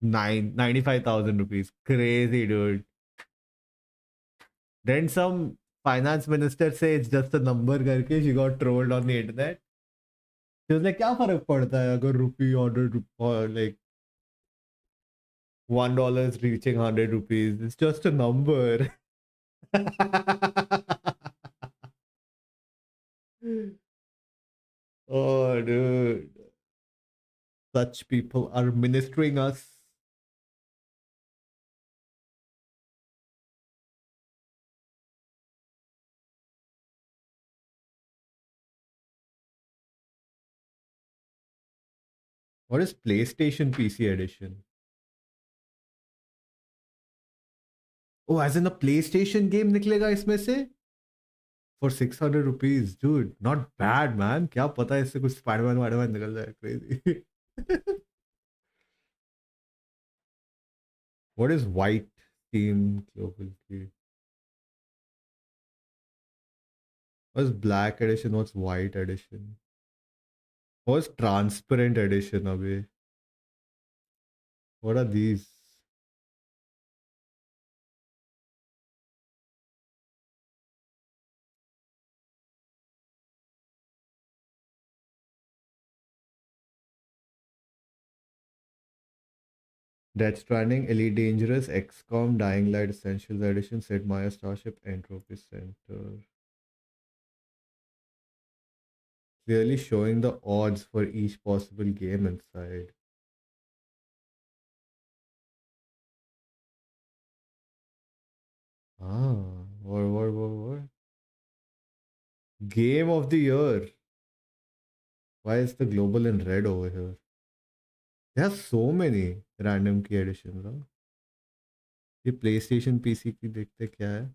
95,000 rupees crazy dude then some finance minister say it's just a number करके she got trolled on the internet she was like क्या फर्क पड़ता है अगर rupee 100 or like $1 is reaching 100 rupees it's just a number oh dude such people are ministering us. What is PlayStation PC edition? Oh, as in a PlayStation game निकलेगा इसमें से? For 600 rupees, dude, not bad, man. क्या पता है इससे कुछ Spider-Man वाइडरमैन निकल जाए crazy. What is white Steam global key? What's black edition? What's white edition? What's transparent edition अबे? What are these? Death Stranding, Elite Dangerous, XCOM, Dying Light Essentials Edition, Sid Meier Starship, Entropy Center. Clearly showing the odds for each possible game inside. Ah, what? Game of the year. Why is the global in red over here? There are so many random key editions. Huh? ये PlayStation PC की देखते क्या है?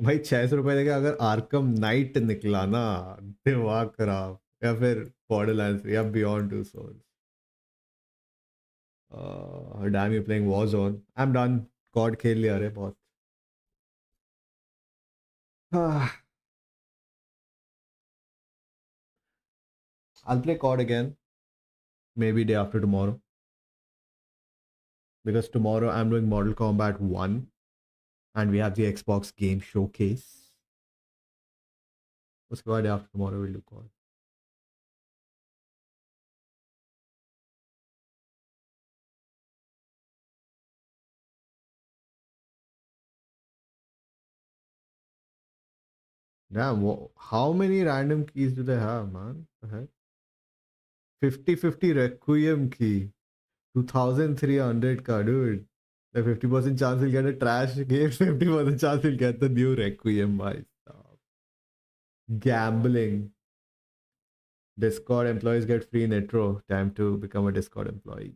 भाई 600 रुपए देके अगर Arkham night निकला ना दिमाग खराब या फिर बॉर्डरलैंड्स या Beyond Two Souls damn you playing Warzone I am done COD खेल लिया रे बहुत I'll play COD again maybe day after tomorrow because tomorrow I'm doing Mortal Kombat 1 and we have the Xbox game showcase. उसके बाद day after tomorrow we'll do COD. Damn, how many random keys do they have, man? The heck? 50-50 Requiem key. 2,300 ka, dude. The 50% chance you'll get a trash game, 50% chance you'll get the new Requiem. My stop. Gambling. Discord employees get free Nitro. Time to become a Discord employee.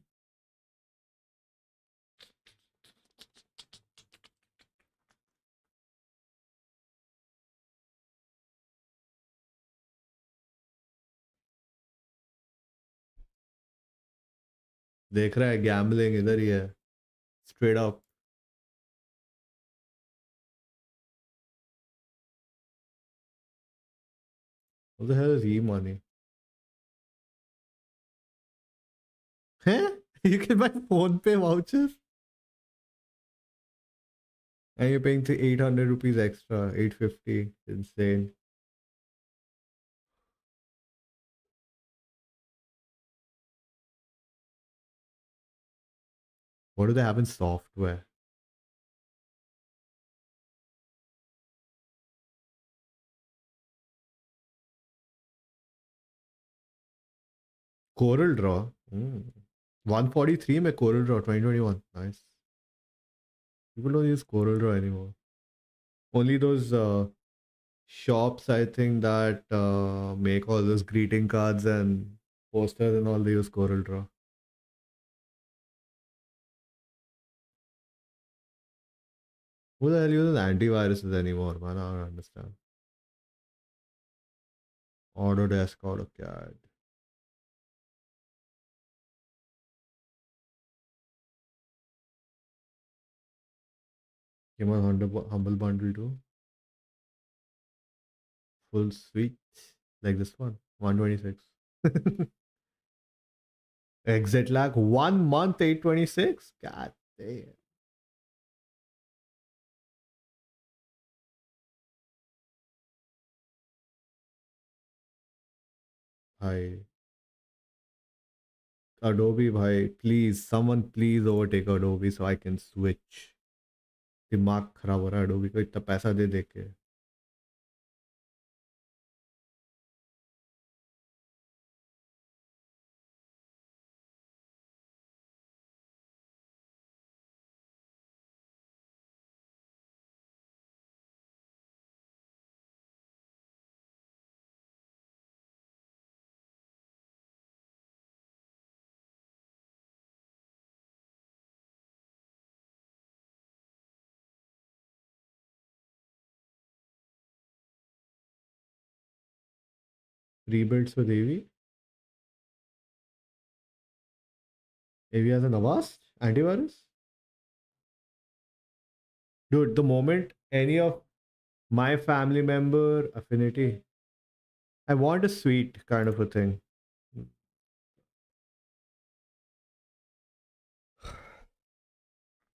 देख रहा है gambling इधर ही है straight up What the hell is e-money? Huh? You can buy phone pay vouchers? And you're paying 800 rupees extra, 850. Insane. What do they have in software? Coral Draw. 143 में Coral Draw 2021. Nice. People don't use Coral Draw anymore. Only those shops, I think, that make all those greeting cards and posters and all, they use Corel Draw. Who the hell uses antiviruses anymore, man? I don't understand. Autodesk, AutoCAD. Came on Humble Bundle too. Full suite, like this one, 126. Exit lag 1 month, 826. God damn. Hi. Adobe, bhai, please, someone please overtake Adobe so I can switch. दिमाग खराब हो रहा है Adobe को इतना पैसा दे दे के. Rebuilds with AV. AV has an Avast antivirus. Dude, the moment any of my family member affinity, I want a suite kind of a thing.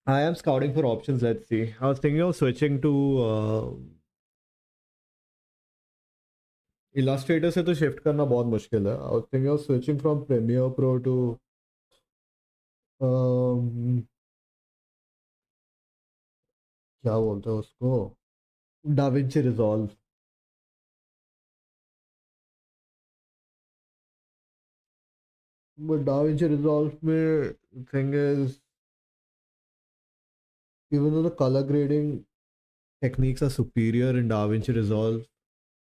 I am scouting for options. Let's see. I was thinking of switching to Illustrator से तो shift करना बहुत मुश्किल है. I was thinking of switching from Premiere Pro to क्या बोलते हैं उसको, DaVinci Resolve. But DaVinci Resolve में thing is, even though the color grading techniques are superior in DaVinci Resolve,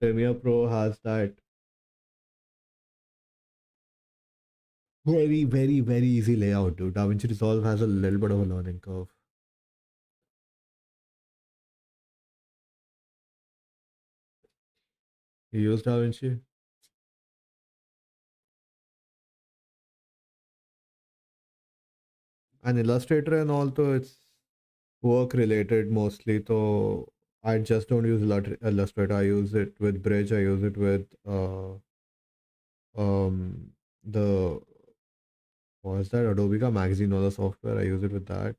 Premiere Pro has that very, very, very easy layout, dude. DaVinci Resolve has a little bit of a learning curve. You use DaVinci? And Illustrator and all, though, it's work related mostly. So I just don't use Illustrator. I use it with Bridge. I use it with the, what is that, Adobe ka magazine or the software. I use it with that.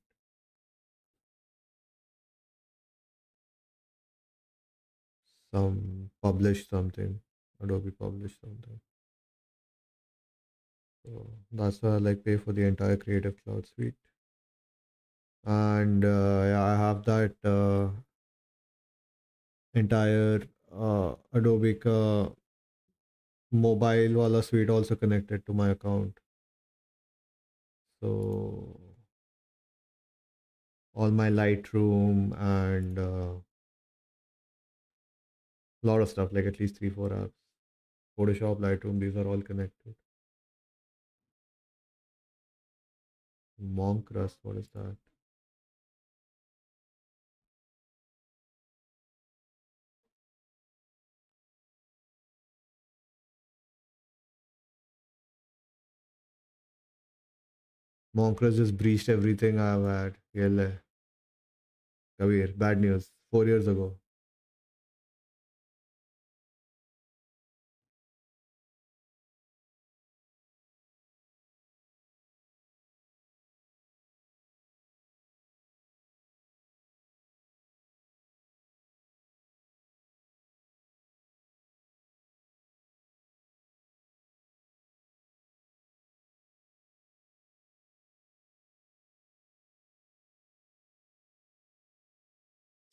Some publish something. Adobe publish something. So that's why I like pay for the entire Creative Cloud suite. And yeah, I have that entire Adobe ka mobile wala suite also connected to my account. So all my Lightroom and a lot of stuff, like at least 3-4 apps. Photoshop, Lightroom, these are all connected. Monk Rust, what is that? Monk Rust just breached everything I've had. Yelle. Kabir, bad news. 4 years ago.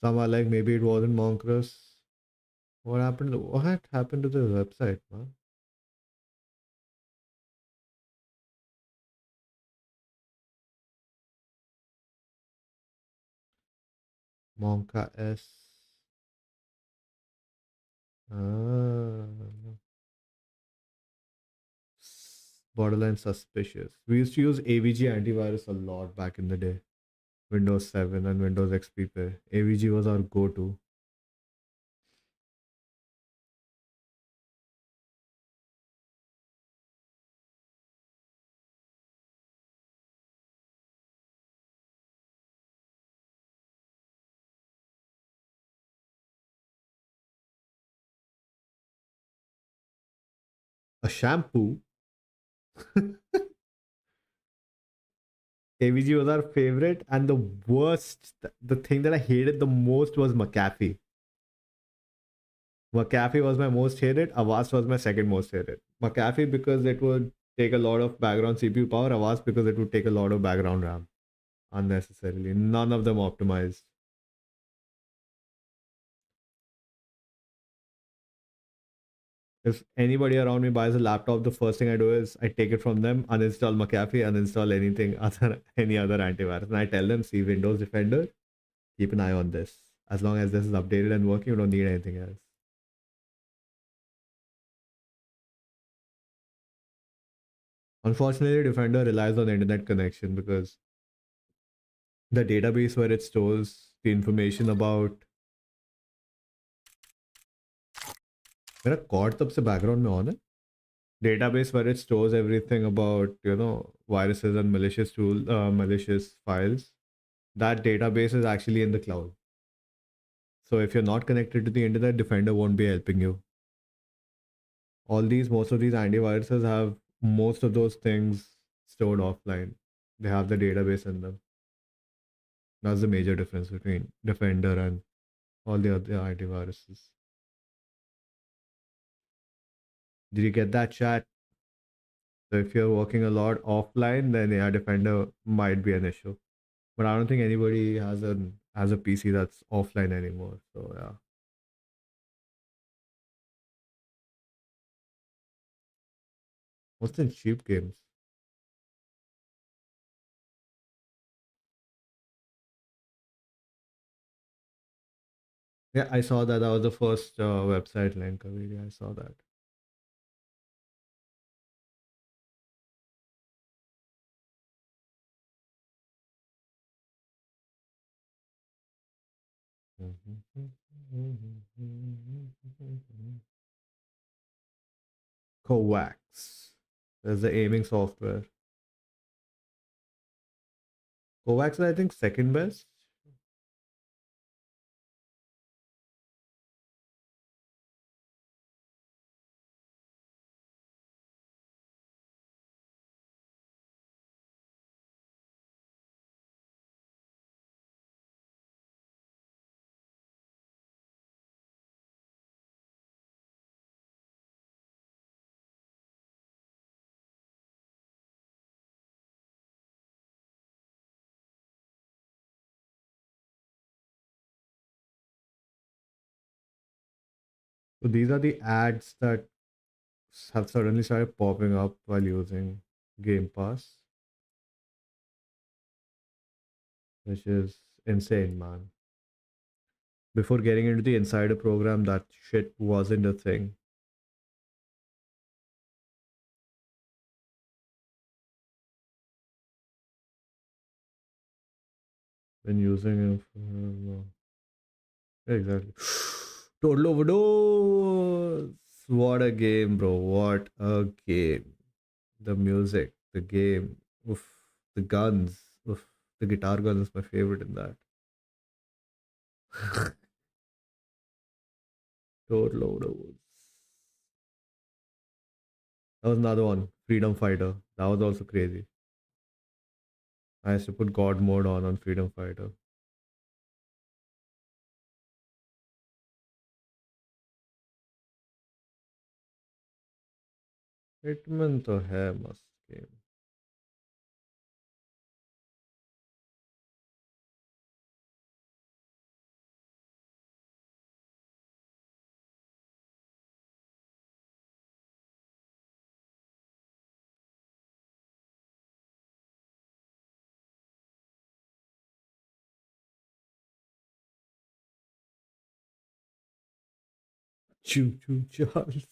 Some are like, maybe it wasn't Monk Rust. What happened? What happened to the website, man? Monka S. Ah, borderline suspicious. We used to use AVG antivirus a lot back in the day. Windows 7 and Windows XP पे. AVG was our go-to. A shampoo. AVG was our favorite, and the worst, the thing that I hated the most was McAfee. McAfee was my most hated. Avast was my second most hated. McAfee because it would take a lot of background CPU power. Avast because it would take a lot of background RAM unnecessarily. None of them optimized. If anybody around me buys a laptop, the first thing I do is I take it from them, uninstall McAfee, uninstall anything other any other antivirus, and I tell them, see Windows Defender, keep an eye on this. As long as this is updated and working, you don't need anything else. Unfortunately, Defender relies on internet connection because the database where it stores the information about मेरा cord तब से background में on है database where it stores everything about viruses and malicious files. That database is actually in the cloud. So if you're not connected to the internet, Defender won't be helping you. Most of these antiviruses have most of those things stored offline. They have the database in them. That's the major difference between Defender and all the other antiviruses. Did you get that, chat? So if you're working a lot offline, then yeah, Defender might be an issue. But I don't think anybody has a PC that's offline anymore. So yeah. What's in cheap games? Yeah, I saw that. That was the first website link. I saw that. Coax. There's the aiming software. Coax is, I think, second best. So these are the ads that have suddenly started popping up while using Game Pass, which is insane, man. Before getting into the insider program, that shit wasn't a thing. When using it, exactly. Total Overdose. What a game, bro. What a game. The music, the game, oof, the guns, oof, the guitar gun is my favorite in that. Total Overdose. That was another one, Freedom Fighter. That was also crazy. I used to put God mode on Freedom Fighter. Hitman तो है मस्त game. Choo choo Charles.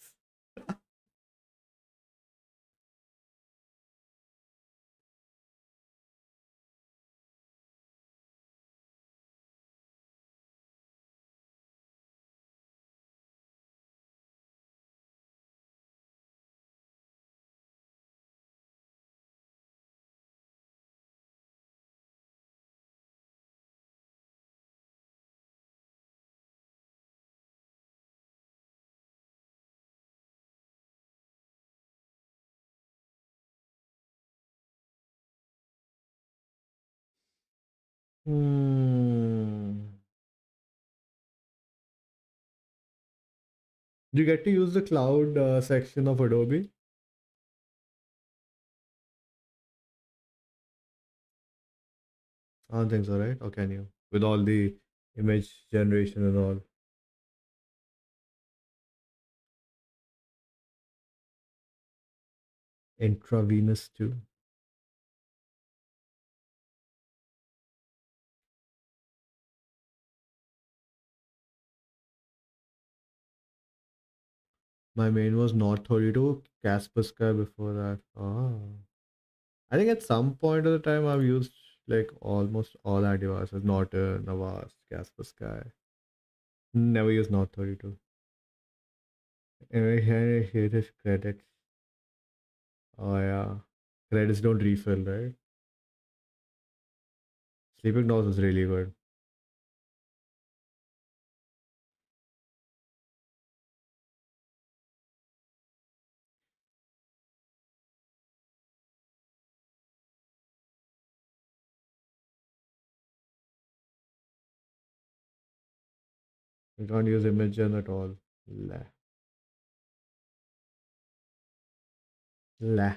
Hmm. Do you get to use the cloud section of Adobe? I don't think so, right? Or can you? With all the image generation and all. Intravenous too. My main was North 32, Kaspersky before that. Ah. I think at some point of the time I've used like almost all our devices. Norton, Avast, Kaspersky. Never used North 32. And here is credits. Oh yeah. Credits don't refill, right? Sleeping Dogs is really good. You can't use ImageGen at all. Lah. Lah.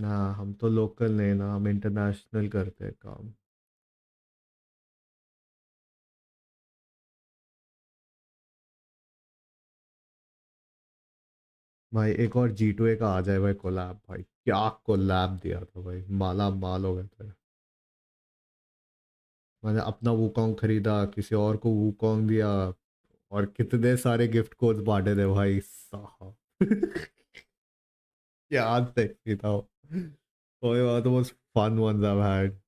ना हम तो local नहीं ना हम international करते हैं काम. भाई एक और G2A का आ जाए भाई कोलैब. भाई क्या कोलैब दिया था भाई. माला माल हो गए थे. मैंने अपना वूकॉन्ग खरीदा, किसी और को वूकॉन्ग दिया, और कितने सारे गिफ्ट कोड्स बांटे थे भाई साहब. याद नहीं था वो. कोई बात, most fun ones I've had.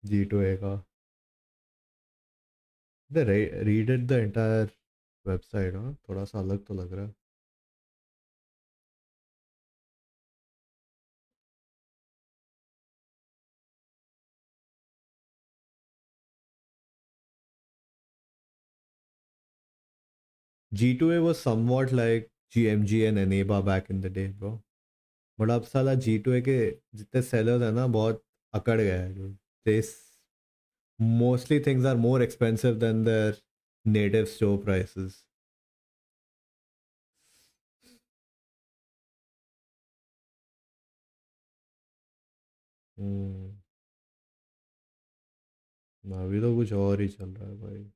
G2A का. The read the entire website, हाँ थोड़ा सा अलग तो लग रहा है. G2A was somewhat like GMG and Eneba back in the day, bro. But अब साला G2A के जितने sellers हैं ना बहुत अकड़ गए हैं. This mostly things are more expensive than their native store prices. हम्म. अभी तो कुछ और ही चल रहा है भाई.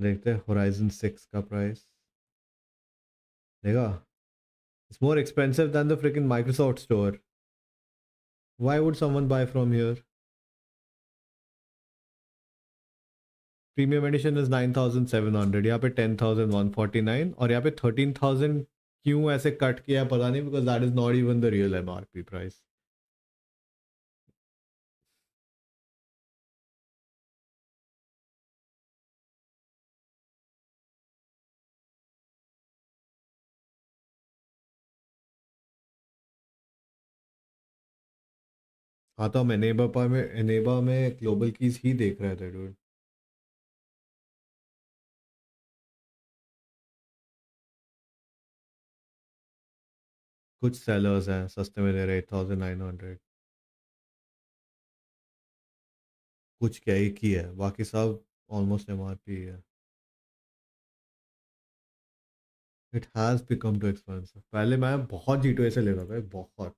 देखते हैं Horizon 6 का प्राइस. देखा. It's more expensive than the freaking Microsoft store. Why would someone buy from here? Premium addition is 9700. यहाँ पे 10149 और यहाँ पे 13000 क्यों ऐसे कट किया है पता नहीं, because that is not even the real MRP price. हाँ तो हम एनेबा में ग्लोबल कीज ही देख रहे थे डूड. कुछ सेलर्स हैं सस्ते में दे रहे 8900. कुछ क्या एक ही है, बाकी सब ऑलमोस्ट MRP है. It has become too expensive. पहले मैं बहुत G2A से लेता था बहुत.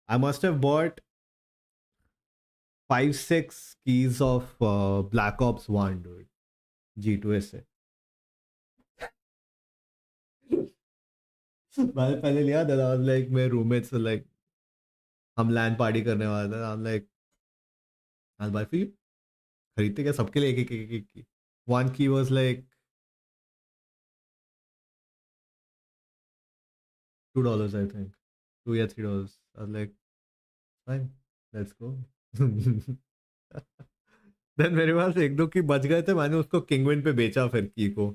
I must have bought 5-6 keys of Black Ops 1, dude. G2A से. मैंने पहले लिया था. I was like, मेरे roommates were like, हम लैन पार्टी करने वाले थे. I'm like, I'll buy for you. खरीदते क्या सबके लिए एक की. One key was like $2, I think. $2 or $3. I was like, fine, let's go. Then मेरे पास एक दो की बच गए थे. मैंने उसको किंगविन पे बेचा फिर की को.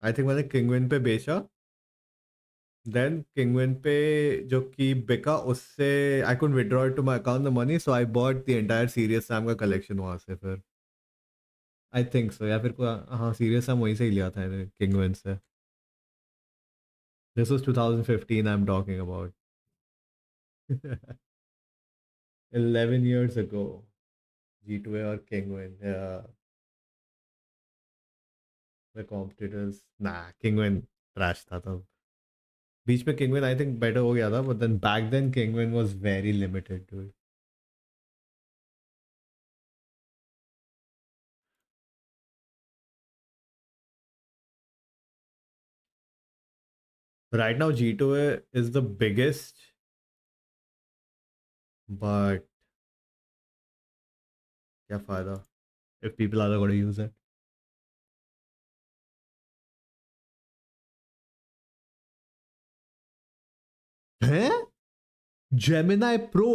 आई थिंक मैंने किंगविन पे बेचा. देन किंगविन पे जो की बिका उससे I could withdraw it to my account the money, so I bought the entire series Sam का कलेक्शन वहां से फिर. आई थिंक सो, या फिर हाँ सीरियस सैम वहीं से ही लिया था किंगविन से. This was 2015 I am talking about. 11 years ago. G2A और किंगविन, द कॉम्पिटिटर्स. ना किंगविन ट्रैश था तब. बीच में किंगविन आई थिंक बेटर हो गया था, but then back then Kinguin was very limited too. Right now G2A is the biggest, but क्या फायदा if people are going to use it. हैं? Gemini Pro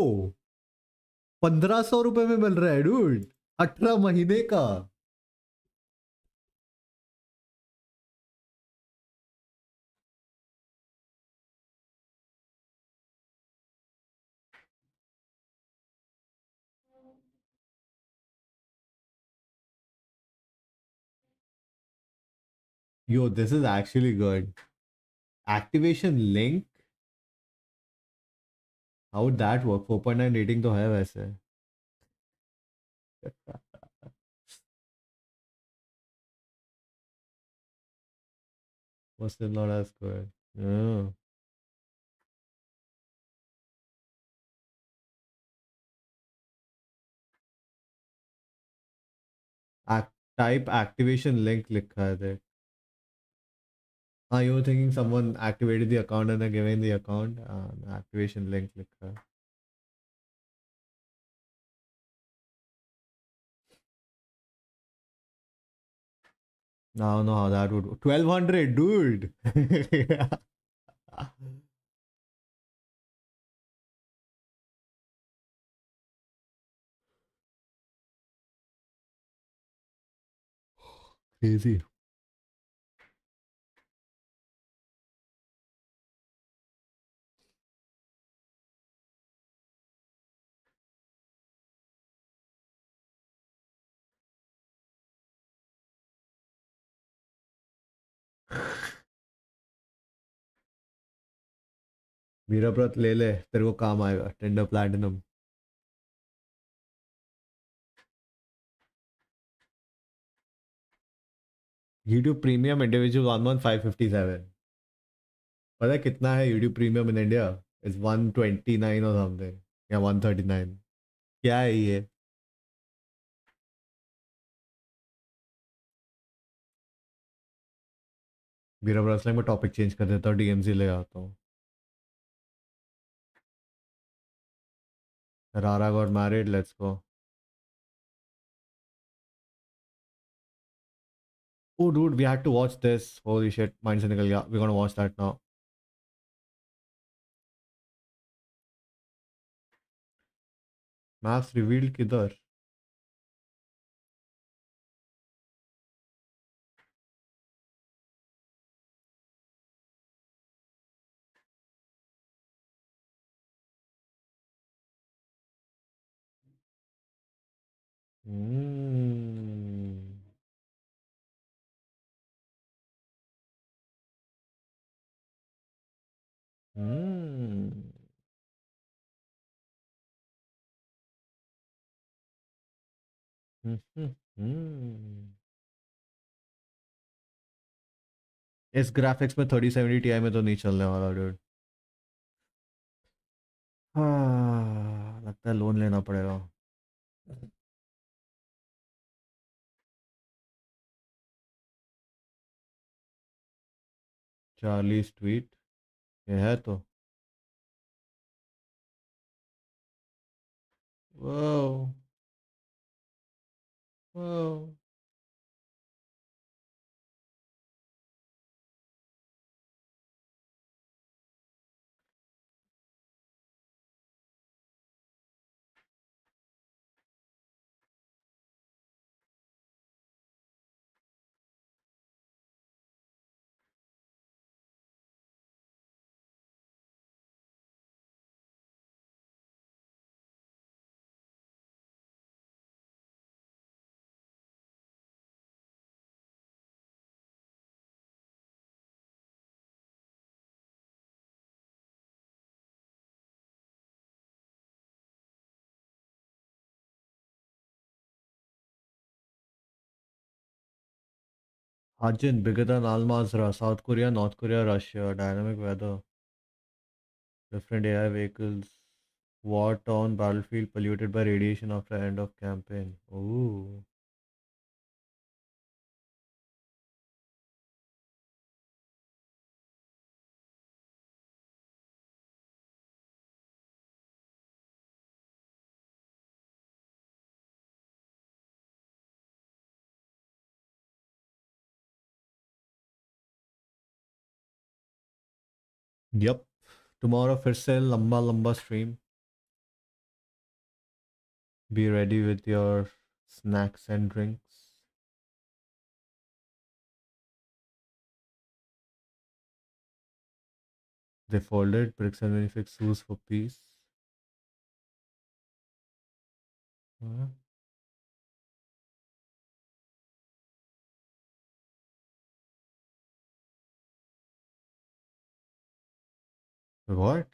1500 रुपए में मिल रहा है डूड. 18 महीने का. Yo, this is actually good. Activation link. How would that work? 4.9 rating तो है वैसे. Was still not as good. Yeah. Type activation link लिखा है देख. You were thinking someone activated the account and then given the account. Activation link लिखा है. I don't know how that would work. 1200, dude. Crazy. वीरव्रत ले ले, तेरे को काम आएगा. Tender platinum. YouTube premium individual 11557. पता है कितना है YouTube premium in India? Is 129 और समथिंग या 139. क्या है ये? वीरव्रत में टॉपिक चेंज कर देता हूँ, DMZ ले आता हूँ. Rara got married, let's go. Oh dude, we had to watch this. Holy shit, mind se nikal gaya. We're gonna watch that now. Maps revealed किधर? Hmm. Hmm. Hmm. Hmm. इस graphics में 3070 Ti में तो नहीं चलने वाला dude. हाँ, लगता है लोन लेना पड़ेगा. 40 ट्वीट ये है तो. Whoa. Whoa. Arjun, bigger than Al Mazrah, South Korea, North Korea, Russia, dynamic weather, different AI vehicles, war-torn battlefield polluted by radiation after end of campaign. Ooh. Yep. Tomorrow फिर से लंबा stream. Be ready with your snacks and drinks. They folded bricks and manufactured shoes for peace. Huh? What?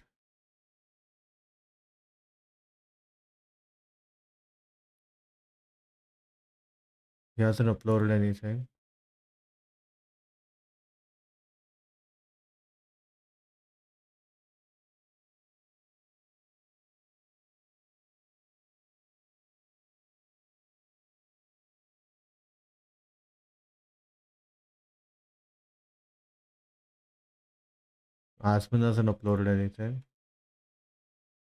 He hasn't uploaded anything. Aspen hasn't uploaded anything.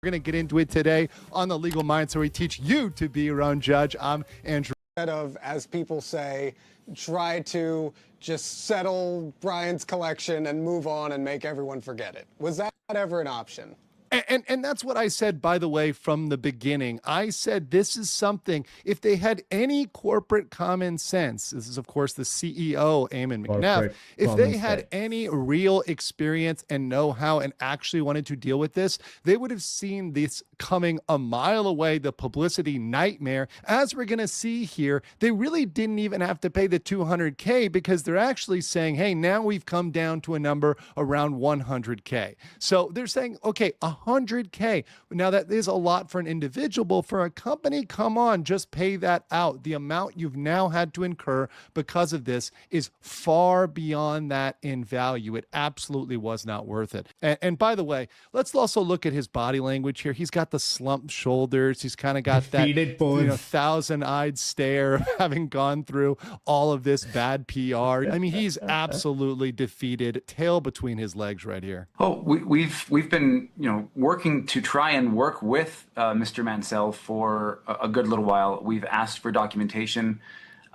We're going to get into it today on The Legal Mind, so we teach you to be your own judge. I'm Andrew. Instead of, as people say, try to just settle Brian's collection and move on and make everyone forget it. Was that ever an option? And that's what I said, by the way, from the beginning. I said this is something, if they had any corporate common sense, this is, of course, the CEO, Eamon McNabb, if they had any real experience and know-how and actually wanted to deal with this, they would have seen this coming a mile away, the publicity nightmare. As we're going to see here, they really didn't even have to pay the $200K because they're actually saying, hey, now we've come down to a number around $100K. So they're saying, okay, $100K. Now that is a lot for an individual, but for a company, come on, just pay that out. The amount you've now had to incur because of this is far beyond that in value. It absolutely was not worth it. And by the way, let's also look at his body language here. He's got the slumped shoulders. He's kind of got that thousand-eyed stare, having gone through all of this bad PR. I mean, he's absolutely defeated, tail between his legs right here. Oh, we've been, working to try and work with Mr. Mansell for a good little while. We've asked for documentation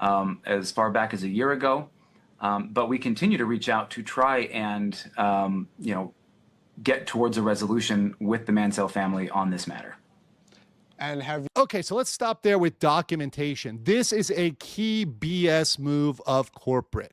as far back as a year ago, but we continue to reach out to try and, get towards a resolution with the Mansell family on this matter. Okay, so let's stop there with documentation. This is a key BS move of corporate.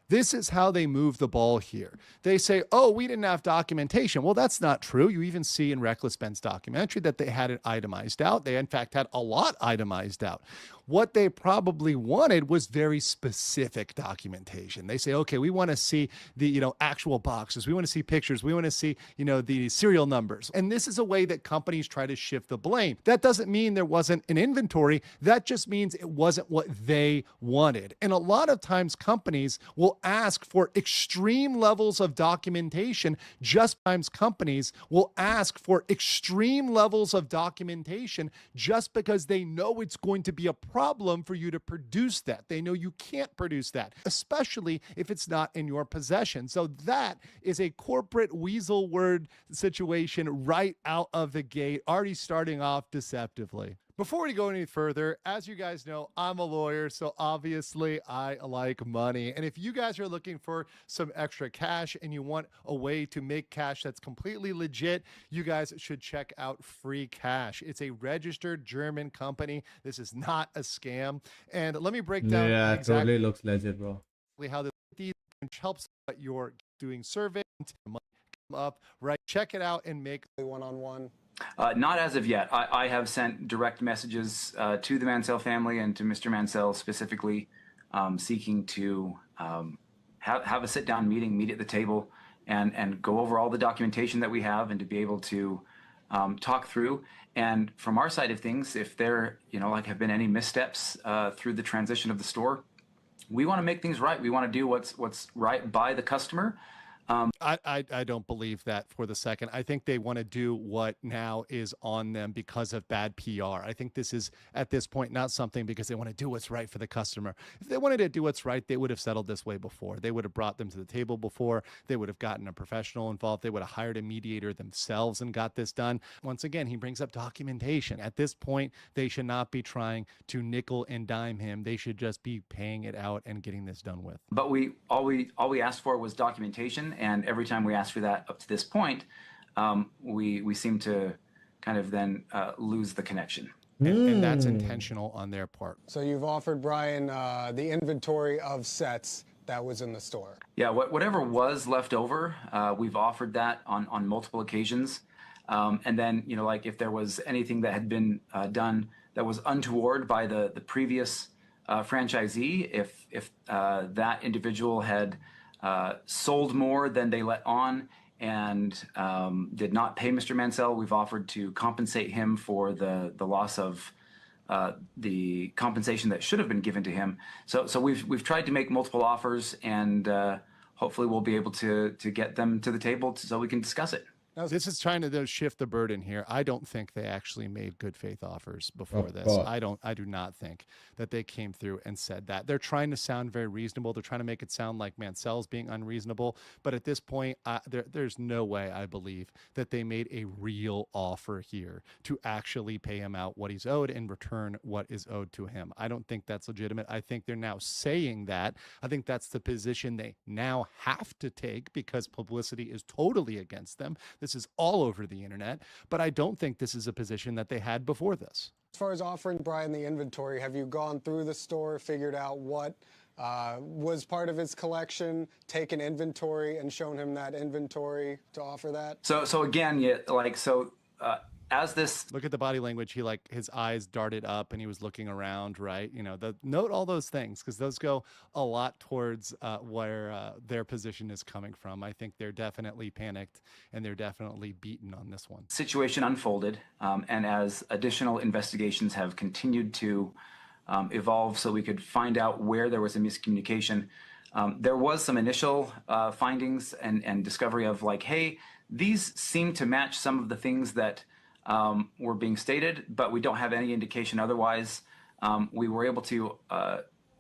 This is how they move the ball here. They say, oh, we didn't have documentation. Well, that's not true. You even see in Reckless Ben's documentary that they had it itemized out. They, in fact, had a lot itemized out. What they probably wanted was very specific documentation. They say, okay, we want to see the, actual boxes. We want to see pictures. We want to see, the serial numbers. And this is a way that companies try to shift the blame. That doesn't mean there wasn't an inventory. That just means it wasn't what they wanted. And a lot of times companies will ask for extreme levels of documentation. Just times companies will ask for extreme levels of documentation just because they know it's going to be a problem for you to produce that. They know you can't produce that, especially if it's not in your possession. So that is a corporate weasel word situation right out of the gate, already starting off deceptively. Before we go any further, as you guys know, I'm a lawyer, so obviously I like money. And if you guys are looking for some extra cash and you want a way to make cash that's completely legit, you guys should check out Free Cash. It's a registered German company. This is not a scam. And let me break down Yeah, exactly totally looks legit, bro. how this helps what you're doing survey come up, right? Check it out and make one-on-one. Not as of yet. I have sent direct messages to the Mansell family and to Mr. Mansell specifically, seeking to have a sit-down meeting, meet at the table, and go over all the documentation that we have, and to be able to talk through. And from our side of things, if there, have been any missteps through the transition of the store, we want to make things right. We want to do what's right by the customer. I don't believe that for the second. I think they want to do what now is on them because of bad PR. I think this is, at this point, not something because they want to do what's right for the customer. If they wanted to do what's right, they would have settled this way before. They would have brought them to the table before. They would have gotten a professional involved. They would have hired a mediator themselves and got this done. Once again, he brings up documentation. At this point, they should not be trying to nickel and dime him. They should just be paying it out and getting this done with. But all we asked for was documentation, and every time we asked for that up to this point, we seem to kind of then lose the connection. And that's intentional on their part. So you've offered Brian the inventory of sets that was in the store. Yeah, whatever was left over, we've offered that on multiple occasions. And then, if there was anything that had been done that was untoward by the previous franchisee, if that individual had sold more than they let on and did not pay Mr. Mansell, we've offered to compensate him for the loss of the compensation that should have been given to him. So we've tried to make multiple offers, and hopefully we'll be able to get them to the table so we can discuss it. This is trying to shift the burden here. I don't think they actually made good faith offers before this. I do not think that they came through and said that. They're trying to sound very reasonable. They're trying to make it sound like Mansell's being unreasonable. But at this point, there's no way, I believe, that they made a real offer here to actually pay him out what he's owed and return what is owed to him. I don't think that's legitimate. I think they're now saying that. I think that's the position they now have to take because publicity is totally against them. This is all over the internet, but I don't think this is a position that they had before this. As far as offering Brian the inventory, have you gone through the store, figured out what was part of his collection, taken inventory and shown him that inventory to offer that? So again, as this, look at the body language, he his eyes darted up and he was looking around, right? Note all those things because those go a lot towards where their position is coming from. I think they're definitely panicked and they're definitely beaten on this one. Situation unfolded, and as additional investigations have continued to evolve so we could find out where there was a miscommunication, there was some initial findings and discovery of hey, these seem to match some of the things that were being stated, but we don't have any indication otherwise. We were able to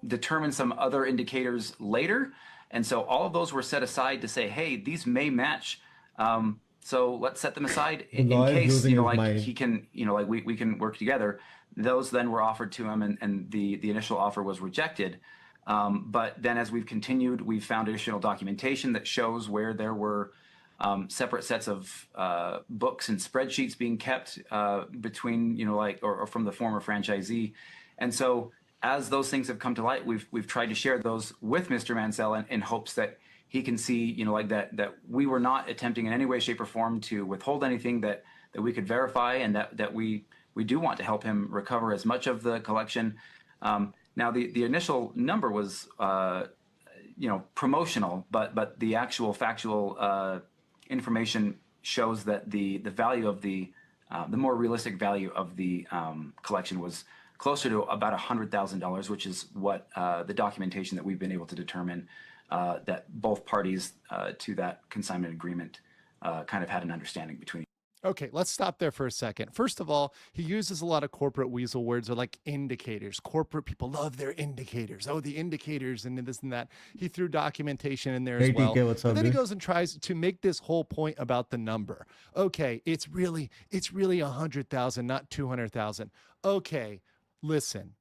determine some other indicators later, and so all of those were set aside to say, hey, these may match. So let's set them aside in case he can, we can work together. Those then were offered to him, and the initial offer was rejected. But then as we've continued, we've found additional documentation that shows where there were separate sets of books and spreadsheets being kept between, or from the former franchisee. And so as those things have come to light, we've tried to share those with Mr. Mansell in hopes that he can see, that we were not attempting in any way, shape, or form to withhold anything that we could verify, and that we do want to help him recover as much of the collection Now, the initial number was, promotional, but the actual factual information shows that the value of the more realistic value of the collection was closer to about $100,000, which is what the documentation that we've been able to determine that both parties to that consignment agreement kind of had an understanding between. Okay, let's stop there for a second. First of all, he uses a lot of corporate weasel words or like indicators. Corporate people love their indicators. Oh, the indicators and this and that. He threw documentation in there as Hey well. TK, what's But up, then he dude? goes and tries to make this whole point about the number. Okay, it's really 100,000, not 200,000. Okay, listen.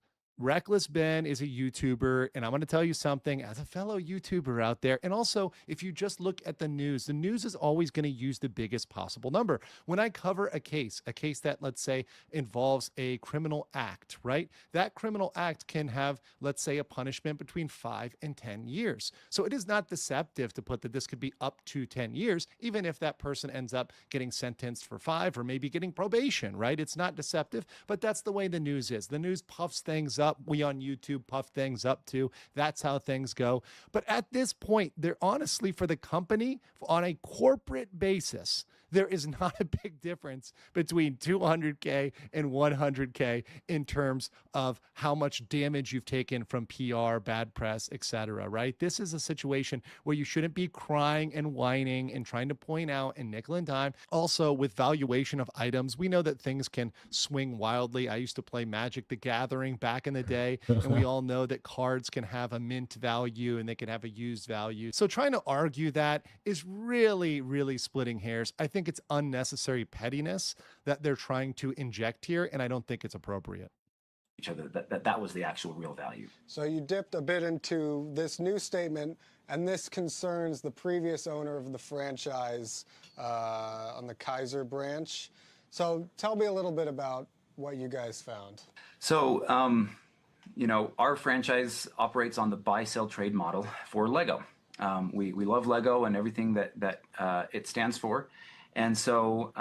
Reckless Ben is a YouTuber, and I'm going to tell you something as a fellow YouTuber out there. And also, if you just look at the news is always going to use the biggest possible number. When I cover a case that, let's say, involves a criminal act, right? That criminal act can have, let's say, a punishment between 5 and 10 years. So it is not deceptive to put that this could be up to 10 years, even if that person ends up getting sentenced for 5 or maybe getting probation, right? It's not deceptive, but that's the way the news is. The news puffs things up. We on YouTube puff things up too. That's how things go. But at this point, they're honestly, for the company, on a corporate basis, there is not a big difference between 200K and 100K in terms of how much damage you've taken from PR, bad press, etc. Right? This is a situation where you shouldn't be crying and whining and trying to point out and nickel and dime. Also, with valuation of items, we know that things can swing wildly. I used to play Magic the Gathering back in the day, and we all know that cards can have a mint value and they can have a used value. So trying to argue that is really, really splitting hairs. I think it's unnecessary pettiness that they're trying to inject here, and I don't think it's appropriate. Each other that was the actual real value. So you dipped a bit into this new statement, and this concerns the previous owner of the franchise on the Kaiser branch. So tell me a little bit about what you guys found. So, our franchise operates on the buy-sell trade model for Lego. We love Lego and everything that it stands for. And so,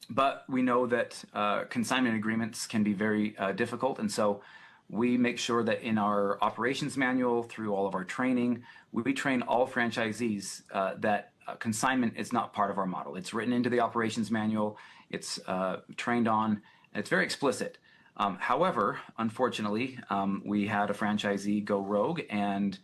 but we know that consignment agreements can be very difficult. And so we make sure that in our operations manual, through all of our training, we train all franchisees that consignment is not part of our model. It's written into the operations manual. It's trained on, and it's very explicit. However, unfortunately, we had a franchisee go rogue and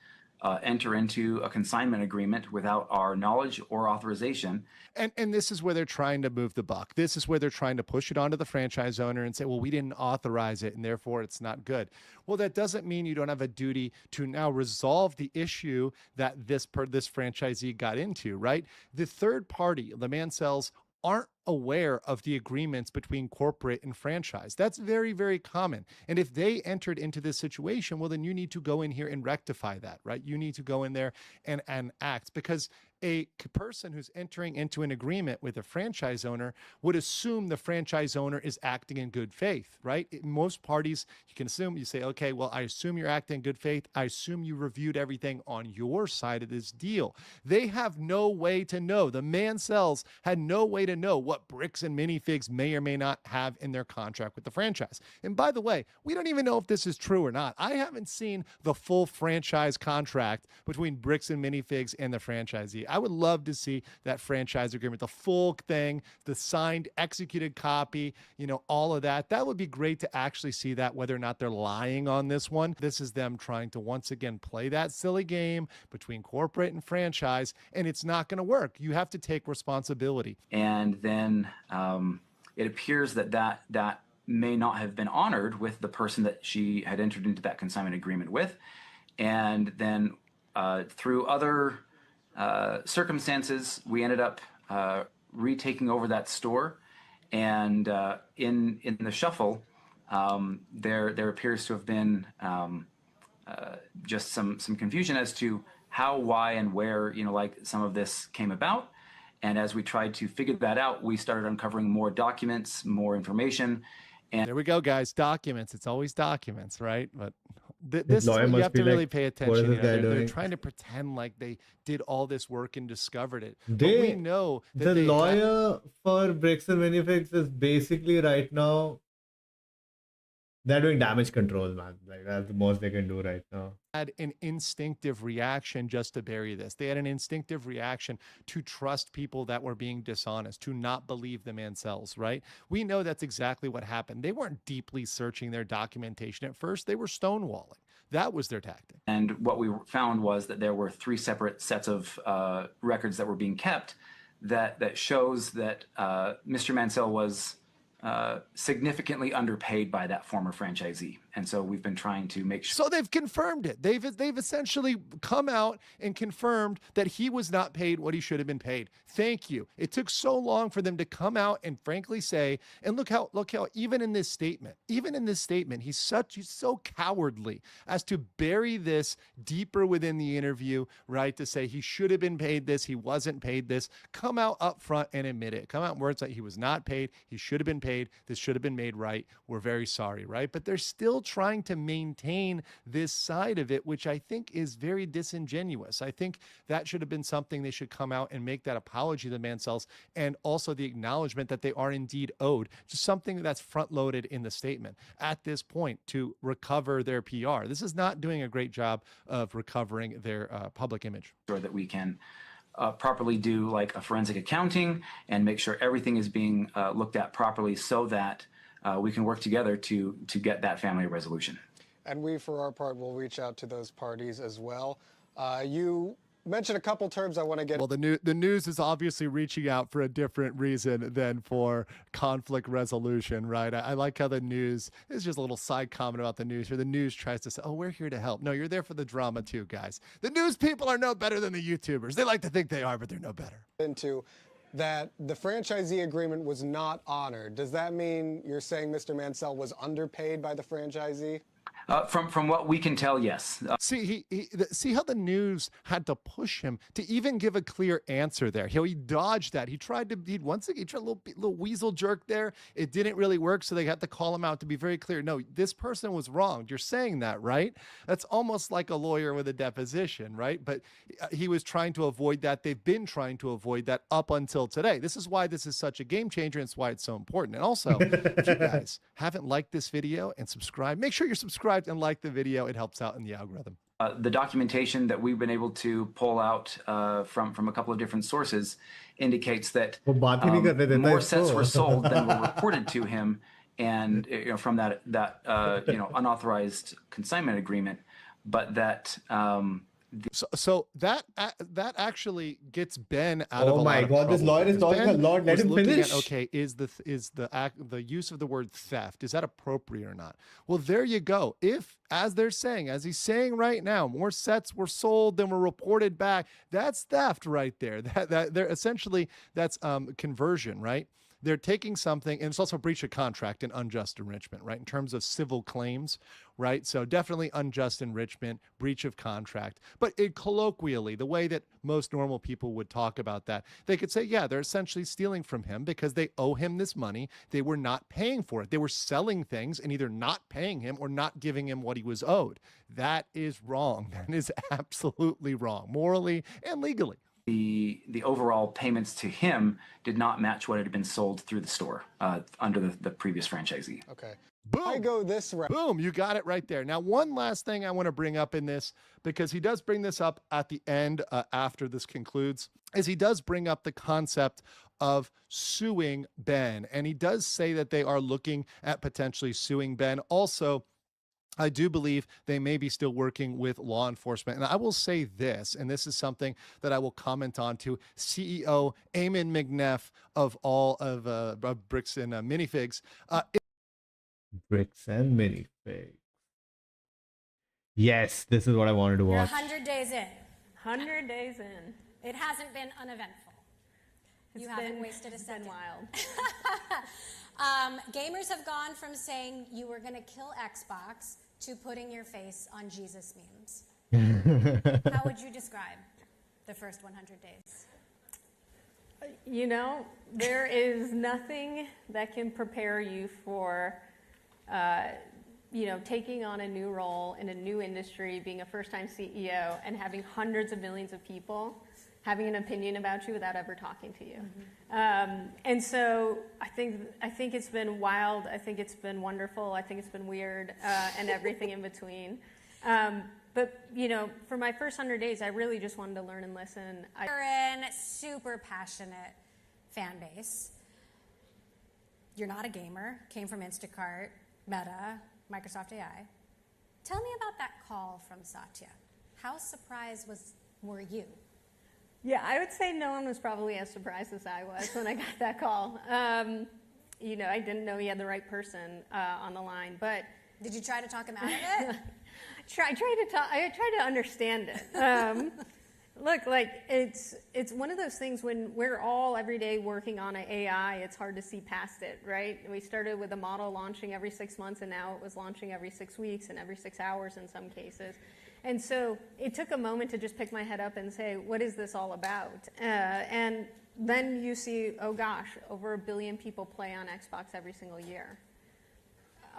enter into a consignment agreement without our knowledge or authorization. And this is where they're trying to move the buck. This is where they're trying to push it onto the franchise owner and say, well, we didn't authorize it and therefore it's not good. Well, that doesn't mean you don't have a duty to now resolve the issue that this franchisee got into, right? The third party, the Mansells, aren't aware of the agreements between corporate and franchise. That's very, very common. And if they entered into this situation, well, then you need to go in here and rectify that, right? You need to go in there and act, because a person who's entering into an agreement with a franchise owner would assume the franchise owner is acting in good faith, right? In most parties, you can assume, you say, okay, well, I assume you're acting in good faith. I assume you reviewed everything on your side of this deal. They have no way to know. The Mansells had no way to know what bricks and minifigs may or may not have in their contract with the franchise. And by the way, we don't even know if this is true or not. I haven't seen the full franchise contract between bricks and minifigs and the franchisee. I would love to see that franchise agreement, the full thing, the signed, executed copy, all of that. That would be great to actually see that, whether or not they're lying on this one. This is them trying to once again play that silly game between corporate and franchise, and it's not going to work. You have to take responsibility. And then it appears that may not have been honored with the person that she had entered into that consignment agreement with. And then through other circumstances, we ended up retaking over that store. And in the shuffle, there appears to have been just some confusion as to how, why, and where some of this came about. And as we tried to figure that out, we started uncovering more documents, more information. And there we go, guys. Documents. It's always documents, right? But this is what you have to really pay attention. They're trying to pretend like they did all this work and discovered it. But we know that the lawyer for bricks and minifigs is basically right now They're doing damage control, man. Like that's the most they can do right now. Had an instinctive reaction just to bury this. They had an instinctive reaction to trust people that were being dishonest, to not believe the Mansells, right? We know that's exactly what happened. They weren't deeply searching their documentation at first. They were stonewalling. That was their tactic. And what we found was that there were 3 separate sets of records that were being kept that shows that Mr. Mansell was significantly underpaid by that former franchisee. And so we've been trying to make sure. So they've confirmed it. They've essentially come out and confirmed that he was not paid what he should have been paid. Thank you. It took so long for them to come out and frankly say, and look how even in this statement, he's so cowardly as to bury this deeper within the interview, right? To say he should have been paid this, he wasn't paid this. Come out up front and admit it. Come out in words like he was not paid, he should have been paid, this should have been made right. We're very sorry, right? But they're still trying to maintain this side of it, which I think is very disingenuous. I think that should have been something they should come out and make that apology to the Mansells, and also the acknowledgement that they are indeed owed, just something that's front loaded in the statement at this point to recover their PR. This is not doing a great job of recovering their public image. Sure that we can properly do like a forensic accounting and make sure everything is being looked at properly so that we can work together to get that family resolution. And we, for our part, will reach out to those parties as well. You mentioned a couple terms I want to get. Well, the news is obviously reaching out for a different reason than for conflict resolution, right? I like how the news, this is just a little side comment about the news here. The news tries to say, oh, we're here to help. No, you're there for the drama too, guys. The news people are no better than the YouTubers. They like to think they are, but they're no better. Into that the franchisee agreement was not honored. Does that mean you're saying Mr. Mansell was underpaid by the franchisee? From what we can tell, yes. See, see how the news had to push him to even give a clear answer there. He dodged that. He tried a little weasel jerk there. It didn't really work, so they had to call him out to be very clear. No, this person was wronged. You're saying that, right? That's almost like a lawyer with a deposition, right? But he was trying to avoid that. They've been trying to avoid that up until today. This is why this is such a game changer, and it's why it's so important. And also, if you guys haven't liked this video and subscribed, make sure you're subscribed and like the video. It helps out in the algorithm. The documentation that we've been able to pull out from a couple of different sources indicates that more sets were sold than were reported to him, and from that unauthorized consignment agreement, but that. So that actually gets Ben out of a Oh my lot God, of this trouble, lawyer is because talking a Ben lot. Let was him looking finish. at, okay, is the use of the word theft, is that appropriate or not? Well, there you go. If, as he's saying right now, more sets were sold than were reported back, that's theft right there. That they're essentially, that's conversion, right? They're taking something, and it's also breach of contract and unjust enrichment, right? In terms of civil claims, right? So definitely unjust enrichment, breach of contract. But colloquially, the way that most normal people would talk about that, they could say, yeah, they're essentially stealing from him because they owe him this money. They were not paying for it. They were selling things and either not paying him or not giving him what he was owed. That is wrong. That is absolutely wrong, morally and legally. The overall payments to him did not match what had been sold through the store under the previous franchisee. Okay. Boom. I go this route. Boom, you got it right there. Now, one last thing I want to bring up in this, because he does bring this up at the end after this concludes, is he does bring up the concept of suing Ben. And he does say that they are looking at potentially suing Ben. Also, I do believe they may be still working with law enforcement. And I will say this, and this is something that I will comment on to CEO Eamon McNeff of all of Bricks and Minifigs. Bricks and Minifigs. Yes, this is what I wanted to You're watch. 100 days in. 100 days in. It hasn't been uneventful. You haven't wasted a second. It's been wild. Gamers have gone from saying you were going to kill Xbox to putting your face on Jesus memes. How would you describe the first 100 days? You know, there is nothing that can prepare you for taking on a new role in a new industry, being a first-time CEO, and having hundreds of millions of people having an opinion about you without ever talking to you. And so I think it's been wild. I think it's been wonderful. I think it's been weird, and everything in between. But for my first 100 days, I really just wanted to learn and listen. You're in super passionate fan base. You're not a gamer. Came from Instacart, Meta, Microsoft AI. Tell me about that call from Satya. How surprised were you? Yeah, I would say no one was probably as surprised as I was when I got that call. I didn't know he had the right person on the line, but... Did you try to talk him out of it? I tried to understand it. Look, it's one of those things when we're all every day working on an AI, it's hard to see past it, right? We started with a model launching every 6 months, and now it was launching every 6 weeks and every 6 hours in some cases. And so it took a moment to just pick my head up and say, what is this all about? And then you see, oh gosh, over 1 billion people play on Xbox every single year.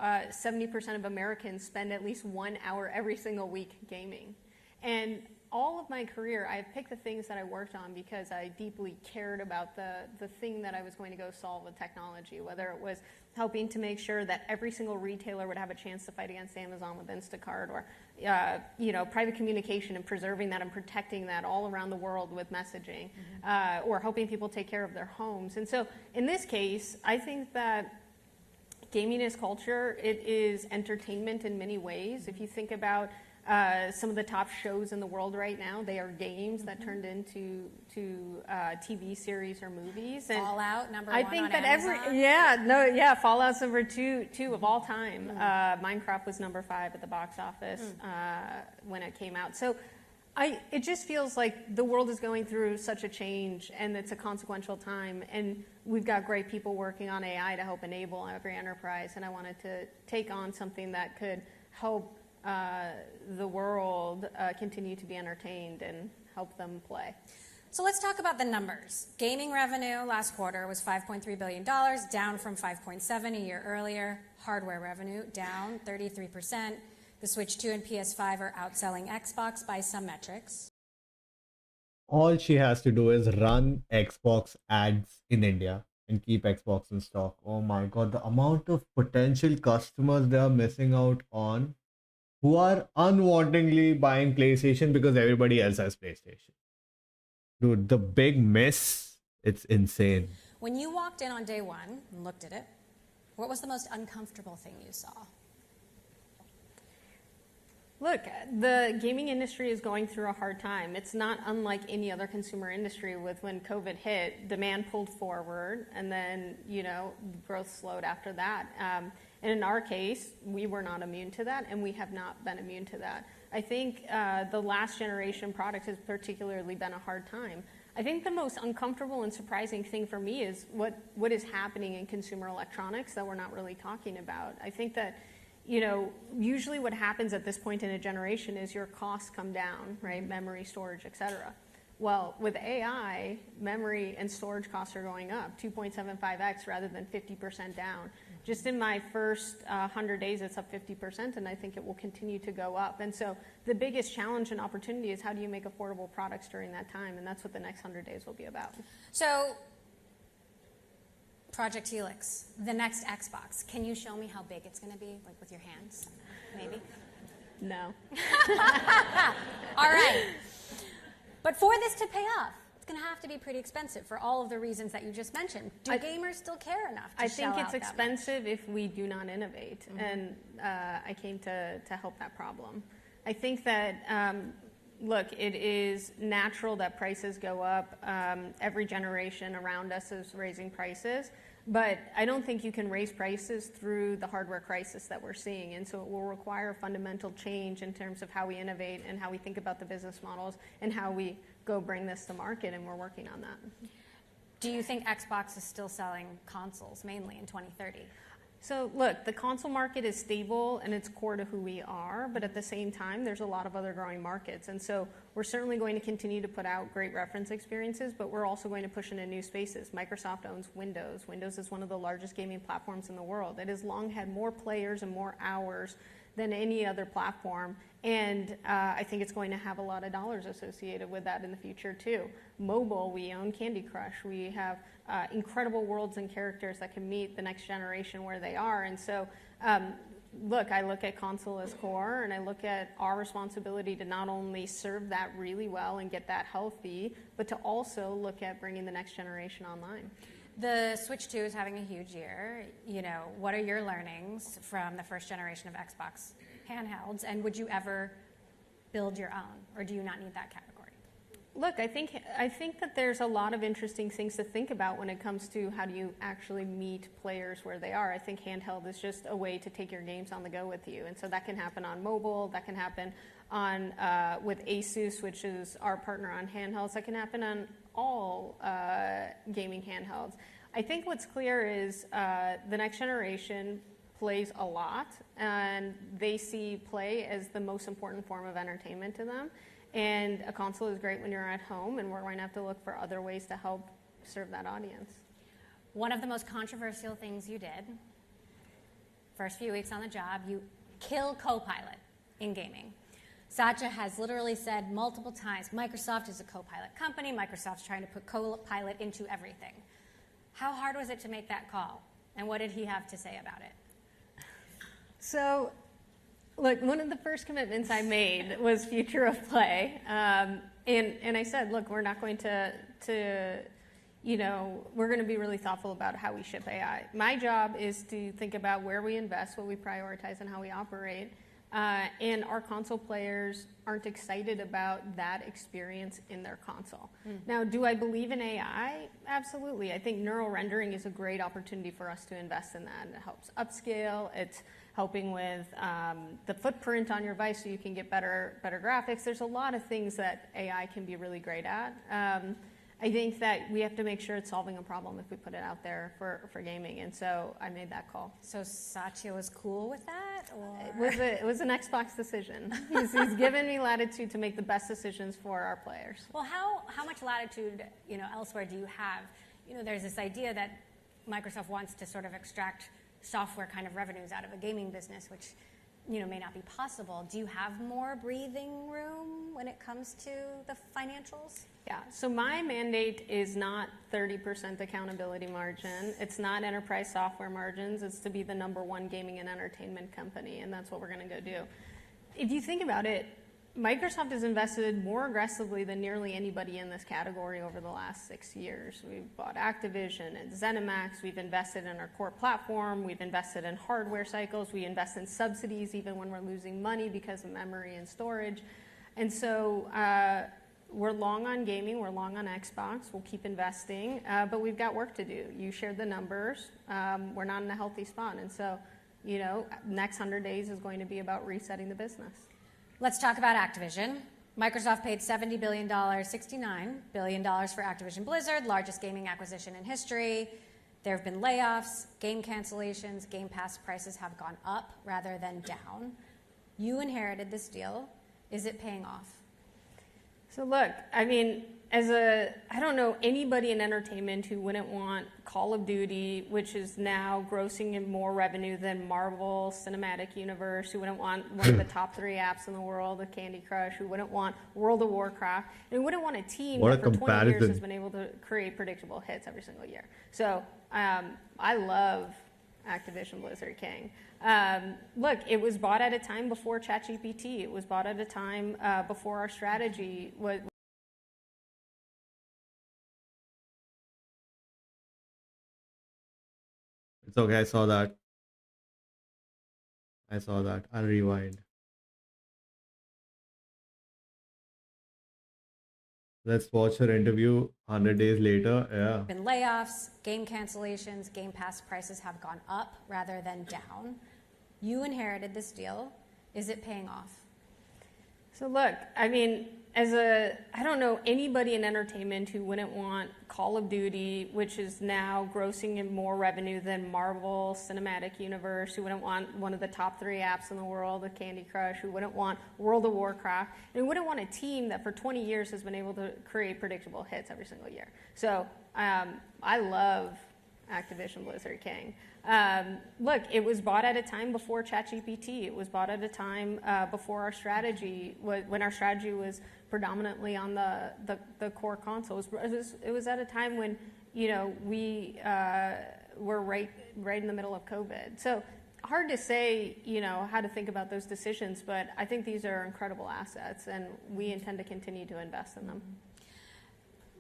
70% of Americans spend at least 1 hour every single week gaming. And all of my career, I've picked the things that I worked on because I deeply cared about the thing that I was going to go solve with technology, whether it was helping to make sure that every single retailer would have a chance to fight against Amazon with Instacart, or private communication and preserving that and protecting that all around the world with messaging, or helping people take care of their homes. And so in this case, I think that gaming is culture. It is entertainment in many ways. If you think about some of the top shows in the world right now, they are games that turned into TV series or movies. And Fallout #1 I think on that Amazon. Fallout's number two of all time. Minecraft was number 5 at the box office when it came out. So it just feels like the world is going through such a change, and it's a consequential time, and we've got great people working on AI to help enable every enterprise, and I wanted to take on something that could help the world continue to be entertained and help them play. So let's talk about the numbers. Gaming revenue last quarter was $5.3 billion, down from $5.7 billion a year earlier. Hardware revenue down 33%. The Switch 2 and PS5 are outselling Xbox by some metrics. All she has to do is run Xbox ads in India and keep Xbox in stock. Oh my god, the amount of potential customers they are missing out on who are unwantingly buying PlayStation because everybody else has PlayStation. Dude, the big miss, it's insane. When you walked in on day one and looked at it, what was the most uncomfortable thing you saw? Look, the gaming industry is going through a hard time. It's not unlike any other consumer industry. With when COVID hit, demand pulled forward, and then growth slowed after that. And in our case, we were not immune to that, and we have not been immune to that. I think the last generation product has particularly been a hard time. I think the most uncomfortable and surprising thing for me is what is happening in consumer electronics that we're not really talking about. I think that usually what happens at this point in a generation is your costs come down, right? Memory, storage, etc. Well, with AI, memory and storage costs are going up 2.75x rather than 50% down. Just in my first 100 days, it's up 50%, and I think it will continue to go up. And so the biggest challenge and opportunity is how do you make affordable products during that time? And that's what the next 100 days will be about. So, Project Helix, the next Xbox. Can you show me how big it's going to be, like with your hands, maybe? No. All right. But for this to pay off, it's going to have to be pretty expensive for all of the reasons that you just mentioned. Do gamers still care enough to I think shell it's out that expensive if we do not innovate, and I came to help that problem. I think that, look, it is natural that prices go up. Every generation around us is raising prices. But I don't think you can raise prices through the hardware crisis that we're seeing. And so it will require a fundamental change in terms of how we innovate and how we think about the business models and how we go bring this to market, and we're working on that. Do you think Xbox is still selling consoles mainly in 2030? So look, the console market is stable and it's core to who we are, but at the same time, there's a lot of other growing markets. And so we're certainly going to continue to put out great reference experiences, but we're also going to push into new spaces. Microsoft owns Windows. Windows is one of the largest gaming platforms in the world. It has long had more players and more hours than any other platform. And I think it's going to have a lot of dollars associated with that in the future too. Mobile, we own Candy Crush. We have incredible worlds and characters that can meet the next generation where they are. And so, look, I look at console as core, and I look at our responsibility to not only serve that really well and get that healthy, but to also look at bringing the next generation online. The Switch 2 is having a huge year. You know, what are your learnings from the first generation of Xbox handhelds, and would you ever build your own, or do you not need that category? Look, I think that there's a lot of interesting things to think about when it comes to how do you actually meet players where they are. I think handheld is just a way to take your games on the go with you, and so that can happen on mobile, that can happen on with Asus, which is our partner on handhelds, that can happen on all gaming handhelds. I think what's clear is the next generation plays a lot, and they see play as the most important form of entertainment to them. And a console is great when you're at home, and we're going to have to look for other ways to help serve that audience. One of the most controversial things you did, first few weeks on the job, you kill Copilot in gaming. Satya has literally said multiple times, Microsoft is a Copilot company, Microsoft's trying to put Copilot into everything. How hard was it to make that call? And what did he have to say about it? So, look, one of the first commitments I made was future of play. And I said, look, we're not going to you know, we're going to be really thoughtful about how we ship AI. My job is to think about where we invest, what we prioritize, and how we operate. And our console players aren't excited about that experience in their console. Now, do I believe in AI? Absolutely. I think neural rendering is a great opportunity for us to invest in that. It helps upscale. It's helping with the footprint on your device so you can get better graphics. There's a lot of things that AI can be really great at. I think that we have to make sure it's solving a problem if we put it out there for gaming, and so I made that call. So Satya was cool with that? Or? It was an Xbox decision. He's given me latitude to make the best decisions for our players. Well, how much latitude, you know, elsewhere do you have? You know, there's this idea that Microsoft wants to sort of extract software kind of revenues out of a gaming business, which, you know, may not be possible. Do you have more breathing room when it comes to the financials? Yeah, so my mandate is not 30% accountability margin. It's not enterprise software margins. It's to be the #1 gaming and entertainment company, and that's what we're going to go do. If you think about it, Microsoft has invested more aggressively than nearly anybody in this category over the last 6 years. We've bought Activision and ZeniMax. We've invested in our core platform. We've invested in hardware cycles. We invest in subsidies even when we're losing money because of memory and storage. And so we're long on gaming. We're long on Xbox. We'll keep investing. But we've got work to do. You shared the numbers. We're not in a healthy spot. And so, you know, next 100 days is going to be about resetting the business. Let's talk about Activision. Microsoft paid $70 billion, $69 billion for Activision Blizzard, largest gaming acquisition in history. There have been layoffs, game cancellations, Game Pass prices have gone up rather than down. You inherited this deal. Is it paying off? So look, I mean, I don't know anybody in entertainment who wouldn't want Call of Duty, which is now grossing in more revenue than Marvel Cinematic Universe, who wouldn't want one of the top 3 apps in the world, the Candy Crush, who wouldn't want World of Warcraft, and who wouldn't want a team that for 20 years has been able to create predictable hits every single year. So I love Activision Blizzard King. Look, it was bought at a time before ChatGPT. It was bought at a time before our strategy was. It's okay, I saw that. I'll rewind. Let's watch her interview 100 days later. Yeah. Been layoffs, game cancellations, Game Pass prices have gone up rather than down. You inherited this deal. Is it paying off? So look, I mean, I don't know anybody in entertainment who wouldn't want Call of Duty, which is now grossing in more revenue than Marvel Cinematic Universe, who wouldn't want one of the top 3 apps in the world, the Candy Crush, who wouldn't want World of Warcraft, and who wouldn't want a team that for 20 years has been able to create predictable hits every single year. So I love Activision Blizzard King. Look, it was bought at a time before ChatGPT. It was bought at a time before our strategy, when our strategy was predominantly on the core console. It was at a time when, you know, we were right in the middle of COVID. So hard to say, you know, how to think about those decisions, but I think these are incredible assets, and we intend to continue to invest in them.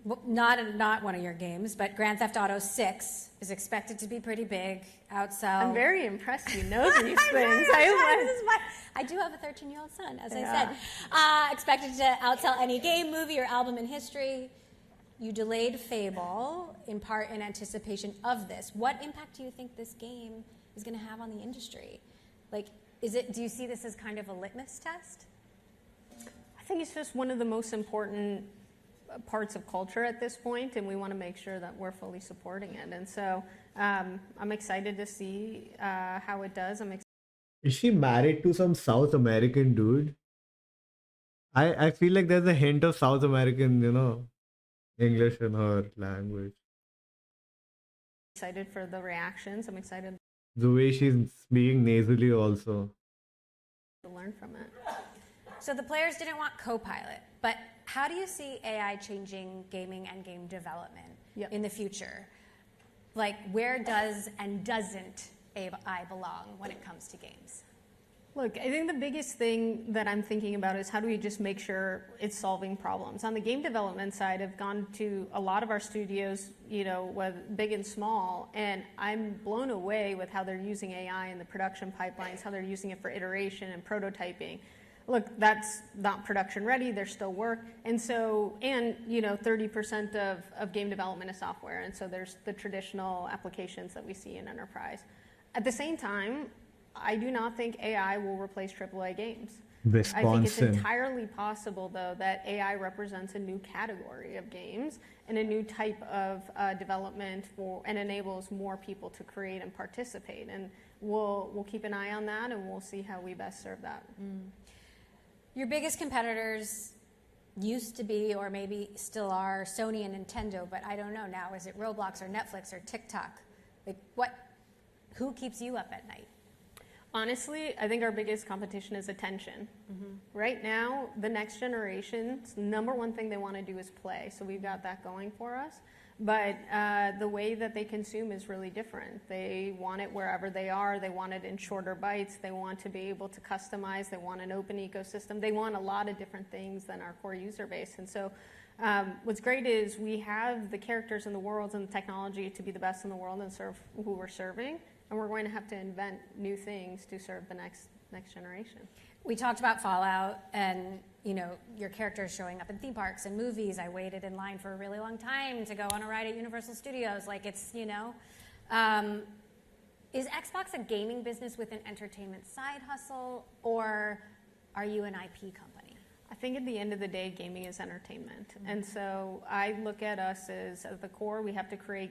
Well, not one of your games, but Grand Theft Auto 6 is expected to be pretty big, outsell. I'm very impressed you know these things. This is why I do have a 13-year-old son, as I said. Expected to outsell any game, movie, or album in history. You delayed Fable, in part in anticipation of this. What impact do you think this game is going to have on the industry? Like, do you see this as kind of a litmus test? I think it's just one of the most important parts of culture at this point, and we want to make sure that we're fully supporting it. And so I'm excited to see how it does. Is she married to some South American dude? I feel like there's a hint of South American, you know, English in her language. Excited for the reactions. I'm excited The way she's speaking nasally also. to learn from it. So the players didn't want Copilot, but how do you see AI changing gaming and game development in the future? Like, where does and doesn't AI belong when it comes to games? Look, I think the biggest thing that I'm thinking about is how do we just make sure it's solving problems. On the game development side, I've gone to a lot of our studios, you know, big and small, and I'm blown away with how they're using AI in the production pipelines, how they're using it for iteration and prototyping. Look, that's not production ready, there's still work. And so, you know, 30% of game development is software. And so there's the traditional applications that we see in enterprise. At the same time, I do not think AI will replace AAA games. I think it's entirely possible, though, that AI represents a new category of games and a new type of development and enables more people to create and participate. And we'll keep an eye on that, and we'll see how we best serve that. Your biggest competitors used to be, or maybe still are, Sony and Nintendo, but I don't know now. Is it Roblox or Netflix or TikTok? Like, who keeps you up at night? Honestly, I think our biggest competition is attention. Right now, the next generation's number one thing they want to do is play. So we've got that going for us. But the way that they consume is really different. They want it wherever they are. They want it in shorter bites. They want to be able to customize. They want an open ecosystem. They want a lot of different things than our core user base. And so what's great is we have the characters and the worlds and the technology to be the best in the world and serve who we're serving. And we're going to have to invent new things to serve the next generation. We talked about Fallout and, you know, your characters showing up in theme parks and movies. I waited in line for a really long time to go on a ride at Universal Studios. Like, it's, you know. Is Xbox a gaming business with an entertainment side hustle, or are you an IP company? I think at the end of the day, gaming is entertainment. And so I look at us as, at the core, we have to create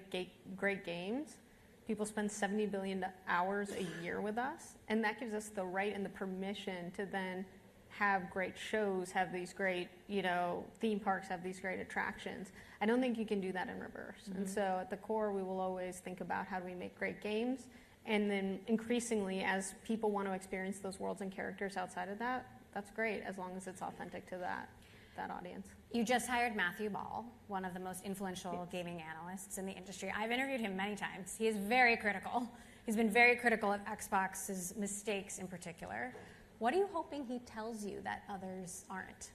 great games. People spend 70 billion hours a year with us, and that gives us the right and the permission to then have great shows, have these great, you know, theme parks, have these great attractions. I don't think you can do that in reverse. And so at the core, we will always think about how do we make great games, and then increasingly, as people want to experience those worlds and characters outside of that, that's great, as long as it's authentic to that audience. You just hired Matthew Ball, one of the most influential gaming analysts in the industry. I've interviewed him many times. He is very critical. He's been very critical of Xbox's mistakes in particular. What are you hoping he tells you that others aren't?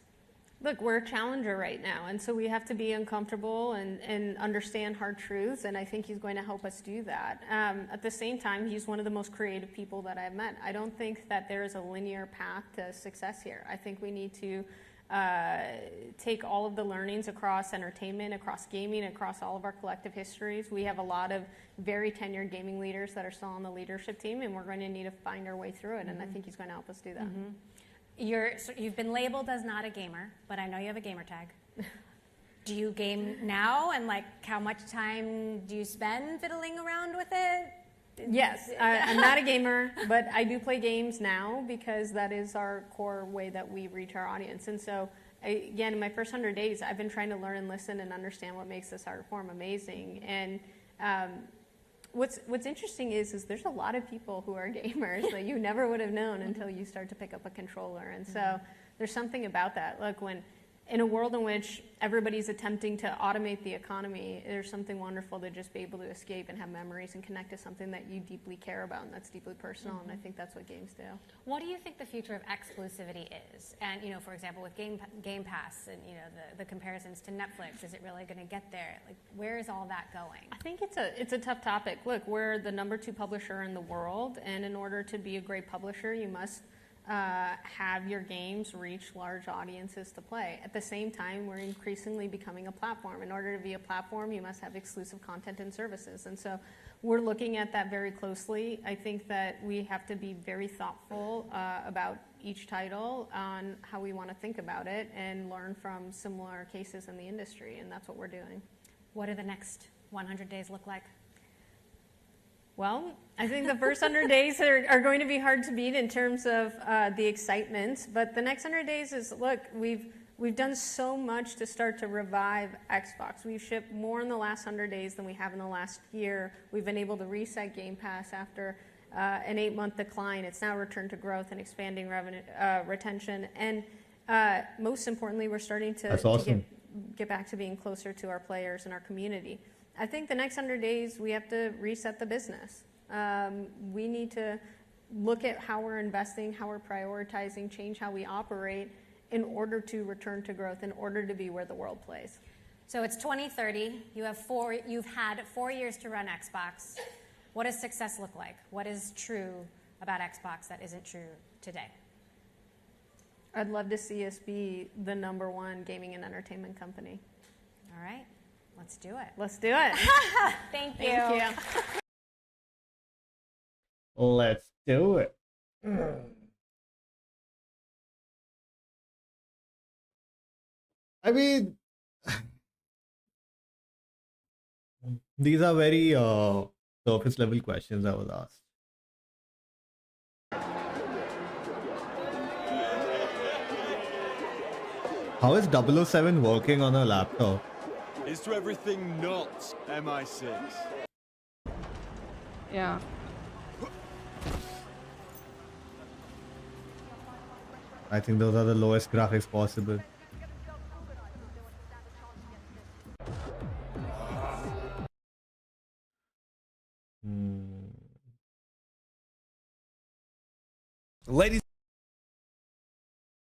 Look, we're a challenger right now, and so we have to be uncomfortable and understand hard truths, and I think he's going to help us do that. At the same time, he's one of the most creative people that I've met. I don't think that there is a linear path to success here. I think we need to take all of the learnings across entertainment, across gaming, across all of our collective histories. We have a lot of very tenured gaming leaders that are still on the leadership team, and we're going to need to find our way through it, and I think he's going to help us do that. you've been labeled as not a gamer, but I know you have a gamer tag. Do you game now, and like how much time do you spend fiddling around with it? Yes, I'm not a gamer, but I do play games now because that is our core way that we reach our audience. And so, again, in my first 100 days, I've been trying to learn and listen and understand what makes this art form amazing. And what's interesting is there's a lot of people who are gamers that you never would have known until you start to pick up a controller. And so there's something about that. Look, when in a world in which everybody's attempting to automate the economy, there's something wonderful to just be able to escape and have memories and connect to something that you deeply care about and that's deeply personal. And I think that's what games do. What do you think the future of exclusivity is? And, you know, for example, with Game Pass and, you know, the comparisons to Netflix, is it really going to get there? Like, where is all that going? I think it's a tough topic. Look, we're the #2 publisher in the world, and in order to be a great publisher, you must have your games reach large audiences to play. At the same time, we're increasingly becoming a platform. In order to be a platform, you must have exclusive content and services. And so we're looking at that very closely. I think that we have to be very thoughtful about each title on how we want to think about it and learn from similar cases in the industry, and that's what we're doing. What do the next 100 days look like? Well, I think the first 100 days are going to be hard to beat in terms of the excitement, but the next 100 days is, look, we've done so much to start to revive Xbox. We've shipped more in the last 100 days than we have in the last year. We've been able to reset Game Pass after an 8-month decline. It's now returned to growth and expanding revenue retention, and most importantly, we're starting to get back to being closer to our players and our community. I think the next 100 days, we have to reset the business. We need to look at how we're investing, how we're prioritizing, change how we operate in order to return to growth, in order to be where the world plays. So it's 2030. You've had 4 years to run Xbox. What does success look like? What is true about Xbox that isn't true today? I'd love to see us be the #1 gaming and entertainment company. All right. Let's do it. Let's do it. Thank you. Thank you. Let's do it. I mean, these are very surface level questions I was asked. How is 007 working on a laptop? Is to everything not MI6. Yeah. I think those are the lowest graphics possible. Ladies,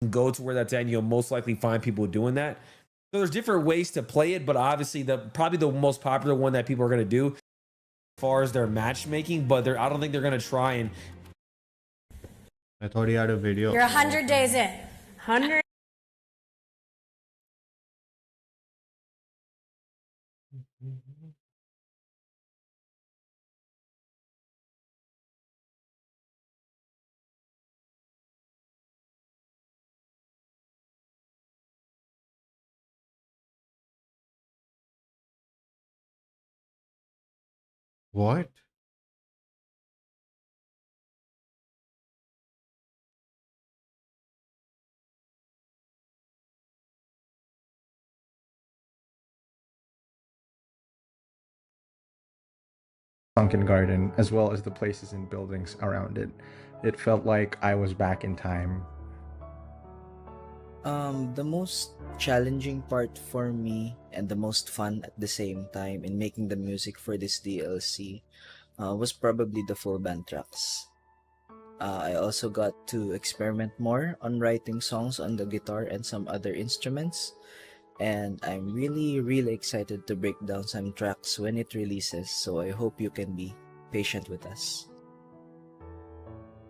go to where that's at, and you'll most likely find people doing that. So there's different ways to play it, but obviously probably the most popular one that people are going to do as far as their matchmaking, but I don't think they're going to try and... I thought he had a video. You're 100 days in. 100. What? Sunken Garden, as well as the places and buildings around it. It felt like I was back in time. The most challenging part for me and the most fun at the same time in making the music for this DLC was probably the full band tracks. I also got to experiment more on writing songs on the guitar and some other instruments, and I'm really excited to break down some tracks when it releases, so I hope you can be patient with us.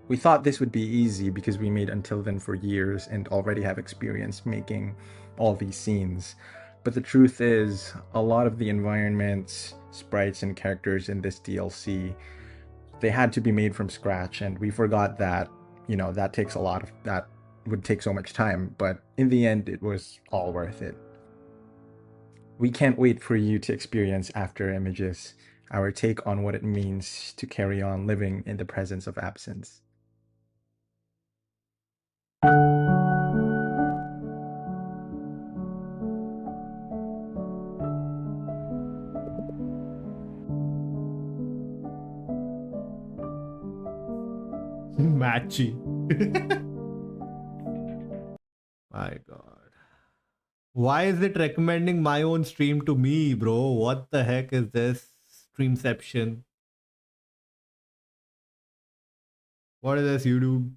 We thought this would be easy because we made Until Then for years and already have experience making all these scenes. But the truth is, a lot of the environments, sprites, and characters in this DLC, they had to be made from scratch, and we forgot that, that takes a lot of that would take so much time, but in the end, it was all worth it. We can't wait for you to experience After Images, our take on what it means to carry on living in the presence of absence. Matchy. My god. Why is it recommending my own stream to me, bro? What the heck is this? Streamception. What is this, YouTube?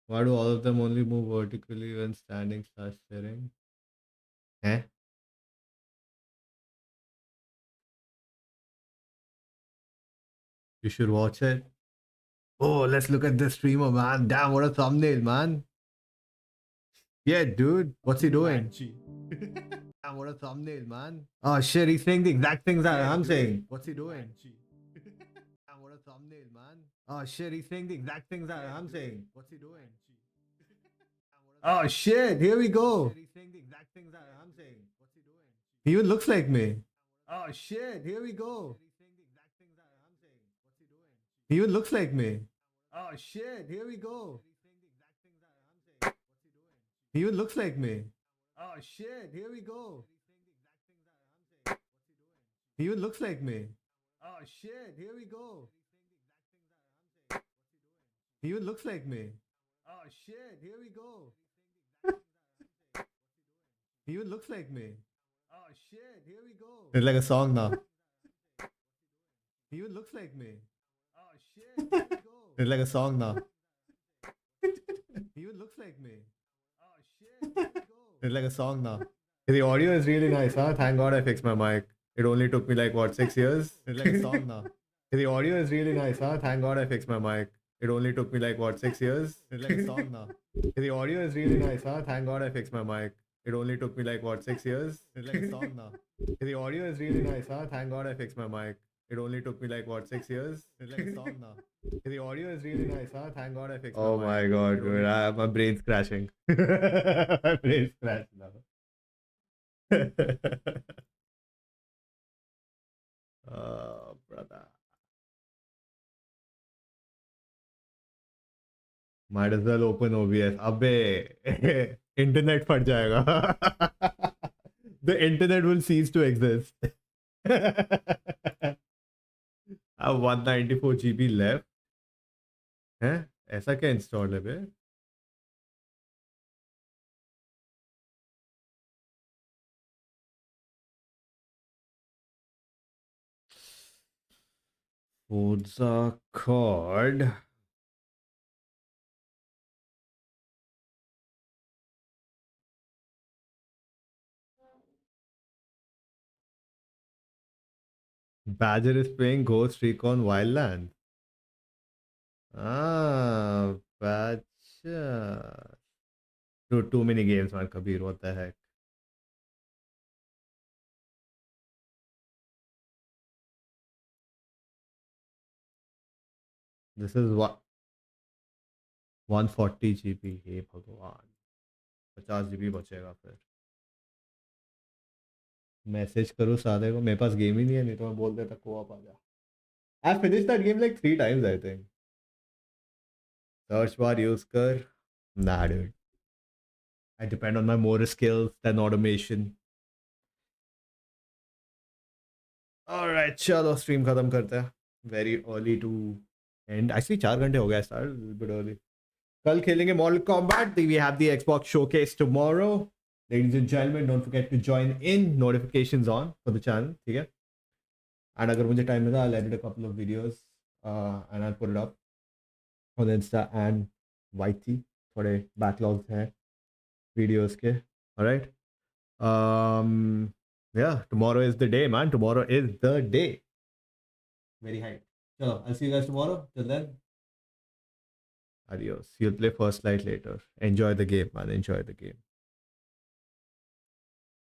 Why do all of them only move vertically when standing / staring? Eh? You should watch it. Oh, let's look at this streamer, man. Damn, what a thumbnail, man. Yeah, dude. What's he doing? Damn, what a thumbnail, man. Oh shit, he's saying the exact things that I'm saying. What's he doing? Damn, what a thumbnail, man. Oh shit, he's saying the exact things that I'm saying. What's he doing? Oh shit, here we go. He's saying the exact things that I'm saying. What's he doing? He even looks like me. Oh shit, here we go. He even looks like me. Oh shit, here we go. He even looks like me. Oh shit, here we go. He even looks like me. Oh shit, here we go. He even looks like me. Oh shit, here we go. He even looks like me. Oh shit, here we go. It's like a song now. He even looks like me. Oh shit, here we go. It's like a song now. He even looks like me. Oh shit, here we go. It's like a song now. The audio is really nice, huh? Thank God I fixed my mic. It only took me like what, 6 years? It's like a song now. The audio is really nice, huh? Thank God I fixed my mic. It only took me like what, 6 years? It's like a song now. The audio is really nice, huh? Thank God I fixed my mic. It only took me like what, 6 years? It's like a song now. The audio is really nice, huh? Thank God I fixed my mic. It only took me like what, 6 years? It's like a song now. The audio is really nice, huh? Thank God I fixed my mic. Oh my god, dude. My brain's crashing. My brain's crashing now. Oh, brother. Might as well open OBS. Abbe, internet फट जाएगा. The internet will cease to exist. I have 194 GB left. हैं? ऐसा क्या install है बे? Forza Cod. Badger is playing Ghost Recon Wildlands. Ah, Badger. Too many games, man, Kabir. What the heck? This is what 140 GB. हे भगवान 50 GB बचेगा फिर. Message करूँ सादे को. मेरे पास गेम ही नहीं है, नहीं तो मैं बोल देता co-op आ जा. I finished that game like 3 times, I think. Search bar use कर. Nah, dude. I depend on my motor skills than automation. Alright, चलो stream खत्म करते हैं. Very early to end. Actually 4 घंटे हो गया. I started a little bit early. कल खेलेंगे Mortal Kombat. We have the Xbox showcase tomorrow. Ladies and gentlemen, don't forget to join in. Notifications on for the channel. ठीक है? And अगर मुझे time मिला, I'll edit a couple of videos and I'll put it up on Insta and YT. थोड़े backlogs हैं videos के. Alright? Yeah, tomorrow is the day, man. Tomorrow is the day. Very hyped. Chalo, I'll see you guys tomorrow. Till then, adios. You'll play First Light later. Enjoy the game, man. Enjoy the game.